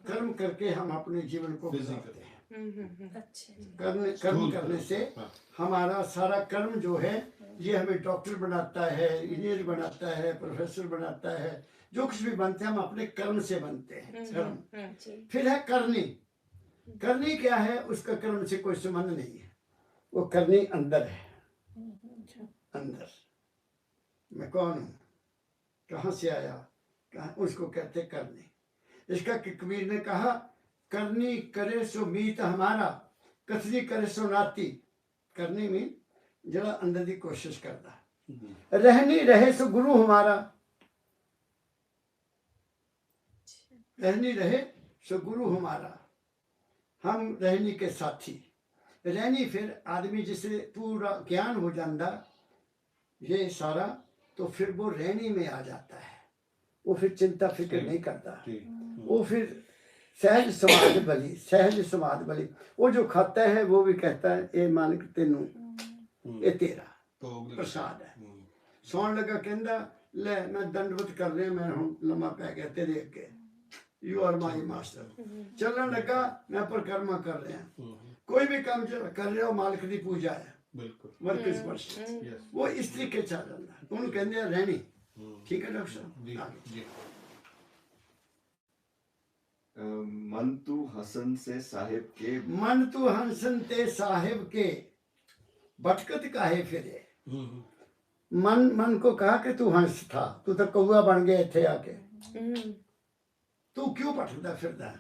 कर्म करके हम अपने जीवन को गुजारते हैं। अच्छा जी। कर्म करने से हमारा सारा कर्म जो है ये हमें डॉक्टर बनाता है, इंजीनियर बनाता है, प्रोफेसर बनाता है, जो कुछ भी बनते हैं हम अपने कर्म से बनते हैं। कर्म। फिर है करनी। करनी क्या है? उसका कर्म से कोई संबंध नहीं है, वो करनी अंदर है। अंदर मैं कौन हूँ, कहाँ से आया, कहाँ, उसको कहते करनी। इसका कबीर ने कहा करनी करे सो मीत हमारा, कथनी करे सो नाती। करनी में जरा अंदर की कोशिश करता, रहनी रहे सो गुरु हमारा, रहनी रहे सो गुरु हमारा, हम रहनी के साथी। रहनी फिर आदमी जिससे पूरा ज्ञान हो जाता ये सारा, तो फिर वो रहनी में आ जाता है, वो फिर चिंता फिक्र नहीं करता, वो फिर सहज समाध बली, सहज समाध बली। वो जो खाता है वो भी कहता है ये मालिक तेनू ये तेरा प्रसाद है। सौन लगा कहंदा ले मैं दंडवत कर रहा, मैं हुण लम्मा पै गया तेरे अगे, यू आर माई मास्टर। चलन लगा मैं परिक्रमा कर रहा, कोई भी काम कर रहे हो मालिक की पूजा है, वर्क इज वर्शिप। वो इस तरीके चल जाता, उन्होंने कहते हैं रहनी। ठीक है डॉक्टर साहब। मंतु हसन से साहिब के मन तू हंसन ते साहिब के भटकत काहे फिरे। मन को कहा कि तू हंस था, तू तो कौआ बन गया थे आके, तू क्यों भटकता फिरदा।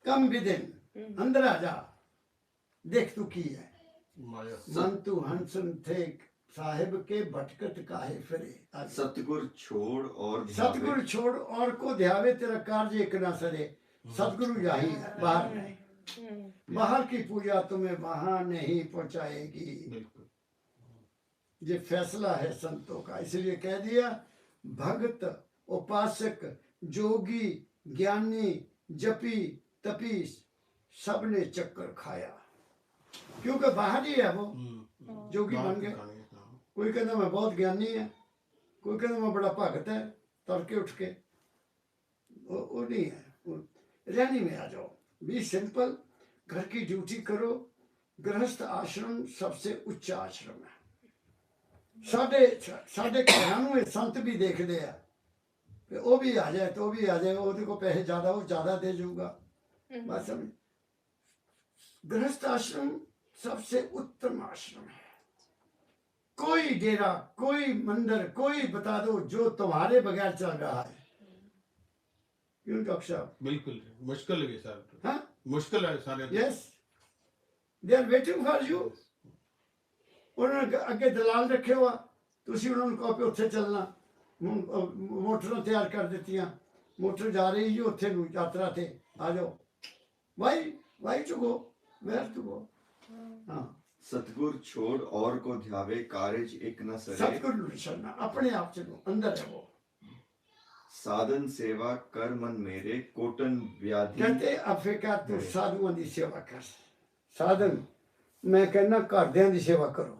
कम विदिन, अंदर आ जा, देख तू की है। मन तू हंसन थे साहिब के भटकत काहे फिरे। सतगुर छोड़ और सतगुरु छोड़ और को ध्यावे, तेरा कार्य एक ना सरे। सतगुरु यही है, बाहर नहीं। बाहर की पूजा तुम्हें वहां नहीं पहुंचाएगी। ये फैसला है संतों का, इसलिए कह दिया भक्त, उपासक, जोगी, ज्ञानी, जपी, तपी सबने चक्कर खाया, क्योंकि बाहर ही है वो। जोगी बन गए, कोई कहता मैं बहुत ज्ञानी है, कोई कहता मैं बड़ा भगत है, तड़के उठ के वो नहीं है। रहनी में आ जाओ, बी सिंपल, घर की ड्यूटी करो। गृहस्थ आश्रम सबसे उच्च आश्रम है। साढ़े घरानों संत भी देखते हैं, वो भी आ जाए तो भी आ जाए, वो पैसे ज्यादा वो ज्यादा दे जाऊगा। बात समझ। गृहस्थ आश्रम सबसे उत्तम आश्रम है। कोई डेरा, कोई मंदिर, कोई बता दो जो तुम्हारे बगैर चल रहा है। क्यों डॉक्टर साहब? बिल्कुल मुश्किल है सर। हाँ, मुश्किल है सारे। Yes, they are waiting for you. उन्होंने अगे दलाल रखे हुआ, तुसी उन्होंने कहो कि उत्थे चलना। मोटर तैयार कर दित्तियां, मोटर जा रही जी उत्थे नूं यात्रा ते, आ जाओ। Why to go, where to go. हाँ, सतगुर छोड़ और को ध्यावे कारज एक न सरे। सतगुरु नूं छड़ना, अपने आप चलो, अंदर है वो। साधन सेवा कर मन मेरे कोटन व्याधि। कहते अफ्रीका तू साधुओं की सेवा कर। साधन मैं कहना घरदियां की सेवा करो।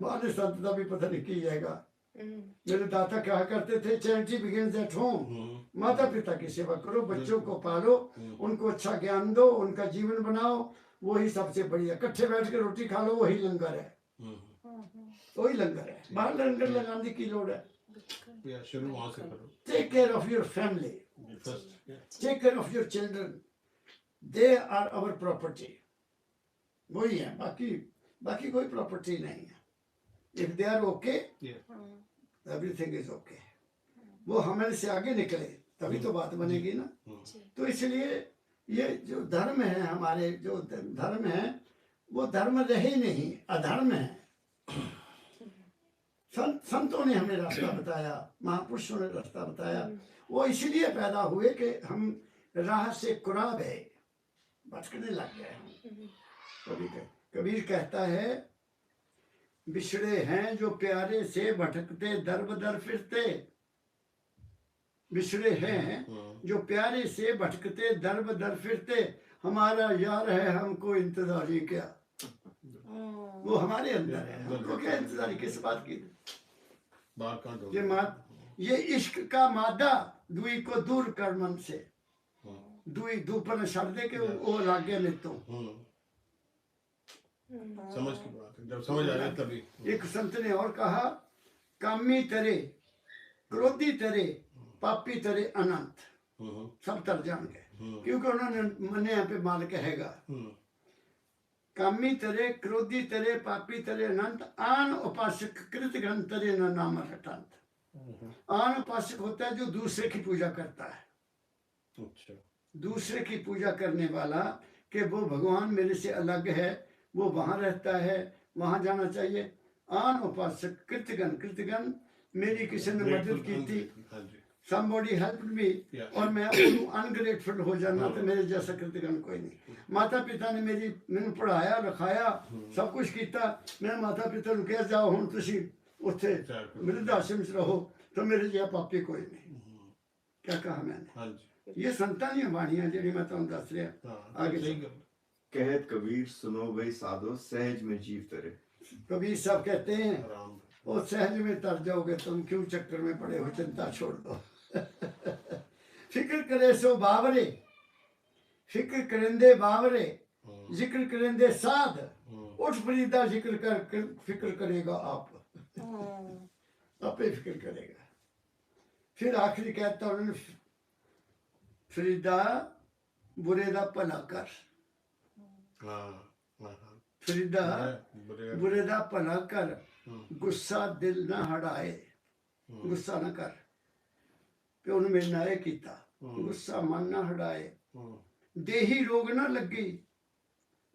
बाहर संत का भी पता नहीं की जाएगा। मेरे दादा कहा करते थे चैरिटी बिगिंस एट होम। माता पिता की सेवा करो, बच्चों को पालो, उनको अच्छा ज्ञान दो, उनका जीवन बनाओ, वही सबसे बढ़िया। इकट्ठे बैठ के रोटी खा लो, वही लंगर है, वही लंगर है। बाहर लंगर लगाने की लोड़ है। शुरू वहां से करो। Take care of your family. Take care of your children. They are our property. वही है, बाकी कोई प्रॉपर्टी नहीं है। If they are okay, everything is okay. वो हमारे से आगे निकले तभी तो बात बनेगी ना। तो इसलिए ये जो धर्म है, हमारे जो धर्म है, वो धर्म रहे नहीं, अधर्म है। संतों ने हमें रास्ता बताया, महापुरुषों ने रास्ता बताया। वो इसलिए पैदा हुए कि हम राह से कुराब है, भटकने लग गए हम। कबीर कहता है बिछड़े हैं जो प्यारे से भटकते दर बदर फिरते। बिछड़े हैं जो प्यारे से भटकते दर बदर फिरते। हमारा यार है, हमको इंतजारी क्या। वो हमारे अंदर है, हमको क्या इंतजारी किस बात की। ये इश्क का मादा दुई को दूर कर मन से। दुई दूपर छड़ दे के वो लागे ले तो। समझ की बात है, जब समझ आ जाए तभी। एक संत ने और कहा कामी तेरे, क्रोधी तेरे, पापी तेरे अनंत। सब तर जाएंगे, क्योंकि उन्होंने मने यहाँ पे माल कहेगा। कामी तेरे, क्रोधी तेरे, पापी तेरे अनंत। आन उपासक कृत ग्रंथ तेरे न नाम रटंत। आन उपासक होता है जो दूसरे की पूजा करता है। अच्छा, दूसरे की पूजा करने वाला कि वो भगवान मेरे से अलग है, वो वहां रहता है, वहां जाना चाहिए। आन उपासक कृतगन मेरी किसी ने मदद की थी, somebody helped me, और मैं अनग्रेटफुल हो जाना तो मेरे जैसा कृतगन कोई नहीं। माता पिता ने मैंने पढ़ाया लिखाया सब कुछ किया। मैं माता पिता ने कह जाओ हुण तुसी उत्थे वृद्ध आश्रम च रहो, तो मेरे जैसा पापी कोई नहीं। क्या कहा मैंने? ये संतां दी बाणियां जेहड़ी मैं तुहानू दस रहा। आगे कहत कबीर सुनो भाई साधो सहज में जीव तरे। कबीर साहब कहते हैं वो सहज में तर जाओगे, तुम क्यों चक्कर में पड़े हो, चिंता छोड़ दो। फिक्र करे सो बावरे, फिक्र करेंदे बावरे, जिक्र करेंदे साध। उठ फरीदा जिक्र कर, फिक्र करेगा आप, आपे फिक्र करेगा। फिर आखिरी कहता उन्होंने फरीदा बुरे दा भला कर, हाँ हाँ हाँ फरीदा बुरे बुरे दा भला कर, हम्म, गुस्सा दिल ना हड़ाए, गुस्सा ना कर। प्यो ने मेरे नाल एह कीता, गुस्सा मन ना हड़ाए, देही रोग ना लगी,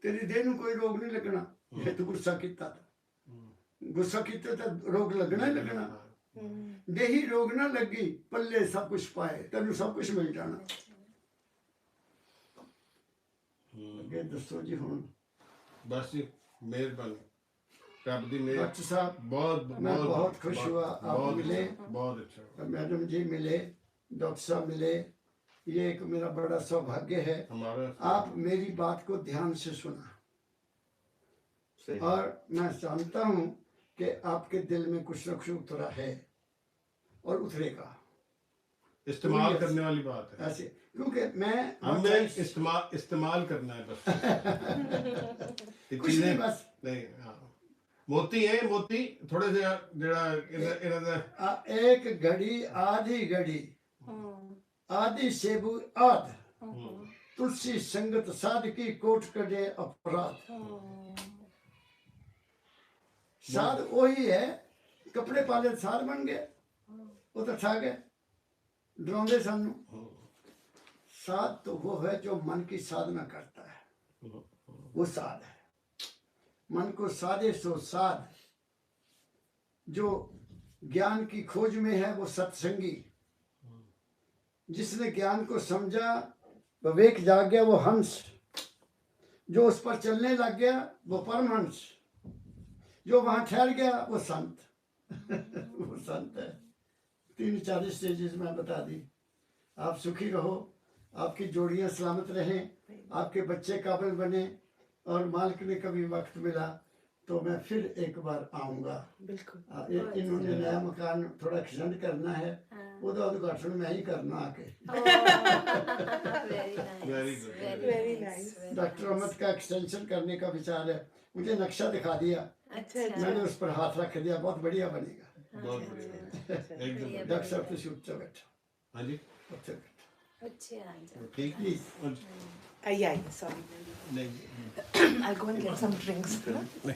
तेरी देह नूं कोई रोग नहीं लगना जे तू गुस्सा कीता तां। गुस्सा कीते तो रोग लगना ही लगना। देही रोग ना लगी, पल्ले सब कुछ पाए, तेनू सब कुछ मिल जाना। अगे दसो जी हुण। बस जी मेहरबानी रब दी मेहर। डॉक्टर साहब बहुत मैं बहुत खुश हुआ आप बहुत मिले, बहुत अच्छा मैडम जी मिले, डॉक्टर साहब मिले, ये एक मेरा बड़ा सौभाग्य है। हमारा आप मेरी बात को ध्यान से सुना सही और मैं जानता हूं कि आपके दिल में कुछ न कुछ उतरा है और उतरेगा इस्तेमाल करने वाली बात है, ऐसे, क्योंकि मैं हमें इस्तेमाल करना है बस। ये कुछ नहीं चीजें बस नहीं, हाँ मोती है, मोती थोड़े से जरा एक घड़ी आधी घड़ी आधी सेबू आध, तुलसी संगत साध की कोट कटे अपराध। साध वही है, कपड़े पाले साध बन गए, वो तो ठा गए डराते सानू। साध तो वो है जो मन की साधना करता है, वो साध है। मन को साधे सो साध, जो ज्ञान की खोज में है वो सत्संगी, जिसने ज्ञान को समझा विवेक जाग गया वो हंस, जो उस पर चलने लग गया वो परमहंस, जो वहां ठहर गया वो संत। वो संत है। 3-4 स्टेजेस में बता दी। आप सुखी रहो, आपकी जोड़ियां सलामत रहें, आपके बच्चे काबिल बने, और मालिक ने कभी वक्त मिला तो मैं फिर एक बार आऊँगा। बिल्कुल। इन्होंने नया मकान थोड़ा एक्सटेंड करना है, ਉਹਦਾ उद्घाटन मैं ही करना आके। Very good. Very nice. Doctor Ahmad का एक्सटेंशन करने का विचार है, मुझे नक्शा दिखा दिया, अच्छा मैंने उस पर हाथ रख दिया, बहुत बढ़िया बनेगा। बहुत बढ़िया एकदम डॉक्टर साहब तुम उत्ते बैठो, हाँ जी उत्ते बैठो अच्छे आ जाओ। ठीक प्लीज। अच्छा, Yeah, sorry. नहीं I'll go and get some drinks. नहीं